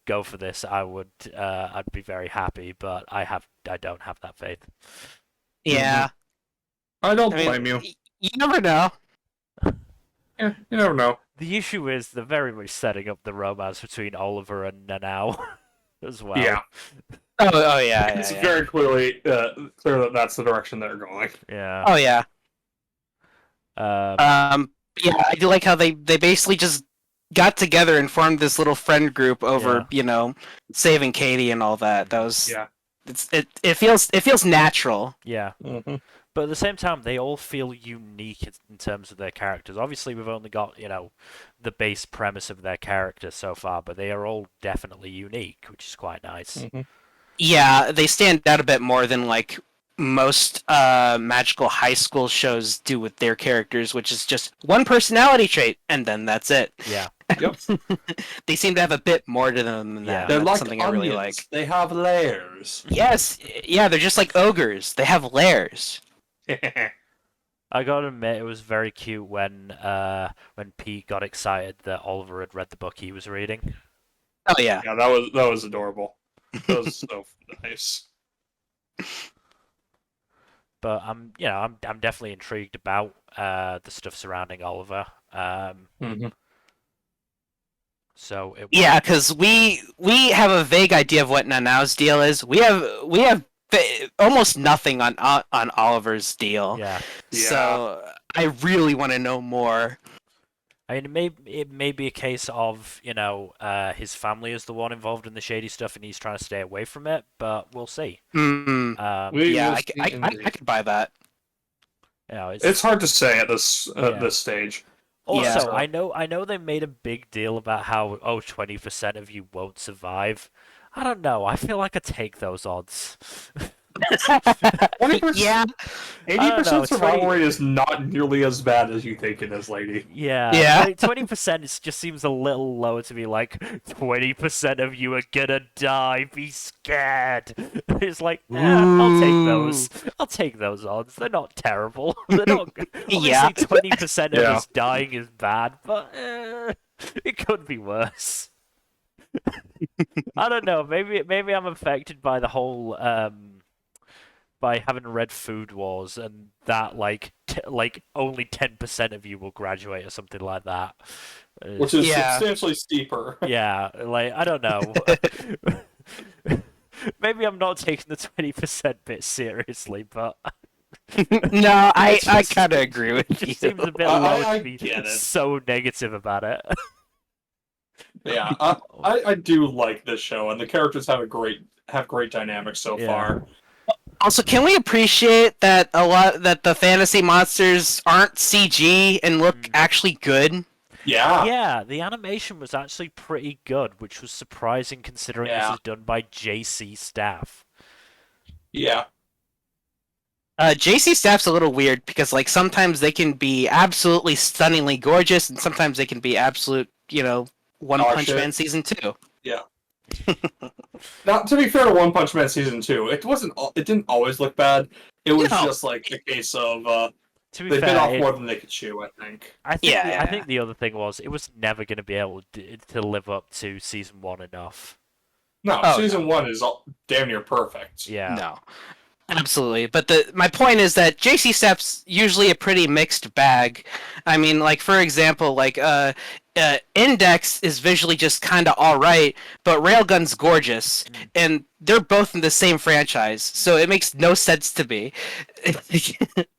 go for this, I'd be very happy. But I don't have that faith. Yeah. I don't blame you. You never know. Yeah, you never know. The issue is they're very much setting up the romance between Oliver and Nanao as well. Yeah. Oh yeah, It's yeah. very clear that that's the direction they're going. Yeah. Oh yeah. Um, Yeah, I do like how they basically just got together and formed this little friend group over, saving Katie and all that. That was Yeah. it feels natural. yeah. Mm-hmm. But at the same time, they all feel unique in terms of their characters. Obviously, we've only got, the base premise of their characters so far, but they are all definitely unique, which is quite nice. Mm-hmm. Yeah, they stand out a bit more than like most magical high school shows do with their characters, which is just one personality trait and then that's it. Yeah. Yep. They seem to have a bit more to them than that. Yeah. and They're that's like something onions. I really like. They have layers. Yes, yeah, they're just like ogres. They have layers. I gotta admit, it was very cute when Pete got excited that Oliver had read the book he was reading. Oh yeah. Yeah, that was adorable. That was so nice. But I'm definitely intrigued about the stuff surrounding Oliver. Mm-hmm. So it Yeah, because we have a vague idea of what Nanao's deal is. We have almost nothing on Oliver's deal. yeah. So I really want to know more. I mean, it may be a case of his family is the one involved in the shady stuff and he's trying to stay away from it, but we'll see. Mm, yeah, I could buy that. It's hard to say at this stage. Also, Yeah. I know they made a big deal about how 20% of you won't survive. I don't know. I feel like I take those odds. 20%? Yeah. 80% survival rate is not nearly as bad as you think it is, lady. Yeah. Yeah. 20% just seems a little low to be like 20% of you are gonna die. Be scared. It's like, I'll take those. I'll take those odds. They're not terrible. They're not. Yeah. Obviously, 20% of Yeah. us dying is bad, but it could be worse. I don't know. Maybe I'm affected by the whole by having read Food Wars and that like only 10% of you will graduate or something like that. Which is Yeah. substantially steeper. Yeah, like I don't know. Maybe I'm not taking the 20% bit seriously, but No, I It just- kind of agree with it you. just seems a bit I- low I to be get it. so negative about it. Yeah, I do like this show, and the characters have great dynamics so Yeah. far. Also, can we appreciate that that the fantasy monsters aren't CG and look actually good? Yeah. Yeah, the animation was actually pretty good, which was surprising considering this Yeah. is done by JC Staff. Yeah. JC Staff's a little weird because like sometimes they can be absolutely stunningly gorgeous, and sometimes they can be absolute, One Oh, Punch shit. Man season 2. Now, to be fair to One Punch Man season 2, it didn't always look bad. It was No. just like a case of To be they bit fair, off more than they could chew, I think. I think Yeah. I think the other thing was it was never going to be able to live up to season 1 enough. No, Oh, season 1 is damn near perfect. Yeah. No. Absolutely. But my point is that JC Staff's usually a pretty mixed bag. I mean, like for example, like Index is visually just kind of all right, but Railgun's gorgeous, and they're both in the same franchise, so it makes no sense to me.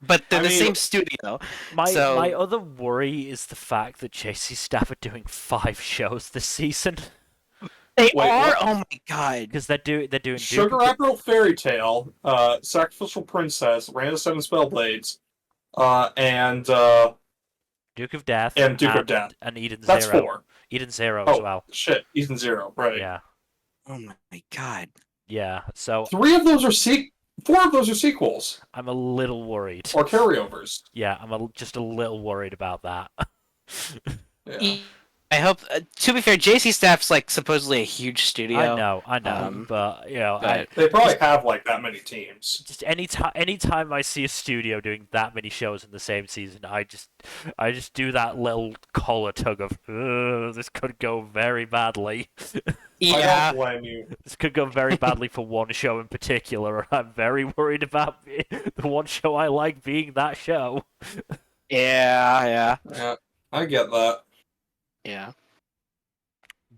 But they're the same studio. My So- my other worry is the fact that JC Staff are doing 5 shows this season They Wait, are. what? Oh my god. because they're doing Sugar Apple Fairy Tale, Sacrificial Princess, Random 7 Spellblades, and Duke of Death and Duke of Death. and Eden That's Zero. 4. Eden Zero as Oh, well. shit. Eden Zero, right. Yeah. Oh my god. Yeah. So 4 of those are sequels I'm a little worried. or carryovers. Yeah, I'm just a little worried about that. Yeah. I hope. To be fair, JC Staff's like supposedly a huge studio. I know, but but- They probably have like that many teams. just anytime I see a studio doing that many shows in the same season, I just do that little collar tug of this could go very badly. Yeah. I don't blame you. This could go very badly for one show in particular, and I'm very worried about the one show I like being that show. Yeah. Yeah, I get that. Yeah.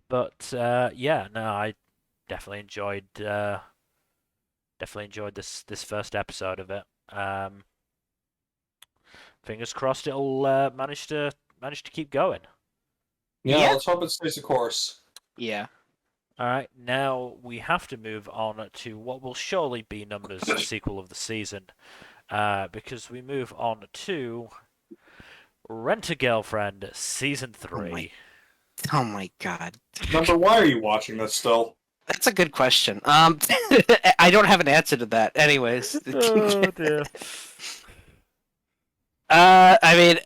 But yeah, no, I definitely enjoyed Definitely enjoyed this first episode of it. Fingers crossed it'll manage to keep going. Yeah, let's hope it stays the course. Yeah. All right, now we have to move on to what will surely be Nmb's sequel of the season, because we move on to Rent-A-Girlfriend Season 3. Oh my god. Nmbr, why are you watching this still? That's a good question. I don't have an answer to that. Anyways. Oh dear. I mean,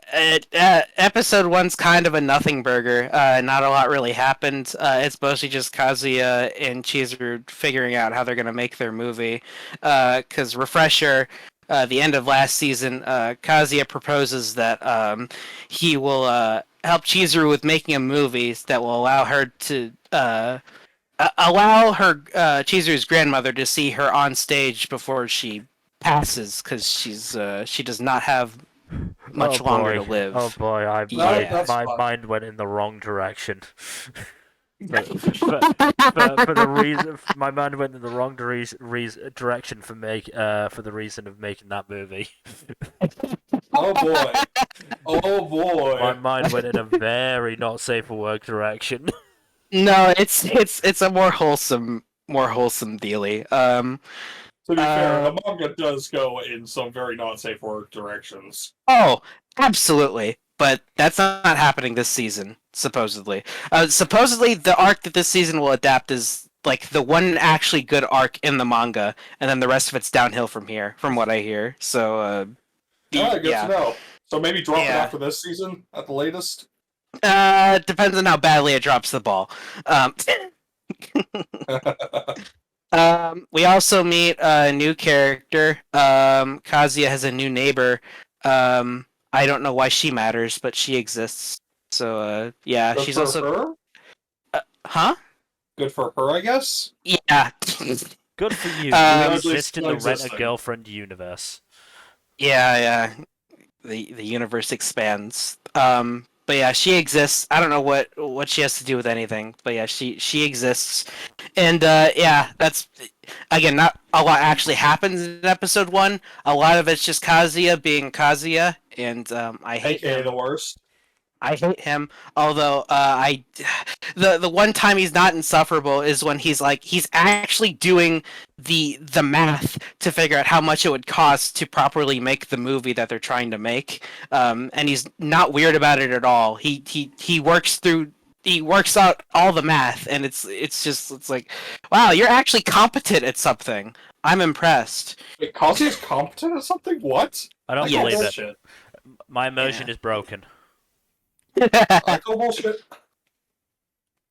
episode 1's kind of a nothing burger. Not a lot really happened. It's mostly just Kazuya and Chizuru figuring out how they're gonna make their movie. Because refresher, the end of last season, Kazuya proposes that he will help Chizuru with making a movie that will allow her to Chizuru's grandmother to see her on stage before she passes, because she does not have much longer to live. Oh boy, my mind went in the wrong direction. for the reason, my mind went in the wrong direction for the reason of making that movie. Oh boy. Oh boy. My mind went in a very not safe for work direction. No, it's a more wholesome dealy. To be fair, the manga does go in some very not safe for work directions. Oh, absolutely. But that's not happening this season, supposedly. Supposedly, the arc that this season will adapt is like the one actually good arc in the manga, and then the rest of it's downhill from here, from what I hear. So, Good to know. So maybe drop it after this season at the latest? Depends on how badly it drops the ball. We also meet a new character. Kazuya has a new neighbor. I don't know why she matters, but she exists. So, yeah, Good she's for also... her? Huh? Good for her, I guess? Yeah. Good for you. You exist in the existing. Rent-A-Girlfriend universe. Yeah. The universe expands. But yeah, she exists. I don't know what she has to do with anything, but yeah, she exists. And yeah, that's again not a lot actually happens in episode 1. A lot of it's just Kazuya being Kazuya, and I hate him. the worst. I hate him. Although the one time he's not insufferable is when he's actually doing the math to figure out how much it would cost to properly make the movie that they're trying to make. And he's not weird about it at all. He works out all the math, and it's like, wow, you're actually competent at something. I'm impressed. Wait, Kazuya's competent at something? What? I don't Yes. believe it. Shit. My immersion is broken. I call bullshit.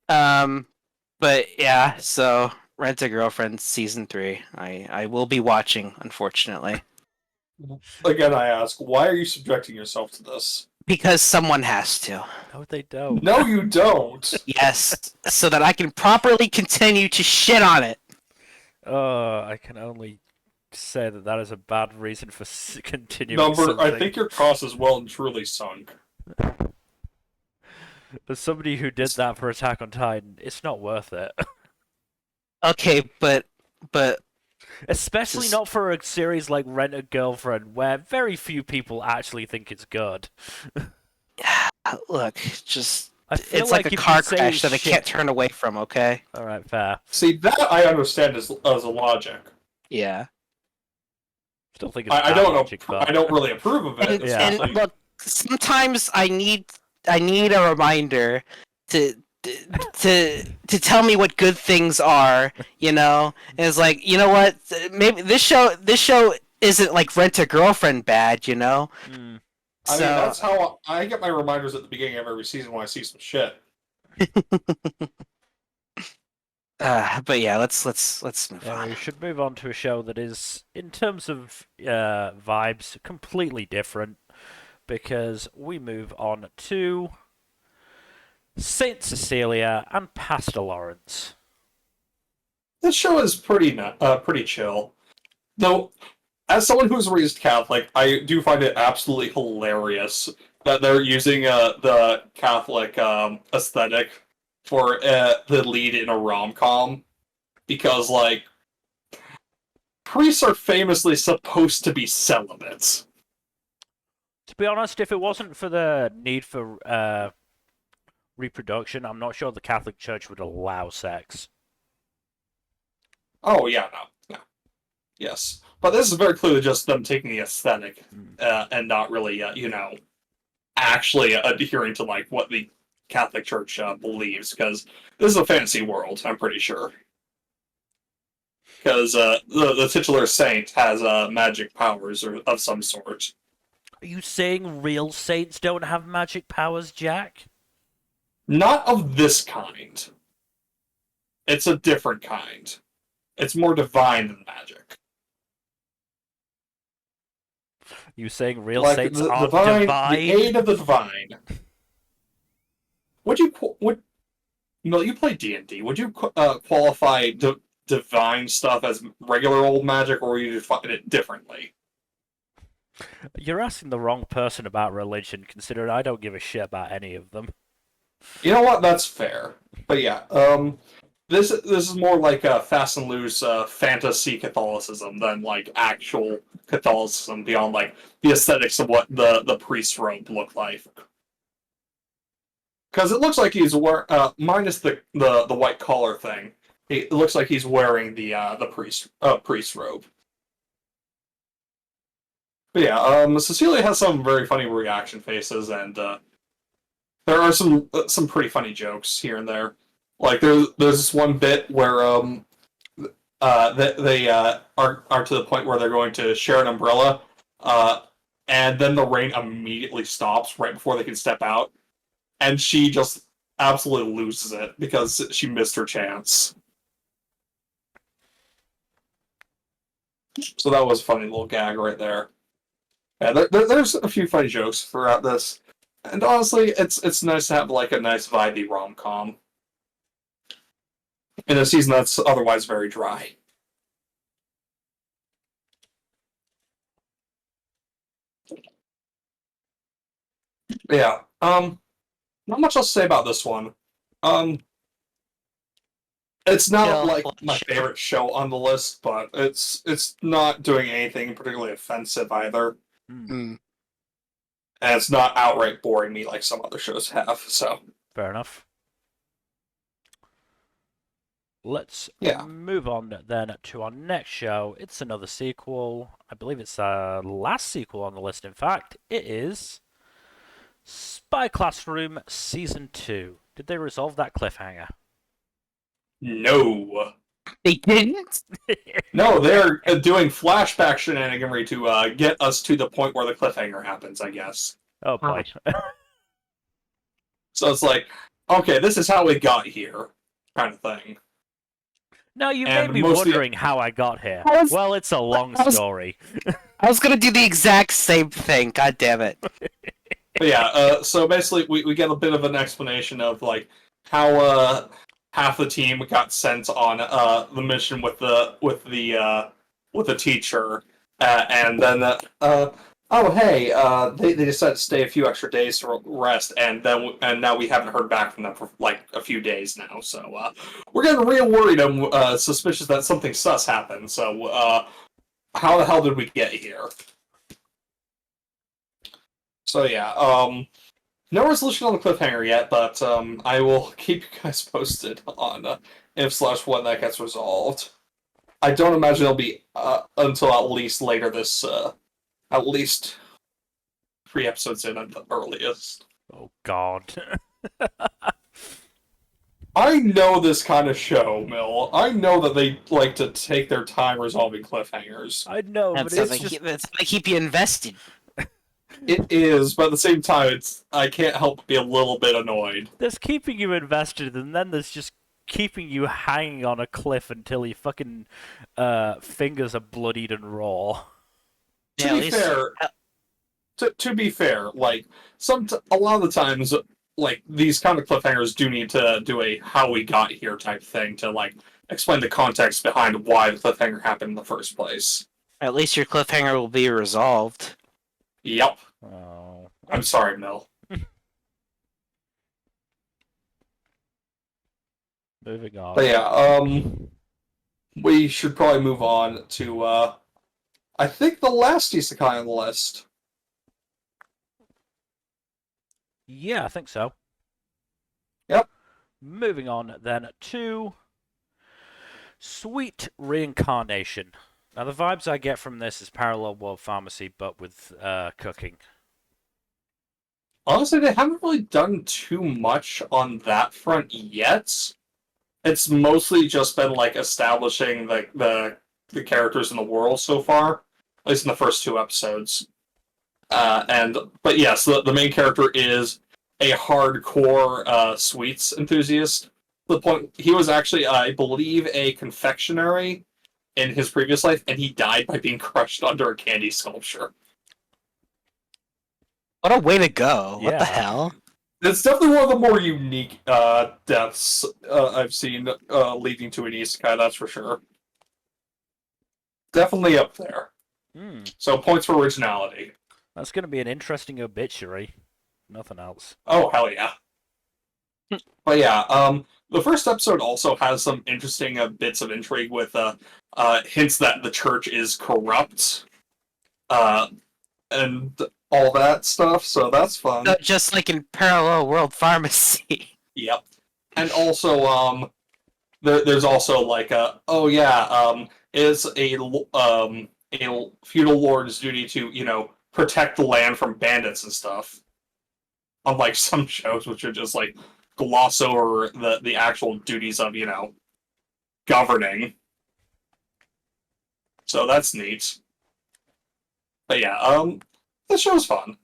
But yeah, so Rent-A-Girlfriend Season 3. I will be watching, unfortunately. Again, I ask, why are you subjecting yourself to this? Because someone has to. No, they don't. No, you don't. Yes, so that I can properly continue to shit on it. I can only say that is a bad reason for continuing Nmbr, something. I think your cost is well and truly sunk. As somebody who did that for Attack on Titan, it's not worth it. Okay, but Especially not for a series like Rent-A-Girlfriend, where very few people actually think it's good. look, just I feel it's like a if car you say crash that I shit- can't turn away from. Okay. Alright, fair. See, that I understand as a logic. Yeah. Still think it's I bad don't logic, know. but... I don't really approve of it. And, Yeah. and especially- look, sometimes I need a reminder to tell me what good things are, you know? And it's like, you know what? Maybe this show isn't like Rent-A-Girlfriend bad, you know? Hmm. I mean, that's how I get my reminders at the beginning of every season when I see some shit. But yeah, let's move Yeah, on. we should move on to a show that is, in terms of vibes, completely different, because we move on to Saint Cecillia and Pastor Lawrence. This show is pretty chill. Though, as someone who's raised Catholic, I do find it absolutely hilarious that they're using the Catholic aesthetic for the lead in a rom-com. Because, like, priests are famously supposed to be celibate. To be honest, if it wasn't for the need for reproduction, I'm not sure the Catholic Church would allow sex. Oh yeah, no. Yes, but this is very clearly just them taking the aesthetic and not really, actually adhering to like what the Catholic Church believes. Because this is a fantasy world, I'm pretty sure. Because the titular saint has magic powers or of some sort. Are you saying real saints don't have magic powers, Jack? Not of this kind. It's a different kind. It's more divine than magic. You saying real Like saints the aren't divine, divine? the aid of the divine. Would you play D&D? Would you qualify divine stuff as regular old magic, or would you define it differently? You're asking the wrong person about religion, considering I don't give a shit about any of them. You know what? That's fair. But yeah, this is more like a fast and loose fantasy Catholicism than like actual Catholicism beyond like the aesthetics of what the priest's robe looked like. Because it looks like he's wearing, minus the white collar thing, it looks like he's wearing the priest robe. But yeah, Cecillia has some very funny reaction faces, and there are some pretty funny jokes here and there. Like there's this one bit where they are to the point where they're going to share an umbrella, and then the rain immediately stops right before they can step out, and she just absolutely loses it because she missed her chance. So that was a funny little gag right there. Yeah, there's a few funny jokes throughout this, and honestly, it's nice to have like a nice vibey rom-com in a season that's otherwise very dry. Yeah, not much else to say about this one. It's not like my favorite show on the list, but it's not doing anything particularly offensive either. Mm. And it's not outright boring me like some other shows have, so. Fair enough. Let's Yeah. move on then to our next show. It's another sequel. I believe it's our last sequel on the list, in fact. It is Spy Classroom Season 2. Did they resolve that cliffhanger? No. They didn't? No, they're doing flashback shenaniganry to get us to the point where the cliffhanger happens, I guess. Oh boy. So it's like, okay, this is how we got here, kind of thing. No, you And made me most of the- wondering how I got here. I was- Well, it's a long I was- story. I was gonna do the exact same thing. God damn it. But yeah, so basically we get a bit of an explanation of like how half the team got sent on the mission with the teacher, and then they decided to stay a few extra days to rest, and now we haven't heard back from them for like a few days now. So we're getting real worried and suspicious that something sus happened. So how the hell did we get here? So yeah, no resolution on the cliffhanger yet, but I will keep you guys posted on if/when that gets resolved. I don't imagine it'll be until at least later this, at least 3 episodes in at the earliest. Oh god. I know this kind of show, Mill. I know that they like to take their time resolving cliffhangers. I know, but That's it's how just... that's how they keep you invested. It is, but at the same time, I can't help but be a little bit annoyed. There's keeping you invested, and then there's just keeping you hanging on a cliff until your fucking fingers are bloodied and raw. Yeah, To at be least- fair, to be fair, like a lot of the times, like these kind of cliffhangers do need to do a how we got here type thing to like explain the context behind why the cliffhanger happened in the first place. At least your cliffhanger will be resolved. Yep. Oh. I'm sorry, Mel. Moving on. But yeah, we should probably move on to, I think the last isekai on the list. Yeah, I think so. Yep. Moving on then to Sweet Reincarnation. Now, the vibes I get from this is Parallel World Pharmacy, but with cooking. Honestly, they haven't really done too much on that front yet. It's mostly just been like establishing the characters in the world so far, at least in the first 2 episodes. But yes, the main character is a hardcore sweets enthusiast. To the point he was actually, I believe, a confectionery in his previous life, and he died by being crushed under a candy sculpture. What a way to go! What the Yeah. hell? It's definitely one of the more unique deaths I've seen leading to an isekai, that's for sure. Definitely up there. So points for originality. That's going to be an interesting obituary. Nothing else. Oh, hell yeah. But yeah, the first episode also has some interesting bits of intrigue with hints that the church is corrupt and all that stuff, so that's fun. Just like in Parallel World Pharmacy. Yep. And also, there's also like is a feudal lord's duty to protect the land from bandits and stuff. Unlike some shows, which are just like gloss over the actual duties of governing. So that's neat. But yeah, the show's fun.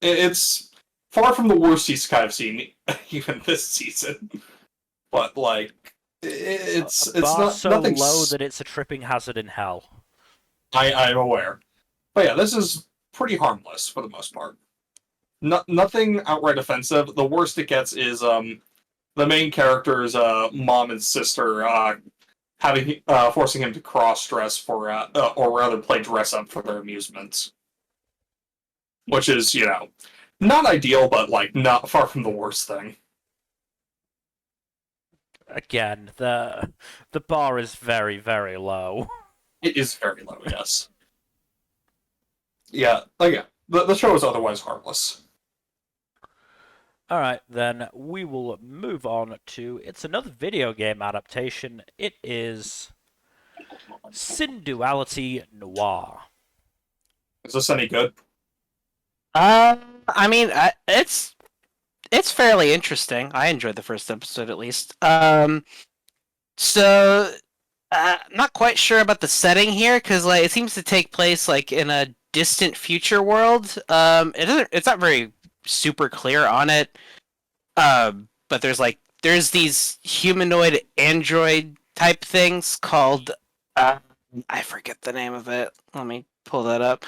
It's far from the worst isekai I've seen even this season. But like, it's bar not so nothing low that it's a tripping hazard in hell. I'm aware. But yeah, this is pretty harmless for the most part. Nothing outright offensive. The worst it gets is the main character's mom and sister forcing him to cross-dress for or rather play dress-up for their amusements. Which is, not ideal, but like not far from the worst thing. Again, the bar is very, very low. It is very low, yes. Yeah, again, the show is otherwise harmless. Alright, then we will move on to... It's another video game adaptation. It is Synduality Noir. Is this any good? I mean, it's fairly interesting. I enjoyed the first episode at least. So not quite sure about the setting here because like it seems to take place like in a distant future world. It's not very super clear on it. But there's these humanoid android type things called I forget the name of it. Let me pull that up.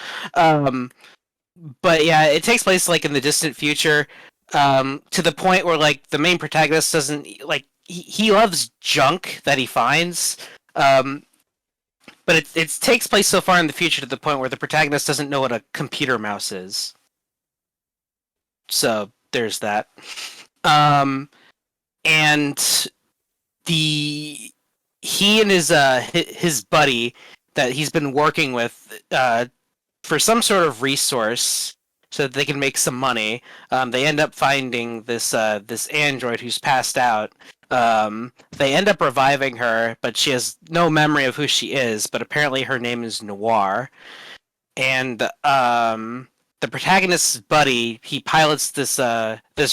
But yeah, it takes place like in the distant future, to the point where like the main protagonist doesn't like he loves junk that he finds, but it takes place so far in the future to the point where the protagonist doesn't know what a computer mouse is. So there's that, and he and his buddy that he's been working with for some sort of resource so that they can make some money. They end up finding this android who's passed out. They end up reviving her, but she has no memory of who she is. But apparently her name is Noir. And the protagonist's buddy, he pilots this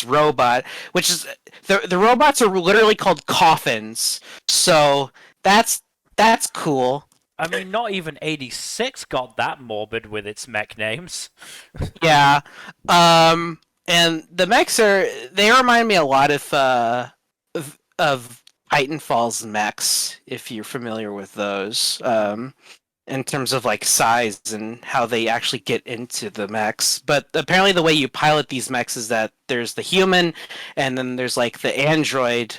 robot, which is the robots are literally called coffins. So that's cool. I mean, not even 86 got that morbid with its mech names. Yeah. And the mechs they remind me a lot of Titanfall's mechs, if you're familiar with those. In terms of like size and how they actually get into the mechs. But apparently the way you pilot these mechs is that there's the human and then there's like the android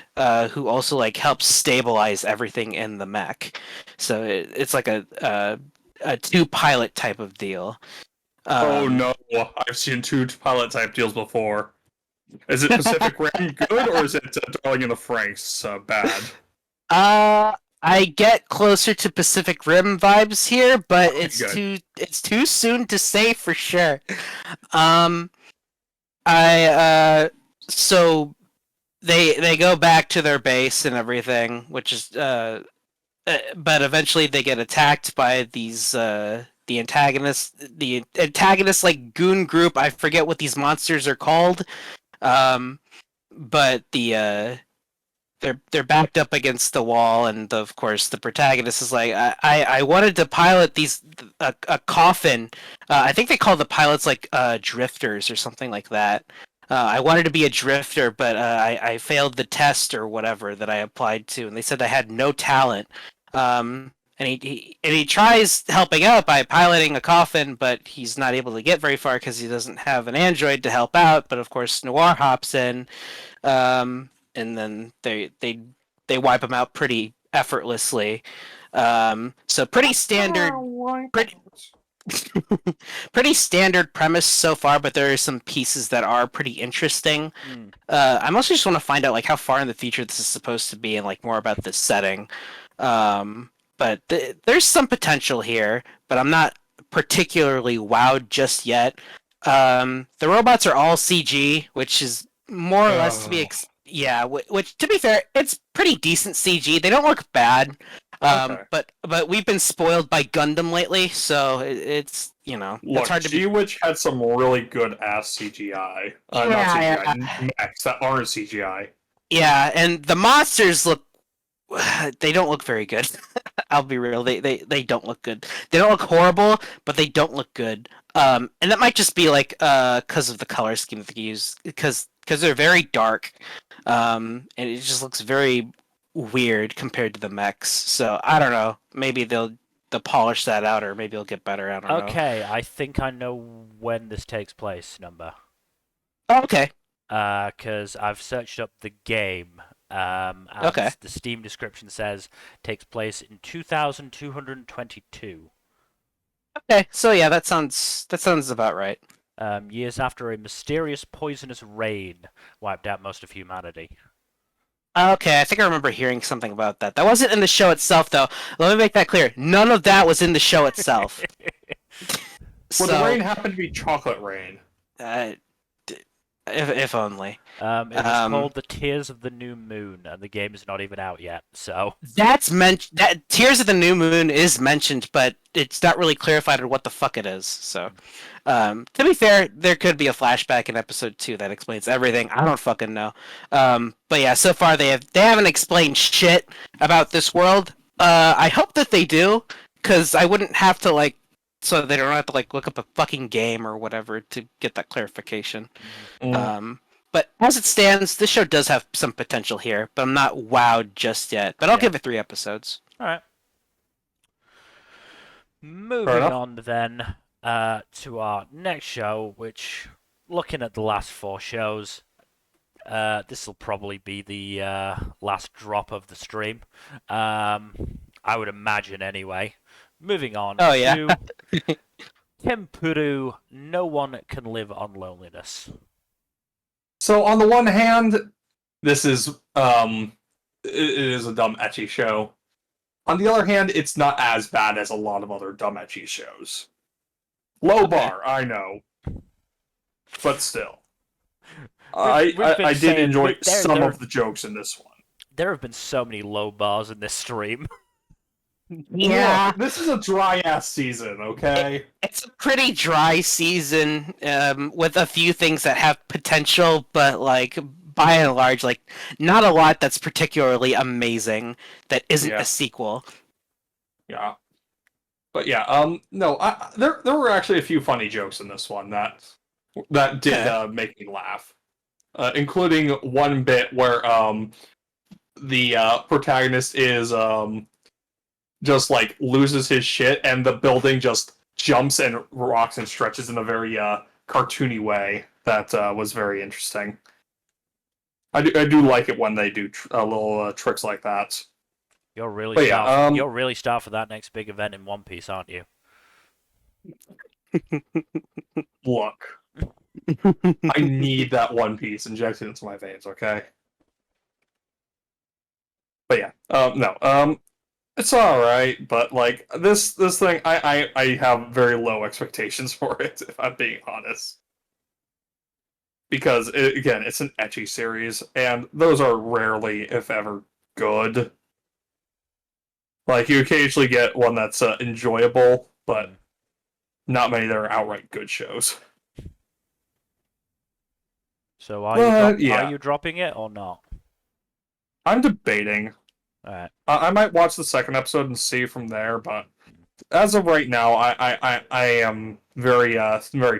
who also like helps stabilize everything in the mech. So it's like a two pilot type of deal. Oh no, I've seen 2 pilot type deals before. Is it Pacific Rim good or is it Darling in the Franxx bad? I get closer to Pacific Rim vibes here, but it's too soon to say for sure. Um, so they go back to their base and everything, which is but eventually they get attacked by these the antagonists like goon group. I forget what these monsters are called. But they're backed up against the wall, and of course the protagonist is like, I wanted to pilot a coffin. I think they call the pilots like drifters or something like that. I wanted to be a drifter, but I failed the test or whatever that I applied to, and they said I had no talent. And he tries helping out by piloting a coffin, but he's not able to get very far because he doesn't have an android to help out. But of course, Noir hops in, and then they wipe him out pretty effortlessly. So pretty standard, pretty, pretty standard premise so far. But there are some pieces that are pretty interesting. I mostly just want to find out like how far in the future this is supposed to be, and like more about this setting. But there's some potential here, but I'm not particularly wowed just yet. The robots are all CG, which is more or less to be which to be fair, it's pretty decent CG. They don't look bad. Okay. But we've been spoiled by Gundam lately, so it's Look, it's hard to be. G-Witch had some really good ass CGI. Not CGI, mechs that aren't CGI. Yeah, and the monsters look. They don't look very good. I'll be real. They don't look good. They don't look horrible, but they don't look good. And that might just be like because of the color scheme that they use, because they're very dark. And it just looks very weird compared to the mechs. So I don't know. Maybe they'll polish that out, or maybe it'll get better. I don't know. Okay, I think I know when this takes place, Nmbr. Okay. Because I've searched up the game. And Okay. the Steam description says takes place in 2222. Okay. So yeah, that sounds about right. Years after a mysterious poisonous rain wiped out most of humanity. Okay, I think I remember hearing something about that. That wasn't in the show itself, though. Let me make that clear. None of that was in the show itself. Well, the rain happened to be chocolate rain. If only. It was called The Tears of the New Moon, and the game is not even out yet, so... That Tears of the New Moon is mentioned, but it's not really clarified on what the fuck it is, so... to be fair, there could be a flashback in episode 2 that explains everything. I don't fucking know. But yeah, so far they haven't explained shit about this world. I hope that they do, because I wouldn't have to, like... So they don't have to like look up a fucking game or whatever to get that clarification. But as it stands, this show does have some potential here, but I'm not wowed just yet. But I'll give it 3 episodes. All right. Moving on then to our next show, which, looking at the last 4 shows, this will probably be the last drop of the stream. I would imagine anyway. Moving on to Tenpuru, No One Can Live on Loneliness. So on the one hand, this is it is a dumb ecchi show. On the other hand, it's not as bad as a lot of other dumb ecchi shows. Low bar, I know, but still, I did enjoy some of the jokes in this one. There have been so many low bars in this stream. Yeah, look, this is a dry ass season, okay? It's a pretty dry season, with a few things that have potential, but like by and large, like not a lot that's particularly amazing that isn't a sequel. Yeah, but yeah, no, there were actually a few funny jokes in this one that did make me laugh, including one bit where the protagonist is just like loses his shit and the building just jumps and rocks and stretches in a very cartoony way that was very interesting. I do like it when they do little tricks like that. You're really start for that next big event in One Piece, aren't you? Look, I need that One Piece injected into my veins, okay? But yeah, no. It's all right, but like this thing, I have very low expectations for it, if I'm being honest. Because again, it's an ecchi series, and those are rarely, if ever, good. Like you occasionally get one that's enjoyable, but not many that are outright good shows. So But are yeah, you dropping it or not? I'm debating. Alright. I might watch the second episode and see from there, but as of right now, I am very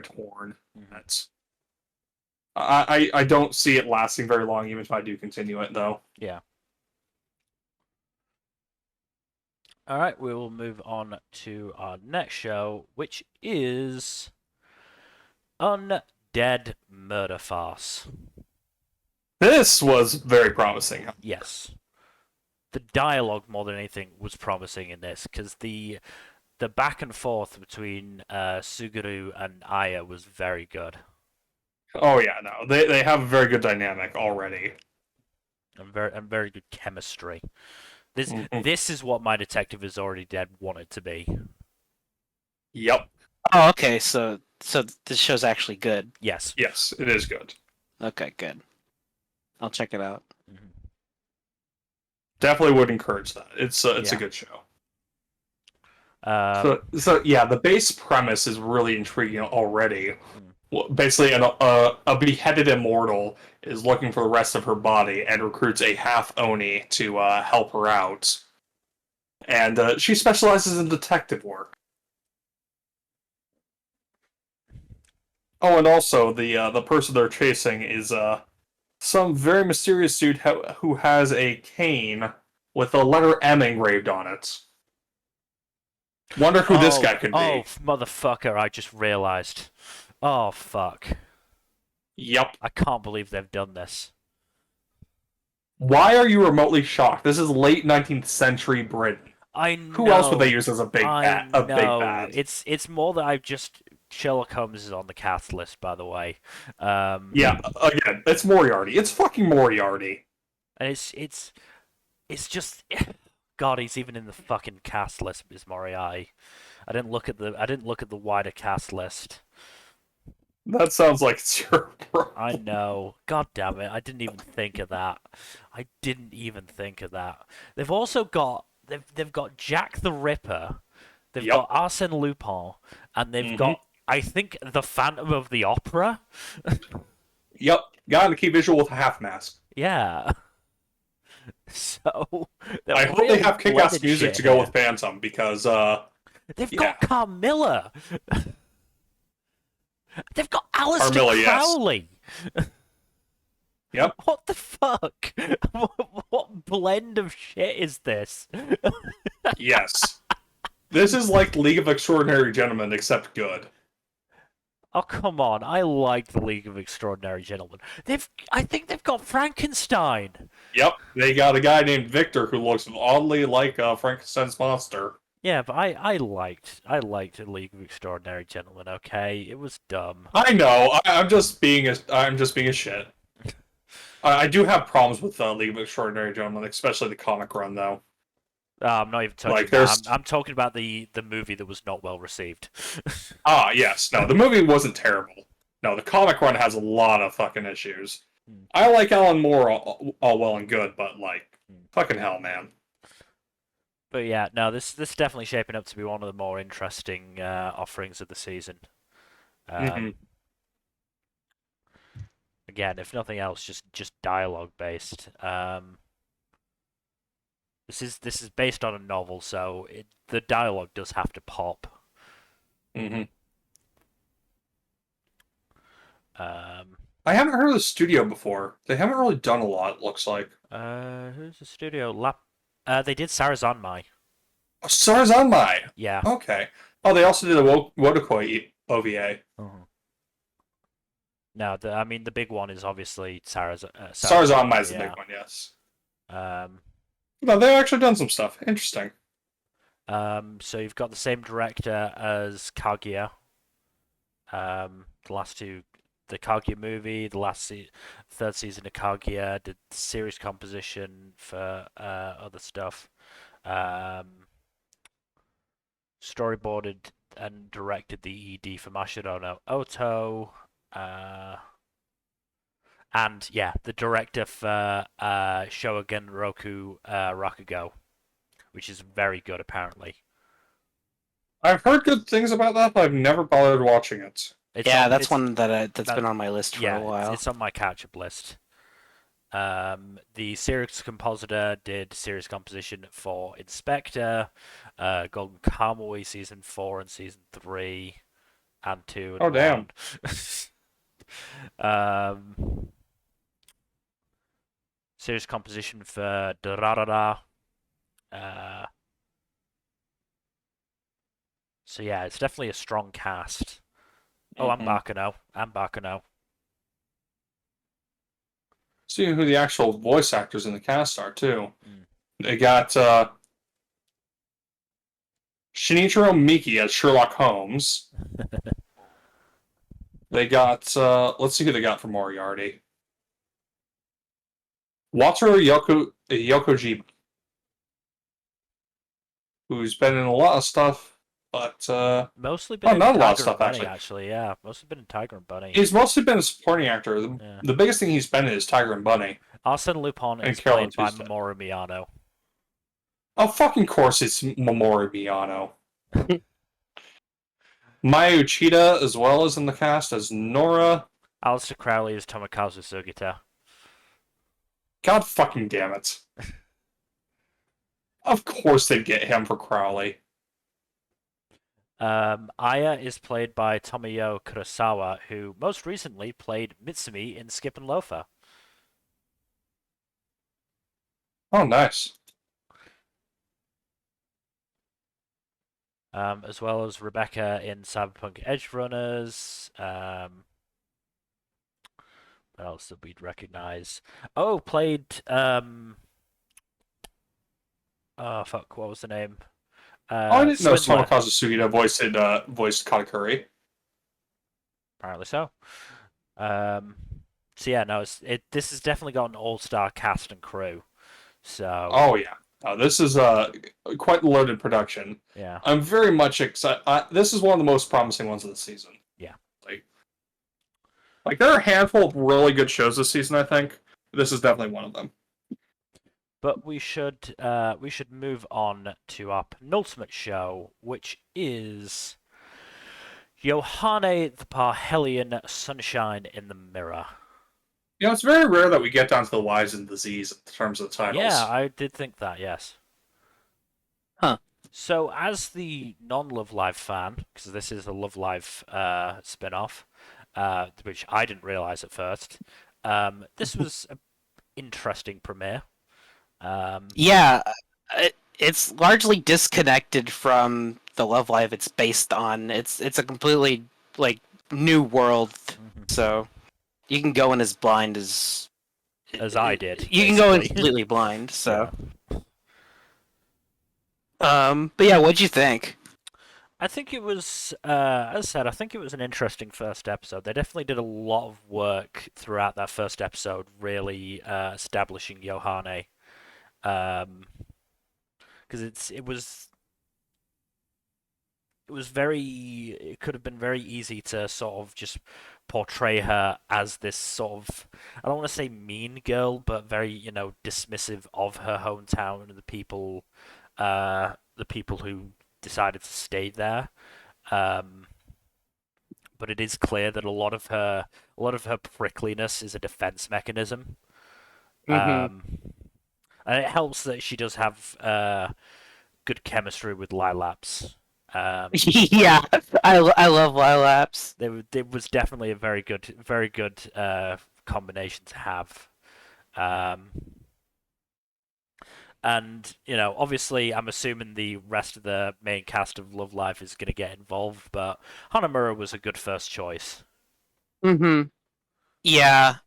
torn. That's I don't see it lasting very long, even if I do continue it, though. Yeah. Alright, we will move on to our next show, which is Undead Murder Farce. This was very promising. Yes. The dialogue more than anything was promising in this, because the back and forth between Suguru and Aya was very good. Oh yeah, no, they have a very good dynamic already. And very good chemistry. Mhm. This is what My Detective Is Already Dead wanted to be. Yep. Oh, okay. So this show's actually good. Yes. Yes, it is good. Okay, good. I'll check it out. Definitely would encourage that. It's a Yeah. good show. Um, So yeah, the base premise is really intriguing already. Well, basically, a beheaded immortal is looking for the rest of her body and recruits a half Oni to help her out. And she specializes in detective work. Oh, and also the person they're chasing is some very mysterious dude who has a cane with the letter M engraved on it. Wonder who this guy could be. Oh, motherfucker, I just realized. Oh, fuck. Yep. I can't believe they've done this. Why are you remotely shocked? This is late 19th century Britain. I know. Who else would they use as a big I bad? know. It's more that I've just Sherlock Holmes is on the cast list, by the way. Yeah, again, it's Moriarty. It's fucking Moriarty. And it's just God, he's even in the fucking cast list, is Moriarty. I didn't look at the wider cast list. That sounds like it's your problem. I know. God damn it! I didn't even think of that. They've also got they've got Jack the Ripper. They've got Arsène Lupin, and they've got I think the Phantom of the Opera. Yep, got a key visual with a half mask. Yeah. So I hope they have kick-ass music to go with Phantom because they've got Carmilla. They've got Alistair Carmilla, Crowley. Yep. What the fuck? What blend of shit is this? Yes. This is like League of Extraordinary Gentlemen, except good. Oh, come on. I like the League of Extraordinary Gentlemen. I think they've got Frankenstein. Yep, they got a guy named Victor who looks oddly like Frankenstein's monster. Yeah, but I liked League of Extraordinary Gentlemen, okay? It was dumb. I know. I'm just being a shit. I do have problems with League of Extraordinary Gentlemen, especially the comic run, though. I'm not even touching Like, that. I'm talking about the movie that was not well received. Yes. No, the movie wasn't terrible. No, the comic run has a lot of fucking issues. I like Alan Moore all well and good, but, like, fucking hell, man. But yeah, no, this definitely shaping up to be one of the more interesting offerings of the season. Again, if nothing else, just dialogue based. This is based on a novel, so the dialogue does have to pop. I haven't heard of the studio before. They haven't really done a lot, it looks like. Who's the studio? They did Sarazanmai. Oh, Sarazanmai! Yeah. Okay. Oh, they also did a Wodokoi OVA. No, the big one is obviously Sarazanmai is the big one, yes. No, they've actually done some stuff. Interesting. So you've got the same director as Kaguya. The last two, the Kaguya movie, third season of Kaguya, did series composition for other stuff. Storyboarded and directed the ED for Mashiro no Oto. And yeah, the director for Shogun Roku Rakugo, which is very good apparently. I've heard good things about that, but I've never bothered watching it. That's one that's been on my list for a while. It's on my catch-up list. The series compositor did series composition for Inspector, Golden Kamuy season 4 and season 3, and 2 and Oh, damn. 1. Series composition for Durarara. So yeah, it's definitely a strong cast. Oh, I'm Bakano. Seeing who the actual voice actors in the cast are, too. Mm. They got Shinichiro Miki as Sherlock Holmes. They got, let's see who they got for Moriarty. Wataru Yokojima, who's been in a lot of stuff, but Mostly been in not a lot of Tiger stuff, and Bunny, actually. Yeah, mostly been in Tiger and Bunny. he's mostly been a supporting actor. Yeah. The biggest thing he's been in is Tiger and Bunny. Arsene Lupin And is Carolyn played by Tuesday. Mamoru Miyano. Oh, fucking course it's Mamoru Miyano. Maya Uchida, as well as in the cast as Nora. Alistair Crowley is Tomokazu Sugita. God fucking damn it. Of course they'd get him for Crowley. Aya is played by Tomoyo Kurosawa, who most recently played Mitsumi in Skip and Loafer. Oh, nice. As well as Rebecca in Cyberpunk Edge Runners. What else did we recognize? Oh, played oh fuck, what was the name? I didn't know Swindler. Tomokazu Sugita voiced Katakuri. Apparently so. So yeah, no, this has definitely got an all-star cast and crew. So Oh yeah. This is quite a loaded production. yeah. I'm very much excited. This is one of the most promising ones of the season. Yeah. Like there are a handful of really good shows this season, I think. This is definitely one of them. But we should move on to our penultimate show, which is Yohane the Parhelion Sunshine in the Mirror. You know, it's very rare that we get down to the Y's and the Z's in terms of the titles. Yeah, I did think that, yes. Huh. So, as the non-Love Live fan, because this is a Love Live spin-off, which I didn't realize at first, this was an interesting premiere. It's largely disconnected from the Love Live it's based on. It's a completely new world, so you can go in as blind as I did. You can go in basically. completely blind. So, Yeah. but yeah, what'd you think? I think it was, as I said, I think it was an interesting first episode. They definitely did a lot of work throughout that first episode, really establishing Yohane. Because it could have been very easy to sort of just portray her as this sort of, I don't want to say mean girl, but very, dismissive of her hometown and the people who decided to stay there. But it is clear that a lot of her prickliness is a defense mechanism. And it helps that she does have good chemistry with Lilaps. Yeah, I love Lilaps. It was definitely a very good combination to have. And, obviously, I'm assuming the rest of the main cast of Love Live is going to get involved, but Hanamura was a good first choice. Yeah,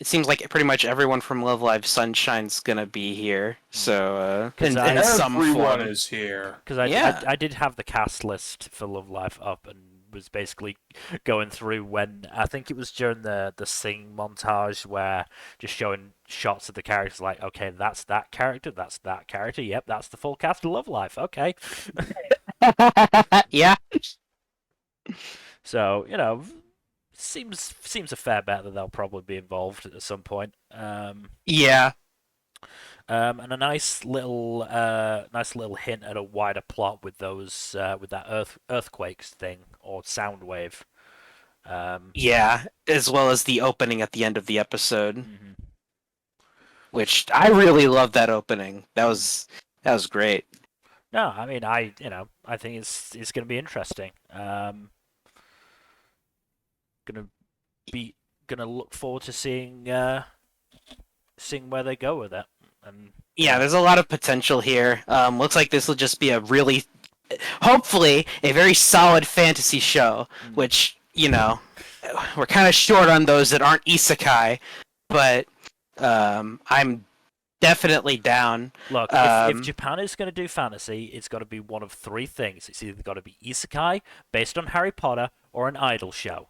it seems like pretty much everyone from Love Live Sunshine's gonna be here. So, in some Everyone form. is here. Because I did have the cast list for Love Live up and was basically going through when I think it was during the sing montage where just showing shots of the characters like, okay, that's that character, yep, that's the full cast of Love Life, okay. Yeah. So, seems a fair bet that they'll probably be involved at some point. Yeah. And a nice little hint at a wider plot with those with that earthquakes thing or sound wave. Yeah, as well as the opening at the end of the episode, Mhm. which I really love that opening. That was great. No, I mean I think it's going to be interesting. Gonna gonna look forward to seeing where they go with it. And Yeah, there's a lot of potential here. Looks like this will just be hopefully, a very solid fantasy show, which, we're kind of short on those that aren't isekai, but I'm definitely down. Look, if Japan is going to do fantasy, it's got to be one of three things. It's either got to be isekai, based on Harry Potter, or an idol show.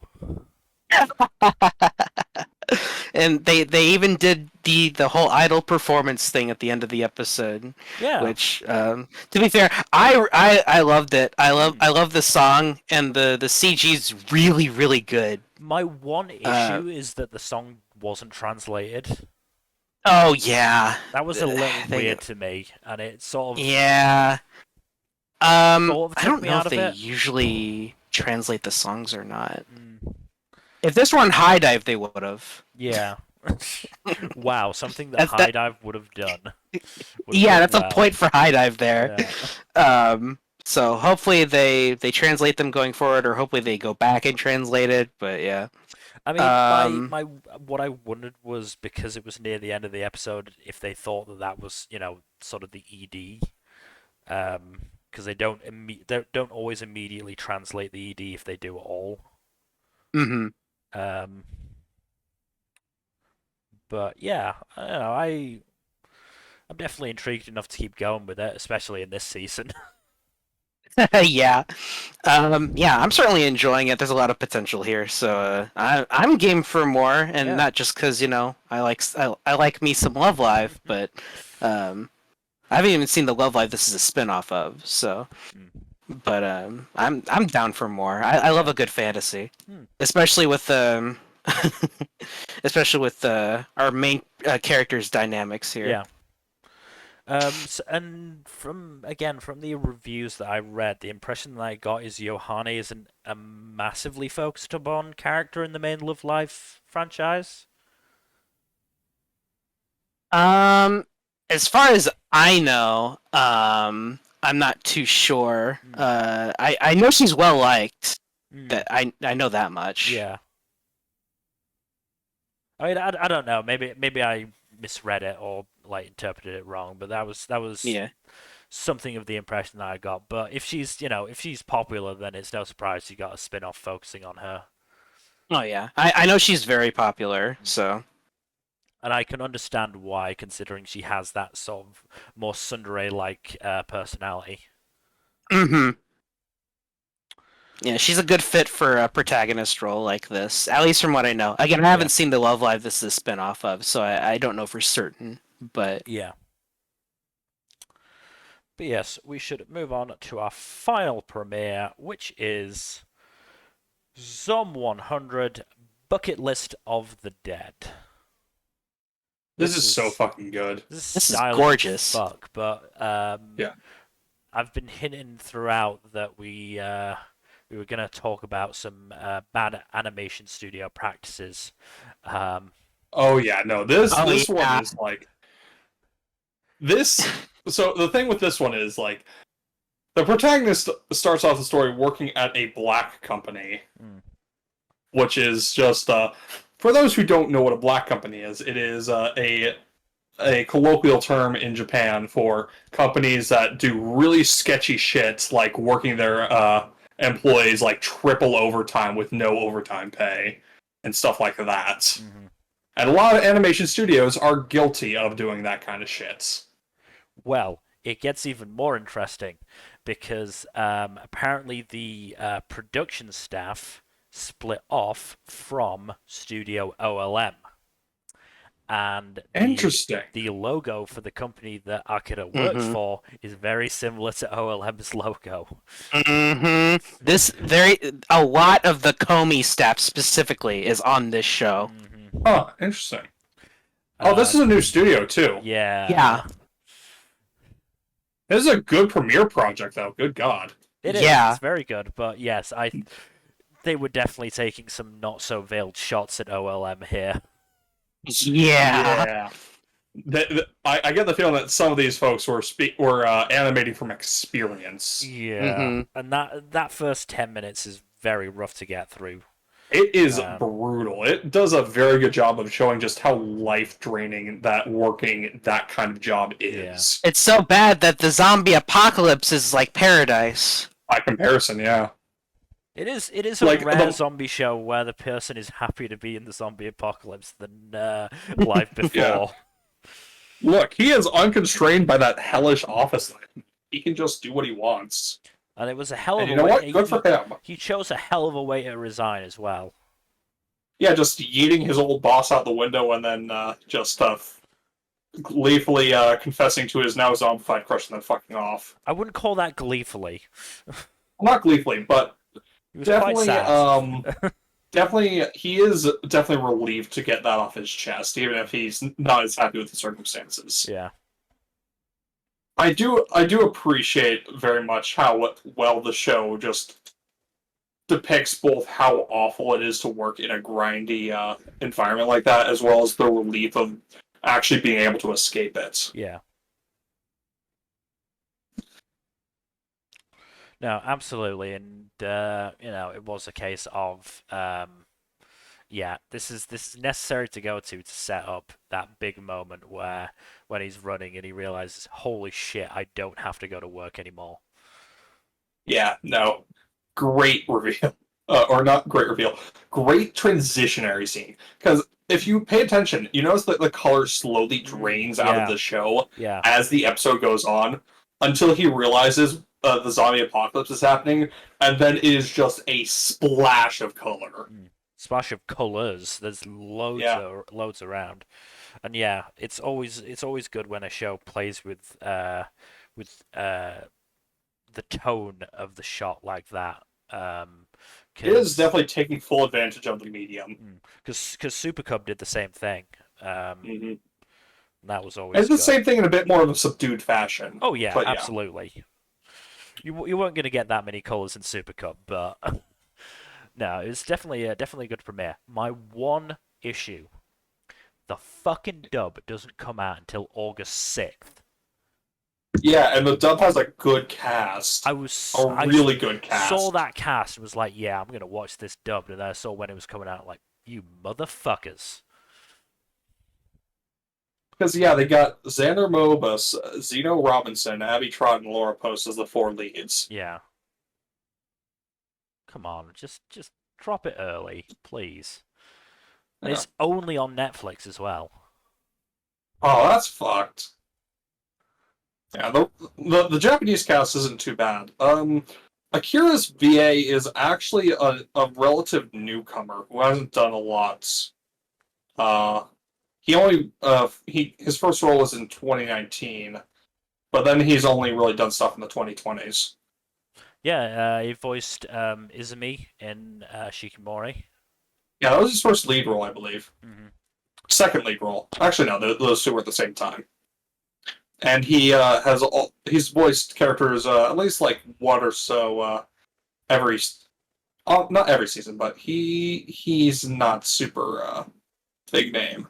And they even did the whole idol performance thing at the end of the episode. Yeah. Which, to be fair, I loved it. I love the song, and the CG's really, really good. My one issue is that the song wasn't translated. Oh yeah, That was a little weird to me, and it sort of yeah. sort of I took don't me know out if of they it. usually translate the songs or not. Mm, If this were on High Dive, they would have. yeah. Wow, something that That's High Dive would have done. Yeah, that's a point for High Dive there. Yeah. So hopefully they translate them going forward, or hopefully they go back and translate it. But yeah. I mean, my what I wondered was because it was near the end of the episode, if they thought that was sort of the ED, because they don't always immediately translate the ED if they do at all. Mm-hmm. But yeah, I don't know, I'm definitely intrigued enough to keep going with it, especially in this season. Yeah. Yeah, I'm certainly enjoying it. There's a lot of potential here, so I'm game for more, and Yeah. not just because I like me some Love Live, but I haven't even seen the Love Live this is a spin-off of. So, but I'm down for more. I love a good fantasy, especially with our main characters' dynamics here. Yeah. And from the reviews that I read, the impression that I got is Yohane isn't a massively focused upon character in the main Love Life franchise. As far as I know, I'm not too sure. I know she's well liked. That I know that much. Yeah. I mean, I don't know. Maybe I misread it or interpreted it wrong, but that was Yeah. something of the impression that I got. But if she's popular, then it's no surprise you got a spin-off focusing on her. Oh yeah, I know she's very popular, so. And I can understand why, considering she has that sort of more tsundere-like personality. Mm-hmm. Yeah, she's a good fit for a protagonist role like this, at least from what I know. Again, I haven't seen the Love Live this is a spin-off of, so I don't know for certain, but... Yeah. But yes, we should move on to our final premiere, which is Zom 100 Bucket List of the Dead. This is so fucking good. This is gorgeous. Fuck, but yeah. I've been hinting throughout that we were going to talk about some bad animation studio practices. Oh yeah, no, this one is like this. So the thing with this one is like the protagonist starts off the story working at a black company, which is just for those who don't know what a black company is, it is a colloquial term in Japan for companies that do really sketchy shit, like working their employees like triple overtime with no overtime pay and stuff like that. Mm-hmm. And a lot of animation studios are guilty of doing that kind of shit. Well, it gets even more interesting because apparently the production staff split off from Studio OLM. And Interesting. the logo for the company that Akira works for is very similar to OLM's logo. A lot of the Comey staff specifically is on this show. Oh, interesting. Oh, this is a new studio too. Yeah. This is a good premiere project, though. Good God. It is. Yeah. It's very good, but yes, they were definitely taking some not so veiled shots at OLM here. Yeah. I get the feeling that some of these folks were animating from experience. Yeah, and that first 10 minutes is very rough to get through. It is brutal. It does a very good job of showing just how life-draining working that kind of job is. It's so bad that the zombie apocalypse is like paradise. By comparison, yeah. It is Like, a rare zombie show where the person is happy to be in the zombie apocalypse than life before. Yeah. Look, he is unconstrained by that hellish office life. He can just do what he wants. And it was a hell of And a you know way. what? Good for him. He chose a hell of a way to resign as well. Yeah, just yeeting his old boss out the window and then just gleefully confessing to his now zombified crush and then fucking off. I wouldn't call that gleefully. Not gleefully, but He was definitely, quite sad. definitely, he is definitely relieved to get that off his chest, even if he's not as happy with the circumstances. Yeah. I do appreciate very much how well the show just depicts both how awful it is to work in a grindy environment like that, as well as the relief of actually being able to escape it. Yeah. No, absolutely, and it was a case of this is necessary to go to set up that big moment where when he's running and he realizes, holy shit, I don't have to go to work anymore. Yeah, no, great reveal, or not great reveal, great transitionary scene. Because if you pay attention, you notice that the color slowly drains out of the show as the episode goes on, until he realizes the zombie apocalypse is happening, and then it is just a splash of color. Splash of colors. There's loads around, and it's always good when a show plays with the tone of the shot like that. It is definitely taking full advantage of the medium. Because Super Cub did the same thing. That was always. It's the same thing in a bit more of a subdued fashion. Oh yeah, absolutely. You weren't going to get that many colors in Super Cup, but no, it was definitely a good premiere. My one issue: the fucking dub doesn't come out until August 6th. Yeah, and the dub has a good cast. I really good cast. Saw that cast and was like, yeah, I'm gonna watch this dubbed, and then I saw when it was coming out, like, you motherfuckers. Because, they got Xander Mobus, Zeno Robinson, Abby Trott, and Laura Post as the 4 leads. Yeah. Come on, just drop it early, please. And it's only on Netflix as well. Oh, that's fucked. Yeah, the Japanese cast isn't too bad. Akira's VA is actually a relative newcomer who hasn't done a lot. He only his first role was in 2019, but then he's only really done stuff in the 2020s. Yeah, he voiced Izumi in Shikimori. Yeah, that was his first lead role, I believe. Second lead role. Actually, no, those two were at the same time. And he's voiced characters at least like one or so every. Not every season, but he's not super big name.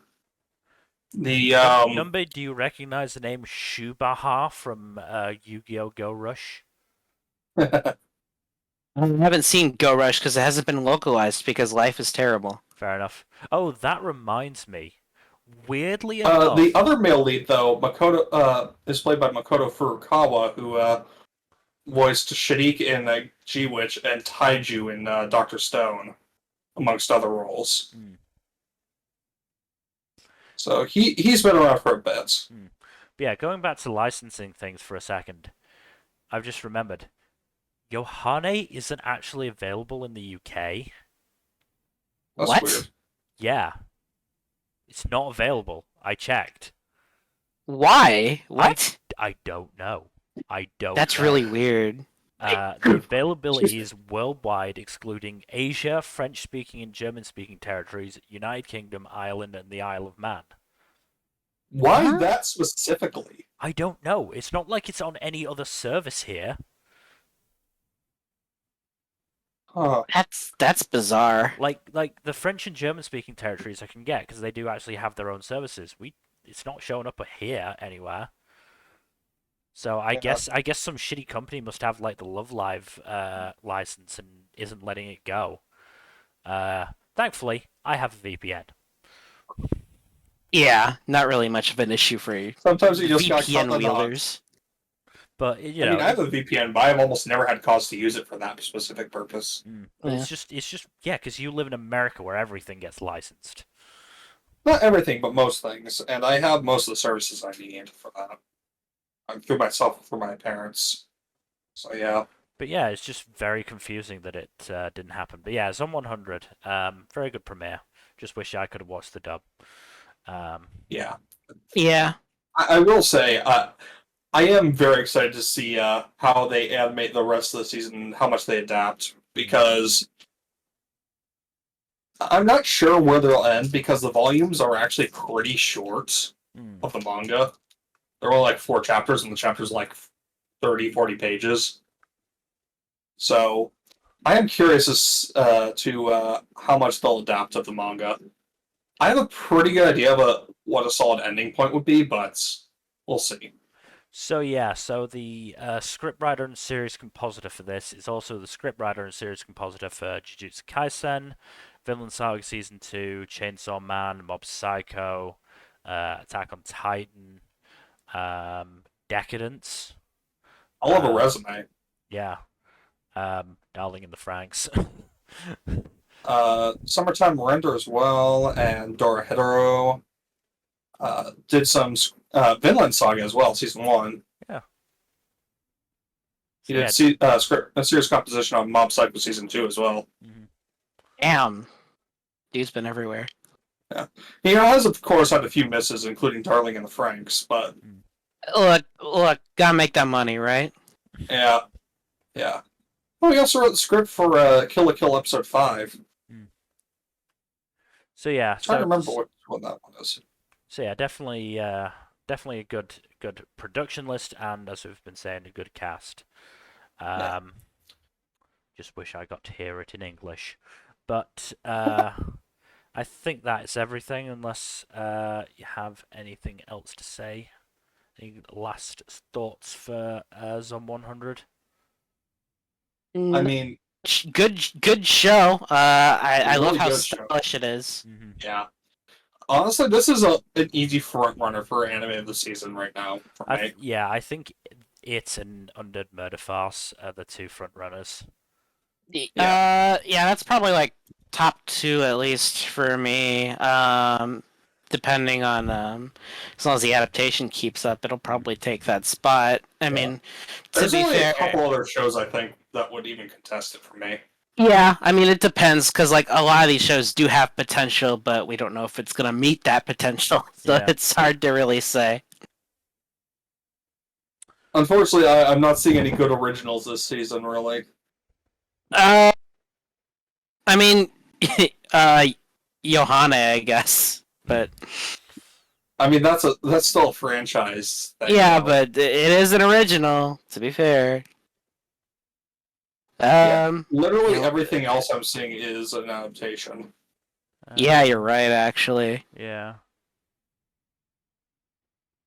The Nmbr, do you recognize the name Shubaha from Yu-Gi-Oh! Go Rush? I haven't seen Go Rush because it hasn't been localized because life is terrible. Fair enough. Oh, that reminds me. Weirdly enough, the other male lead though, Makoto, is played by Makoto Furukawa, who voiced Shadik in G-Witch and Taiju in Dr. Stone, amongst other roles. So he's been around for a bit. But yeah, going back to licensing things for a second. I've just remembered. Yohane isn't actually available in the UK. That's What? weird. Yeah, it's not available. I checked. Why? What? I don't know. I don't That's know. really weird. The availability is worldwide, excluding Asia, French-speaking and German-speaking territories, United Kingdom, Ireland, and the Isle of Man. Why Huh? that specifically? I don't know. It's not like it's on any other service here. Huh. That's bizarre. Like the French and German-speaking territories I can get because they do actually have their own services. It's not showing up here anywhere. So I Yeah. guess some shitty company must have like the Love Live license and isn't letting it go. Thankfully, I have a VPN. Yeah, not really much of an issue for Sometimes you just got VPN caught in the wielders. But I mean, I have a VPN, but I've almost never had cause to use it for that specific purpose. But Yeah. it's just yeah, because you live in America where everything gets licensed. Not everything, but most things, and I have most of the services I need for that. I'm through myself, through my parents. So yeah. But yeah, it's just very confusing that it didn't happen. But yeah, Zone 100, very good premiere. Just wish I could have watched the dub. Yeah. Yeah. I will say, I am very excited to see how they animate the rest of the season and how much they adapt, because I'm not sure where they'll end, because the volumes are actually pretty short of the manga. They're only like 4 chapters, and the chapter's like 30, 40 pages. So I am curious as to how much they'll adapt of the manga. I have a pretty good idea of what a solid ending point would be, but we'll see. So yeah, so the scriptwriter and series compositor for this is also the scriptwriter and series compositor for Jujutsu Kaisen, Vinland Saga Season 2, Chainsaw Man, Mob Psycho, Attack on Titan, Decadence. I'll have a resume. Yeah, Darling in the Franxx. Summertime Render as well, and Dora Hetero. Did some Vinland Saga as well, season 1. Yeah. He did a series composition on Mob Psycho season 2 as well. Mm-hmm. Damn. Dude's been everywhere. Yeah. He has, of course, had a few misses, including Darling in the Franxx, but Look, gotta make that money, right? yeah. Oh, he also wrote the script for Kill la Kill episode 5. So yeah, I'm trying to remember what that one is. So yeah, definitely a good production list, and as we've been saying, a good cast. Just wish I got to hear it in English, but I think that's everything. Unless you have anything else to say, any last thoughts for Zone 100? I mean, good show. I Really love how good show. stylish it is. Mm-hmm. yeah. Honestly, this is an easy front runner for anime of the season right now for me. I think it and Undead Murder Farce are the two front runners. Yeah, that's probably like top 2 at least for me. Depending on as long as the adaptation keeps up, it'll probably take that spot. I mean, to There's be only fair, a couple other shows I think that would even contest it for me. yeah, I mean it depends because like a lot of these shows do have potential, but we don't know if it's gonna meet that potential, so Yeah. it's hard to really say. Unfortunately, I'm not seeing any good originals this season, really. I mean, Johanna, I guess, but I mean, that's still a franchise. yeah, but it is an original. To be fair, literally you know, everything else I'm seeing is an adaptation. yeah, you're right. Actually, Yeah.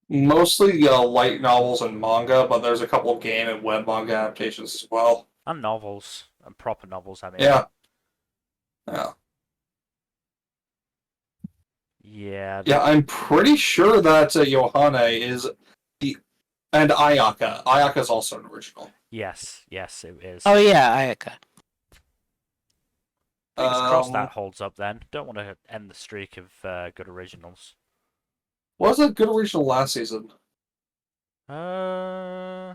Mostly light novels and manga, but there's a couple of game and web manga adaptations as well. And novels. And proper novels, I mean. Yeah. Yeah. Yeah, I'm pretty sure that Johanna is and Ayaka. Ayaka is also an original. Yes, it is. oh yeah, Ayaka. Fingers crossed that holds up then. Don't want to end the streak of good originals. Was a good original last season? I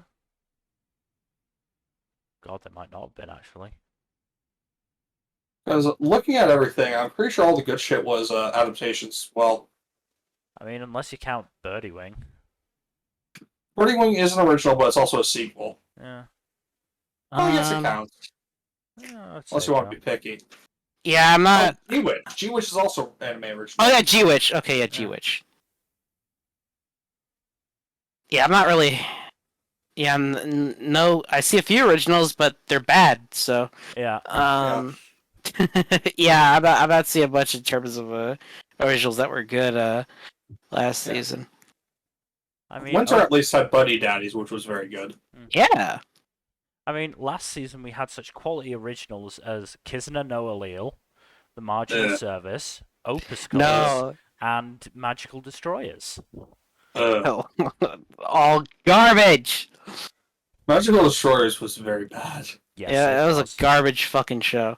God, they might not have been actually. Because looking at everything, I'm pretty sure all the good shit was adaptations. Well, I mean, unless you count Birdie Wing. Birdie Wing is an original, but it's also a sequel. Yeah. Oh, yes, it counts. Yeah, I'd Unless say you want so. to be picky. Yeah, I'm not. Oh, G-Witch. G-Witch is also anime original. Oh yeah, G-Witch. Okay, yeah, G-Witch. Yeah, I'm not really. Yeah, no. I see a few originals, but they're bad. So, Yeah. yeah, I'm not seeing a bunch in terms of originals that were good last season. I mean, Winter at least had Buddy Daddies, which was very good. Yeah. I mean, last season we had such quality originals as Kizuna no Allele, The Marginal Ugh. Service, Opus Colors, No. and Magical Destroyers. All garbage. Magical Destroyers was very bad. Yes, Yeah, it that was a garbage fucking show.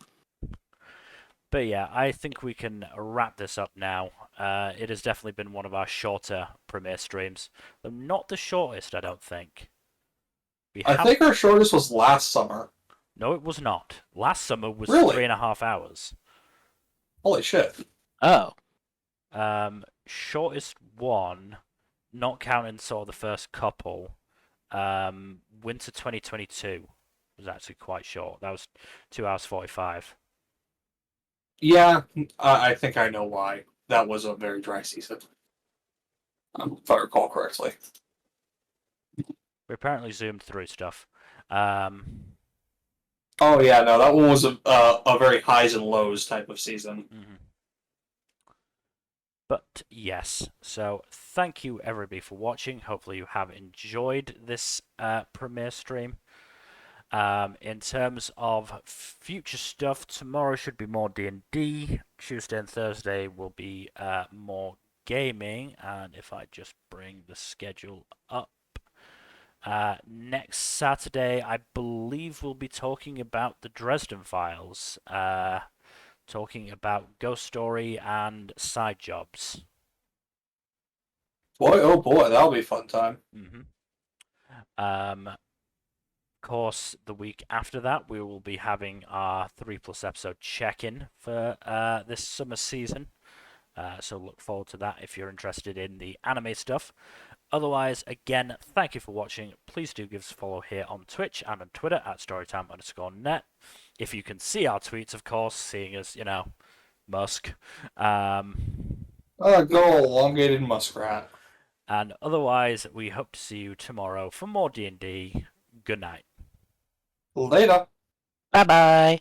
But yeah, I think we can wrap this up now. It has definitely been one of our shorter premiere streams. Though not the shortest, I don't think. I think our shortest was last summer. No, it was not. Last summer was Really? 3.5 hours. Holy shit. Oh. Shortest one, not counting sort of the first couple, Winter 2022 was actually quite short. That was 2 hours 45. Yeah, I think I know why. That was a very dry season. If I recall correctly. We apparently zoomed through stuff. Oh yeah, no, that one was a very highs and lows type of season. Mm-hmm. But yes, so thank you everybody for watching. Hopefully you have enjoyed this premiere stream. In terms of future stuff, tomorrow should be more D&D. Tuesday and Thursday will be more gaming. And if I just bring the schedule up, next Saturday, I believe we'll be talking about the Dresden Files. Talking about Ghost Story and side jobs. Boy, oh boy, that'll be a fun time. Of course, the week after that, we will be having our 3+ episode check-in for this summer season. So look forward to that if you're interested in the anime stuff. Otherwise, again, thank you for watching. Please do give us a follow here on Twitch and on Twitter at storytime_net. If you can see our tweets, of course, seeing as, Musk. Go elongated muskrat. And otherwise, we hope to see you tomorrow for more D&D. Good night. Later. Bye-bye.